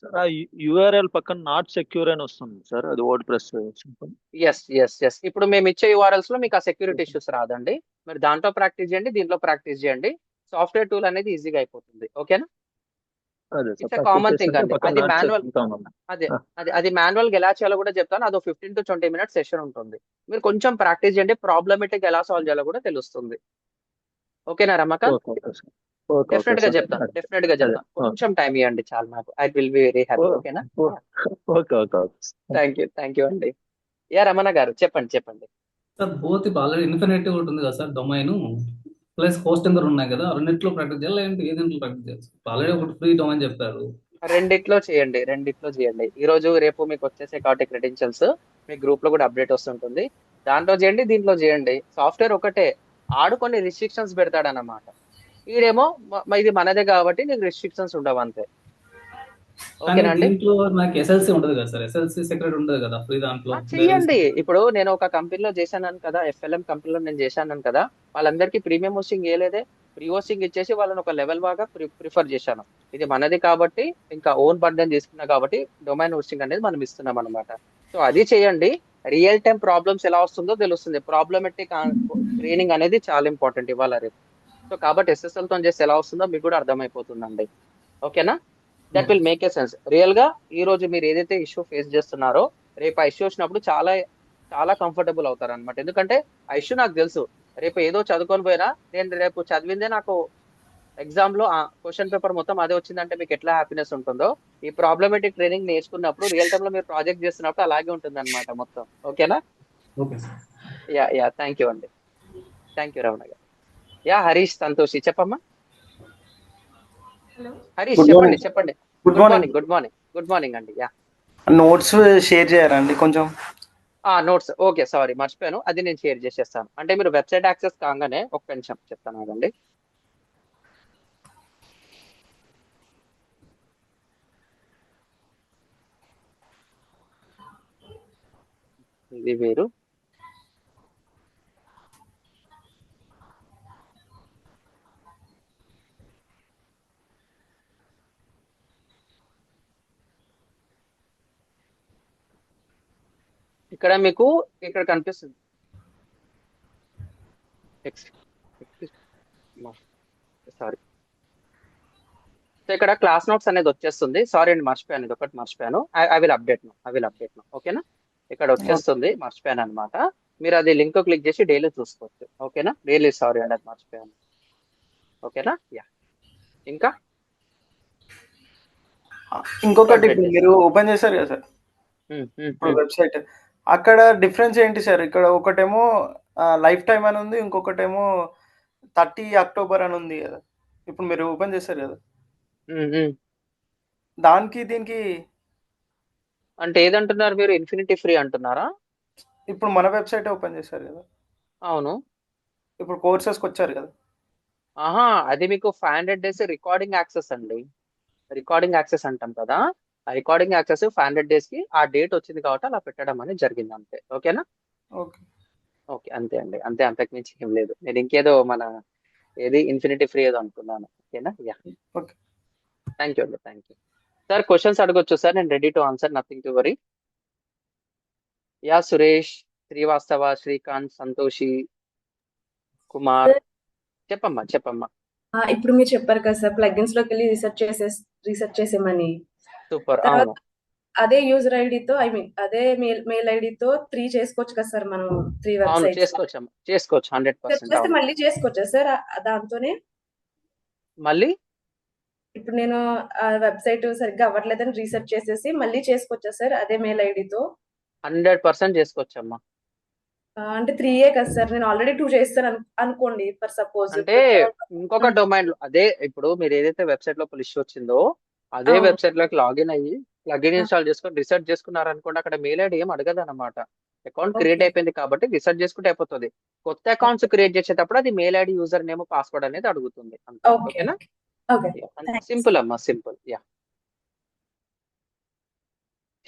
Speaker 4: సార్ ఆ URL పక్కన నాట్ సెక్యూర్ అని వస్తుంది సార్, అది WordPress simple.
Speaker 1: Yes yes yes. ఇప్పుడు మేము ఇచ్చే URLs లో మీకు ఆ సెక్యూరిటీ ఇష్యూస్ రాదండి. మీరు దాంట్లో ప్రాక్టీస్ చేయండి, దీంట్లో ప్రాక్టీస్ చేయండి. సాఫ్ట్వేర్ టూల్ అనేది ఈజీగా అయిపోతుంది. ఓకేనా?
Speaker 4: అదే సార్,
Speaker 1: ఇట్స్ కామన్ థింగ్ అండి.
Speaker 4: పక్కన
Speaker 1: అది
Speaker 4: నాట్
Speaker 1: మాన్యువల్,
Speaker 4: చెప్తాను.
Speaker 1: అదే అది మాన్యువల్ గా ఎలా చేయాలో కూడా చెప్తాను. అదో 15 to 20 minutes సెషన్ ఉంటుంది. మీరు కొంచెం ప్రాక్టీస్ చేయండి, ప్రాబ్లమేటిక్ ఎలా సాల్వ్ చేయాలో కూడా తెలుస్తుంది. ఓకేనా Ramakant?
Speaker 4: Okay okay sir, okay
Speaker 1: definite గా
Speaker 4: సార్.
Speaker 1: చెప్తాను, డెఫినెట్ గా
Speaker 4: అదే
Speaker 1: చెప్తాను. కొంచెం టైం ఇవ్వండి చాలు నాకు. I will be very happy. ఓకేనా?
Speaker 4: Okay okay okay.
Speaker 1: Thank you అండి. యా రమణ గారు చెప్పండి చెప్పండి.
Speaker 6: సార్ బోత్ ఇప్పుడు ఆల్రెడీ ఇన్ఫినిటీ ఒకటి ఉంది కదా సార్ డొమైన్, ప్లస్ హోస్టింగ్ కూడా ఉన్నాయి కదా, రెండిట్లో ప్రాక్టీస్ చేయాలి లేదంటే ఏ దీంట్లో ప్రాక్టీస్ చేయాలి? ఆల్రెడీ ఒకటి ఫ్రీ డొమైన్ చెప్పారు.
Speaker 1: రెండిట్లో చేయండి. ఈ రోజు రేపు మీకు వచ్చేసే కాబట్టి క్రెడెన్షియల్స్ మీ గ్రూప్ లో కూడా అప్డేట్ వస్తుంటుంది. దాంట్లో చేయండి, దీంట్లో చేయండి. సాఫ్ట్వేర్ ఒకటే, ఆడు కొన్ని రిస్ట్రిక్షన్స్ పెడతాడన్నమాట. ఈడేమో ఇది మనదే కాబట్టి నీకు రిస్ట్రిక్షన్స్ ఉండవు అంతే.
Speaker 6: కానీ
Speaker 1: ఓకేనా అండి?
Speaker 6: దీంట్లో నాకు ఎస్ఎల్సి ఉండదు కదా సార్, ఎస్ఎల్సి సెక్రెట్ ఉండదు కదా ఫ్రీ దాంట్లో.
Speaker 1: చెయ్యండి. ఇప్పుడు నేను ఒక కంపెనీలో చేశాను కదా, FLM కంపెనీలో నేను చేశాను కదా, వాళ్ళందరికీ ప్రీమియం హోస్టింగ్ ఇవ్వలేదే, ఫ్రీ హోస్టింగ్ ఇచ్చేసి వాళ్ళని ఒక లెవెల్ బాగా ప్రిఫర్ చేశాను. ఇది మనది కాబట్టి, ఇంకా ఓన్ బర్డెన్ తీసుకున్నా కాబట్టి డొమైన్ హోస్టింగ్ అనేది మనం ఇస్తున్నాం అనమాట. సో అది చేయండి. రియల్ టైం ప్రాబ్లమ్స్ ఎలా వస్తుందో తెలుస్తుంది. ప్రాబ్లమెటిక్ ట్రైనింగ్ అనేది చాలా ఇంపార్టెంట్ ఇవాళ రేపు. సో కాబట్టి SSL తో చేస్తే ఎలా వస్తుందో మీకు కూడా అర్థమైపోతుందండి. ఓకేనా? That will make a sense. Real గా ఈ రోజు మీరు ఏదైతే ఇష్యూ ఫేస్ చేస్తున్నారో, రేపు ఆ ఇష్యూ వచ్చినప్పుడు చాలా చాలా కంఫర్టబుల్ అవుతారు అనమాట. ఎందుకంటే ఆ ఇష్యూ నాకు తెలుసు. రేపు ఏదో చదువుకొని పోయినా నేను రేపు చదివిందే నాకు ఎగ్జామ్ లో ఆ క్వశ్చన్ పేపర్ మొత్తం అదే వచ్చిందంటే మీకు ఎట్లా హ్యాపీనెస్ ఉంటుందో, ఈ ప్రాబ్లమేటిక్ ట్రైనింగ్ నేర్చుకున్నప్పుడు రియల్ టైమ్ లో మీరు ప్రాజెక్ట్ చేస్తున్నప్పుడు అలాగే ఉంటుంది అనమాట మొత్తం. ఓకేనా?
Speaker 6: Okay sir.
Speaker 1: Yeah thank you అండి. థ్యాంక్ యూ రమణ గారు. యా హరీష్ సంతోషి చెప్పమ్మా.
Speaker 5: హలో.
Speaker 1: Harish
Speaker 7: good morning.
Speaker 1: చెప్పండి.
Speaker 7: Good morning.
Speaker 1: గుడ్ మార్నింగ్ అండి. యా
Speaker 7: నోట్స్ షేర్ చేయారండి కొంచెం?
Speaker 1: నోట్స్ ఓకే, సారీ మర్చిపోయాను, అది నేను షేర్ చేసేస్తాను. అంటే మీరు వెబ్సైట్ యాక్సెస్ కాగానే ఒక్క నిమిషం చెప్తాను ఆగండి. ఇది వేరు. ఇక్కడ మీకు ఇక్కడ కనిపిస్తుంది. సారీ, సో ఇక్కడ క్లాస్ నోట్స్ అనేది వచ్చేస్తుంది. సారీ అండి, మర్చిపోయాను, ఇది ఒకటి మర్చిపోయాను. I will update no. ఓకేనా? ఇక్కడ వచ్చేస్తుంది, మర్చిపోయాను అనమాట. మీరు అది లింక్ క్లిక్ చేసి డైలీ చూసుకోవచ్చు. ఓకేనా? డైలీ, సారీ అండి, అది మర్చిపోయాను. ఓకేనా? యా ఇంకా
Speaker 7: ఇంకొకటి, ఇప్పుడు మీరు ఓపెన్ చేశారు కదా సార్ ఇప్పుడు వెబ్సైట్, అక్కడ డిఫరెన్స్ ఏంటి సార్? ఇక్కడ ఒకటేమో లైఫ్ టైం అని ఉంది, ఇంకొకటేమో 30 అక్టోబర్ అని ఉంది కదా. ఇప్పుడు మీరు ఓపెన్ చేశారు కదా, దానికి దీనికి
Speaker 1: అంటే ఏదంటున్నారు మీరు? ఇన్ఫినిటీ ఫ్రీ అంటున్నారా?
Speaker 7: ఇప్పుడు మన వెబ్సైట్ ఓపెన్ చేశారు కదా,
Speaker 1: అవును.
Speaker 7: ఇప్పుడు కోర్సెస్కి వచ్చారు కదా.
Speaker 1: ఆహా, అది మీకు 500 days రికార్డింగ్ యాక్సెస్ అండి. రికార్డింగ్ యాక్సెస్ అంటాం కదా, ఆ రికార్డింగ్ యాక్సెస్ 500 days కి ఆ డేట్ వచ్చింది కాబట్టి అలా పెట్టడం అనేది జరిగింది అంతే. ఓకేనా?
Speaker 7: ఓకే
Speaker 1: ఓకే, అంతే అండి, అంతే, అంతకు మించి ఏం లేదు. నేను ఇంకేదో మన ఏది ఇన్ఫినిటీ ఫ్రీ ఏదో అనుకున్నాను. ఓకేనా? Yeah
Speaker 7: okay.
Speaker 1: థ్యాంక్ యూ అండి, థ్యాంక్ యూ సార్. క్వశ్చన్స్ అడగొచ్చు సార్, నేను ready to answer, nothing to worry. Yeah Suresh, Srivastava, Srikanth, Santoshi, Kumar, చెప్పమ్మా.
Speaker 5: ఇప్పుడు మీరు చెప్పారు కదా సార్, ప్లగిన్స్ లోకి వెళ్ళి రీసెర్చ్ చేసేమని.
Speaker 1: సూపర్.
Speaker 5: తర్వాత
Speaker 1: అవును,
Speaker 5: అదే యూజర్ ఐడితో, ఐ మీన్ అదే మెయిల్ ఐడితో 3 చేసుకోవచ్చు కదా సార్ మనం, 3
Speaker 1: అవును,
Speaker 5: వెబ్సైట్స్
Speaker 1: చేసుకోవచ్చు 100%.
Speaker 5: చేస్తే
Speaker 1: అవును,
Speaker 5: మళ్ళీ చేసుకోవచ్చా సార్ దాంతోనే?
Speaker 1: మళ్ళీ
Speaker 5: ఇప్పుడు నేను ఆ వెబ్సైట్ సరిగ్గా అవ్వట్లేదని రీసెర్చ్ చేసేసి మళ్ళీ చేసుకోవచ్చా సార్ అదే మెయిల్ ఐడితో?
Speaker 1: 100% చేసుకోవచ్చమ్మా.
Speaker 5: అంటే 3 కదా సార్, నేను ఆల్రెడీ 2 చేస్తాను అనుకోండి ఫర్ సపోజ్.
Speaker 1: అంటే ఇంకొక డొమైన్ లో అదే, ఇప్పుడు మీరు ఏదైతే వెబ్సైట్ లో ఇష్యూ వచ్చిందో అదే వెబ్సైట్ లోకి లాగిన్ అయ్యి ప్లగిన్ ఇన్స్టాల్ చేసుకొని రీసెర్చ్ చేసుకున్నారు అనుకోండి, అక్కడ మెయిల్ ఐడి ఏం అడగదు అనమాట. అకౌంట్ క్రియేట్ అయిపోయింది కాబట్టి రీసెర్చ్ చేసుకుంటే అయిపోతుంది. కొత్త అకౌంట్స్ క్రియేట్ చేసేటప్పుడు అది mail ID, user name, password అనేది అడుగుతుంది. ఓకేనా? సింపుల్ అమ్మా, సింపుల్. యా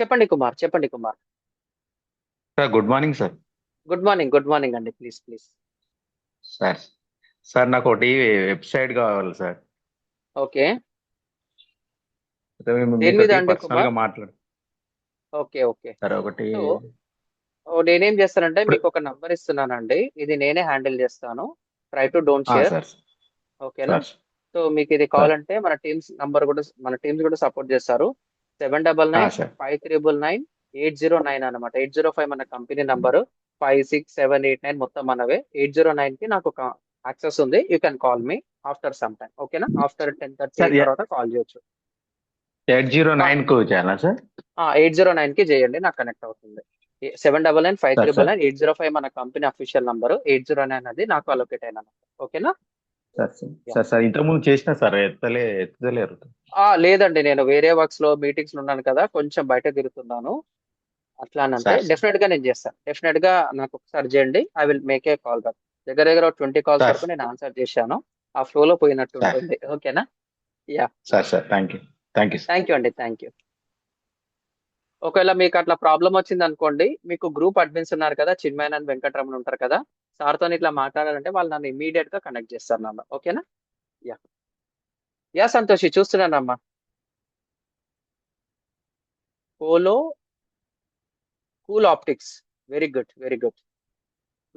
Speaker 1: చెప్పండి Kumar.
Speaker 8: Sir good morning sir.
Speaker 1: Good morning అండి. ప్లీజ్
Speaker 8: సార్ నాకు ఒకటి వెబ్సైట్ కావాలి సార్.
Speaker 1: ఓకే,
Speaker 8: దేని మీద అండి కుమార్?
Speaker 1: ఓకే
Speaker 8: సార్ ఒకటి
Speaker 1: నేనేం చేస్తానంటే మీకు ఒక నంబర్ ఇస్తున్నానండి, ఇది నేనే హ్యాండిల్ చేస్తాను. Try to don't share. ఓకేనా? సో మీకు ఇది కావాలంటే మన టీమ్స్ కూడా సపోర్ట్ చేస్తారు. 799-599-809 అనమాట. 805 మన కంపెనీ నంబరు, 56789 మొత్తం మనవే. 809 కి నాకు యాక్సెస్ ఉంది. You can call me after some time. ఓకేనా? ఆఫ్టర్ 10:30 తర్వాత కాల్ చేయొచ్చు.
Speaker 8: 809 కు చేయాలా సార్?
Speaker 1: 809 కి చేయండి, నాకు కనెక్ట్ అవుతుంది. 799-599-805 మన కంపెనీ అఫీషియల్ నంబరు. 809 అది నాకు అలొకేట్ అయిన. ఓకేనా?
Speaker 8: Sir sir
Speaker 1: Yeah.
Speaker 8: Sir sir ఇంతకుముందు చేసిన సార్ ఎత్తలేరు.
Speaker 1: లేదండి, నేను వేరే వర్క్స్ లో మీటింగ్స్ లో ఉన్నాను కదా, కొంచెం బయట తిరుగుతున్నాను. అట్లా అని అంటే
Speaker 8: సార్ సార్
Speaker 1: డెఫినెట్ గా నేను చేస్తాను. డెఫినెట్ గా నాకు ఒకసారి చేయండి, I will make A call back. దగ్గర దగ్గర 20 కాల్స్
Speaker 8: సార్
Speaker 1: వరకు నేను ఆన్సర్ చేశాను. ఆ ఫ్లో లో పోయినట్టు
Speaker 8: సార్
Speaker 1: ఉంటుంది. ఓకేనా? Yeah,
Speaker 8: sir sir thank you sir.
Speaker 1: Thank you అండి, థ్యాంక్ యూ. ఒకవేళ మీకు అట్లా ప్రాబ్లం వచ్చింది అనుకోండి, మీకు గ్రూప్ అడ్మిన్స్ ఉన్నారు కదా, చిన్మయన్ అండ్ వెంకటరమణ ఉంటారు కదా, సార్తో ఇట్లా మాట్లాడాలంటే వాళ్ళు నన్ను ఇమీడియట్ గా కనెక్ట్ చేస్తారు నన్ను. ఓకేనా? యా యా సంతోషి, చూస్తున్నానమ్మా. Polo Cool Optics, very good, very good.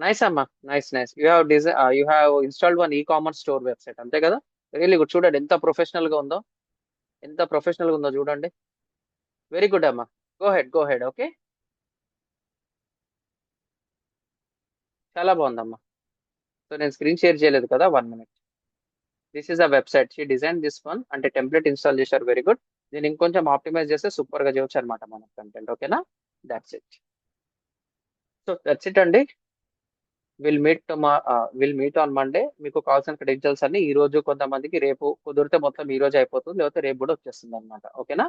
Speaker 1: Nice అమ్మా, nice nice. You have installed one e-commerce store website, అంతే కదా? Really good. చూడండి ఎంత ప్రొఫెషనల్ గా ఉందో, ఎంత ప్రొఫెషనల్ గా ఉందో చూడండి. వెరీ గుడ్ అమ్మా, గో హెడ్. ఓకే, చాలా బాగుందమ్మా. సో నేను స్క్రీన్ షేర్ చేయలేదు కదా, 1 minute. This is a website, she design this one. అంటే టెంప్లెట్ ఇన్స్టాల్ చేశారు, వెరీ గుడ్. దీన్ని ఇంకొంచెం ఆప్టిమైజ్ చేస్తే సూపర్ గా చేయొచ్చు అనమాట మన కంటెంట్. ఓకేనా? That's it. So that's it అండి. Will meet on Monday. మీకు కావాల్సిన క్రెడెన్షియల్స్ అన్ని ఈ రోజు, కొంతమందికి రేపు, కుదిరితే మొత్తం ఈ రోజు అయిపోతుంది, లేకపోతే రేపు కూడా వచ్చేస్తుంది అనమాట. ఓకేనా?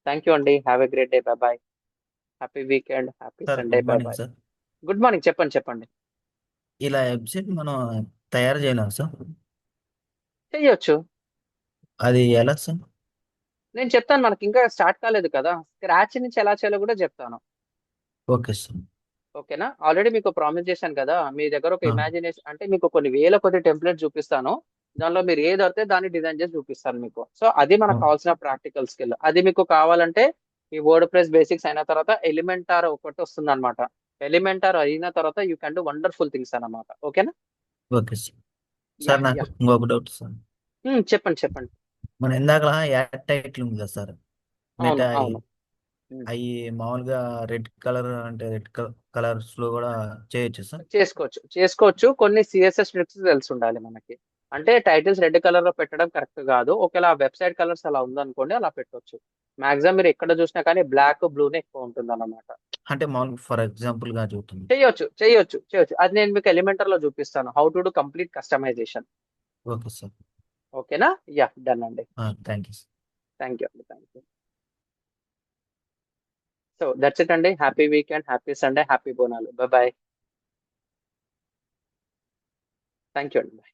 Speaker 1: థ్యాంక్ యూ అండి, have a great day, bye bye. Happy weekend, happy
Speaker 9: sir
Speaker 1: Sunday,
Speaker 9: good
Speaker 1: bye
Speaker 9: morning
Speaker 1: bye.
Speaker 9: Sir.
Speaker 1: Good morning, చెప్పండి.
Speaker 9: ఇలా వెబ్సైట్ మనం తయారు చేయలేం సార్?
Speaker 1: చెయ్యొచ్చు,
Speaker 9: అది ఎలా సార్?
Speaker 1: నేను చెప్తాను. మనకి ఇంకా స్టార్ట్ కాలేదు కదా, స్క్రాచ్ నుంచి ఎలా చేయాలో కూడా చెప్తాను.
Speaker 9: Okay sir.
Speaker 1: ఓకేనా? ఆల్రెడీ మీకు ప్రామిస్ చేశాను కదా, మీ దగ్గర ఒక
Speaker 9: ఆ,
Speaker 1: ఇమాజినేషన్ అంటే మీకు కొన్ని వేల కొద్ది టెంప్లెట్ చూపిస్తాను, దానిలో మీరు ఏది అయితే దాన్ని డిజైన్ చేసి చూపిస్తాను మీకు. సో అది
Speaker 9: ఆ,
Speaker 1: మనకు కావాల్సిన ప్రాక్టికల్ స్కిల్. అది మీకు కావాలంటే ఈ వర్డ్ ప్రెస్ బేసిక్స్ అయిన తర్వాత ఎలిమెంటార్ ఒకటి వస్తుంది అనమాట. ఎలిమెంటార్ అయిన తర్వాత you can do wonderful things అన్నమాట. ఓకేనా?
Speaker 9: Okay sir.
Speaker 1: యా
Speaker 9: సార్ నాకు
Speaker 1: యా,
Speaker 9: ఇంకొక డౌట్ సార్.
Speaker 1: చెప్పండి.
Speaker 9: మన ఇందాక యాడ్ టైటిల్ ఉంది కదా సార్, నెట్
Speaker 1: అవును అవును. ఉమ్.
Speaker 9: అవి మామూలుగా రెడ్ కలర్ అంటే రెడ్ కలర్స్ లో కూడా చేయొచ్చు సార్?
Speaker 1: చేసుకోవచ్చు. కొన్ని సిఎస్ఎస్ ట్రిక్స్ తెలిసి ఉండాలి మనకి. అంటే టైటిల్స్ రెడ్ కలర్ లో పెట్టడం కరెక్ట్ కాదు. ఒకవేళ వెబ్సైట్ కలర్స్ అలా ఉందనుకోండి, అలా పెట్టొచ్చు. మాక్సిమం మీరు ఎక్కడ చూసినా కానీ బ్లాక్ బ్లూనే ఎక్కువ ఉంటుంది అన్నమాట.
Speaker 9: అంటే మామూలుగా ఫర్ ఎగ్జాంపుల్ గా చూస్తుంది.
Speaker 1: చేయొచ్చు. అది నేను మీకు ఎలిమెంటర్ లో చూపిస్తాను, how to do complete customisation.
Speaker 9: Okay sir.
Speaker 1: ఓకేనా? యా, డన్ అండి.
Speaker 9: Thank you sir.
Speaker 1: Thank you. So that's it అండి. Happy weekend, happy Sunday, happy Bonalu. Bye. Thank you అండి. బాయ్.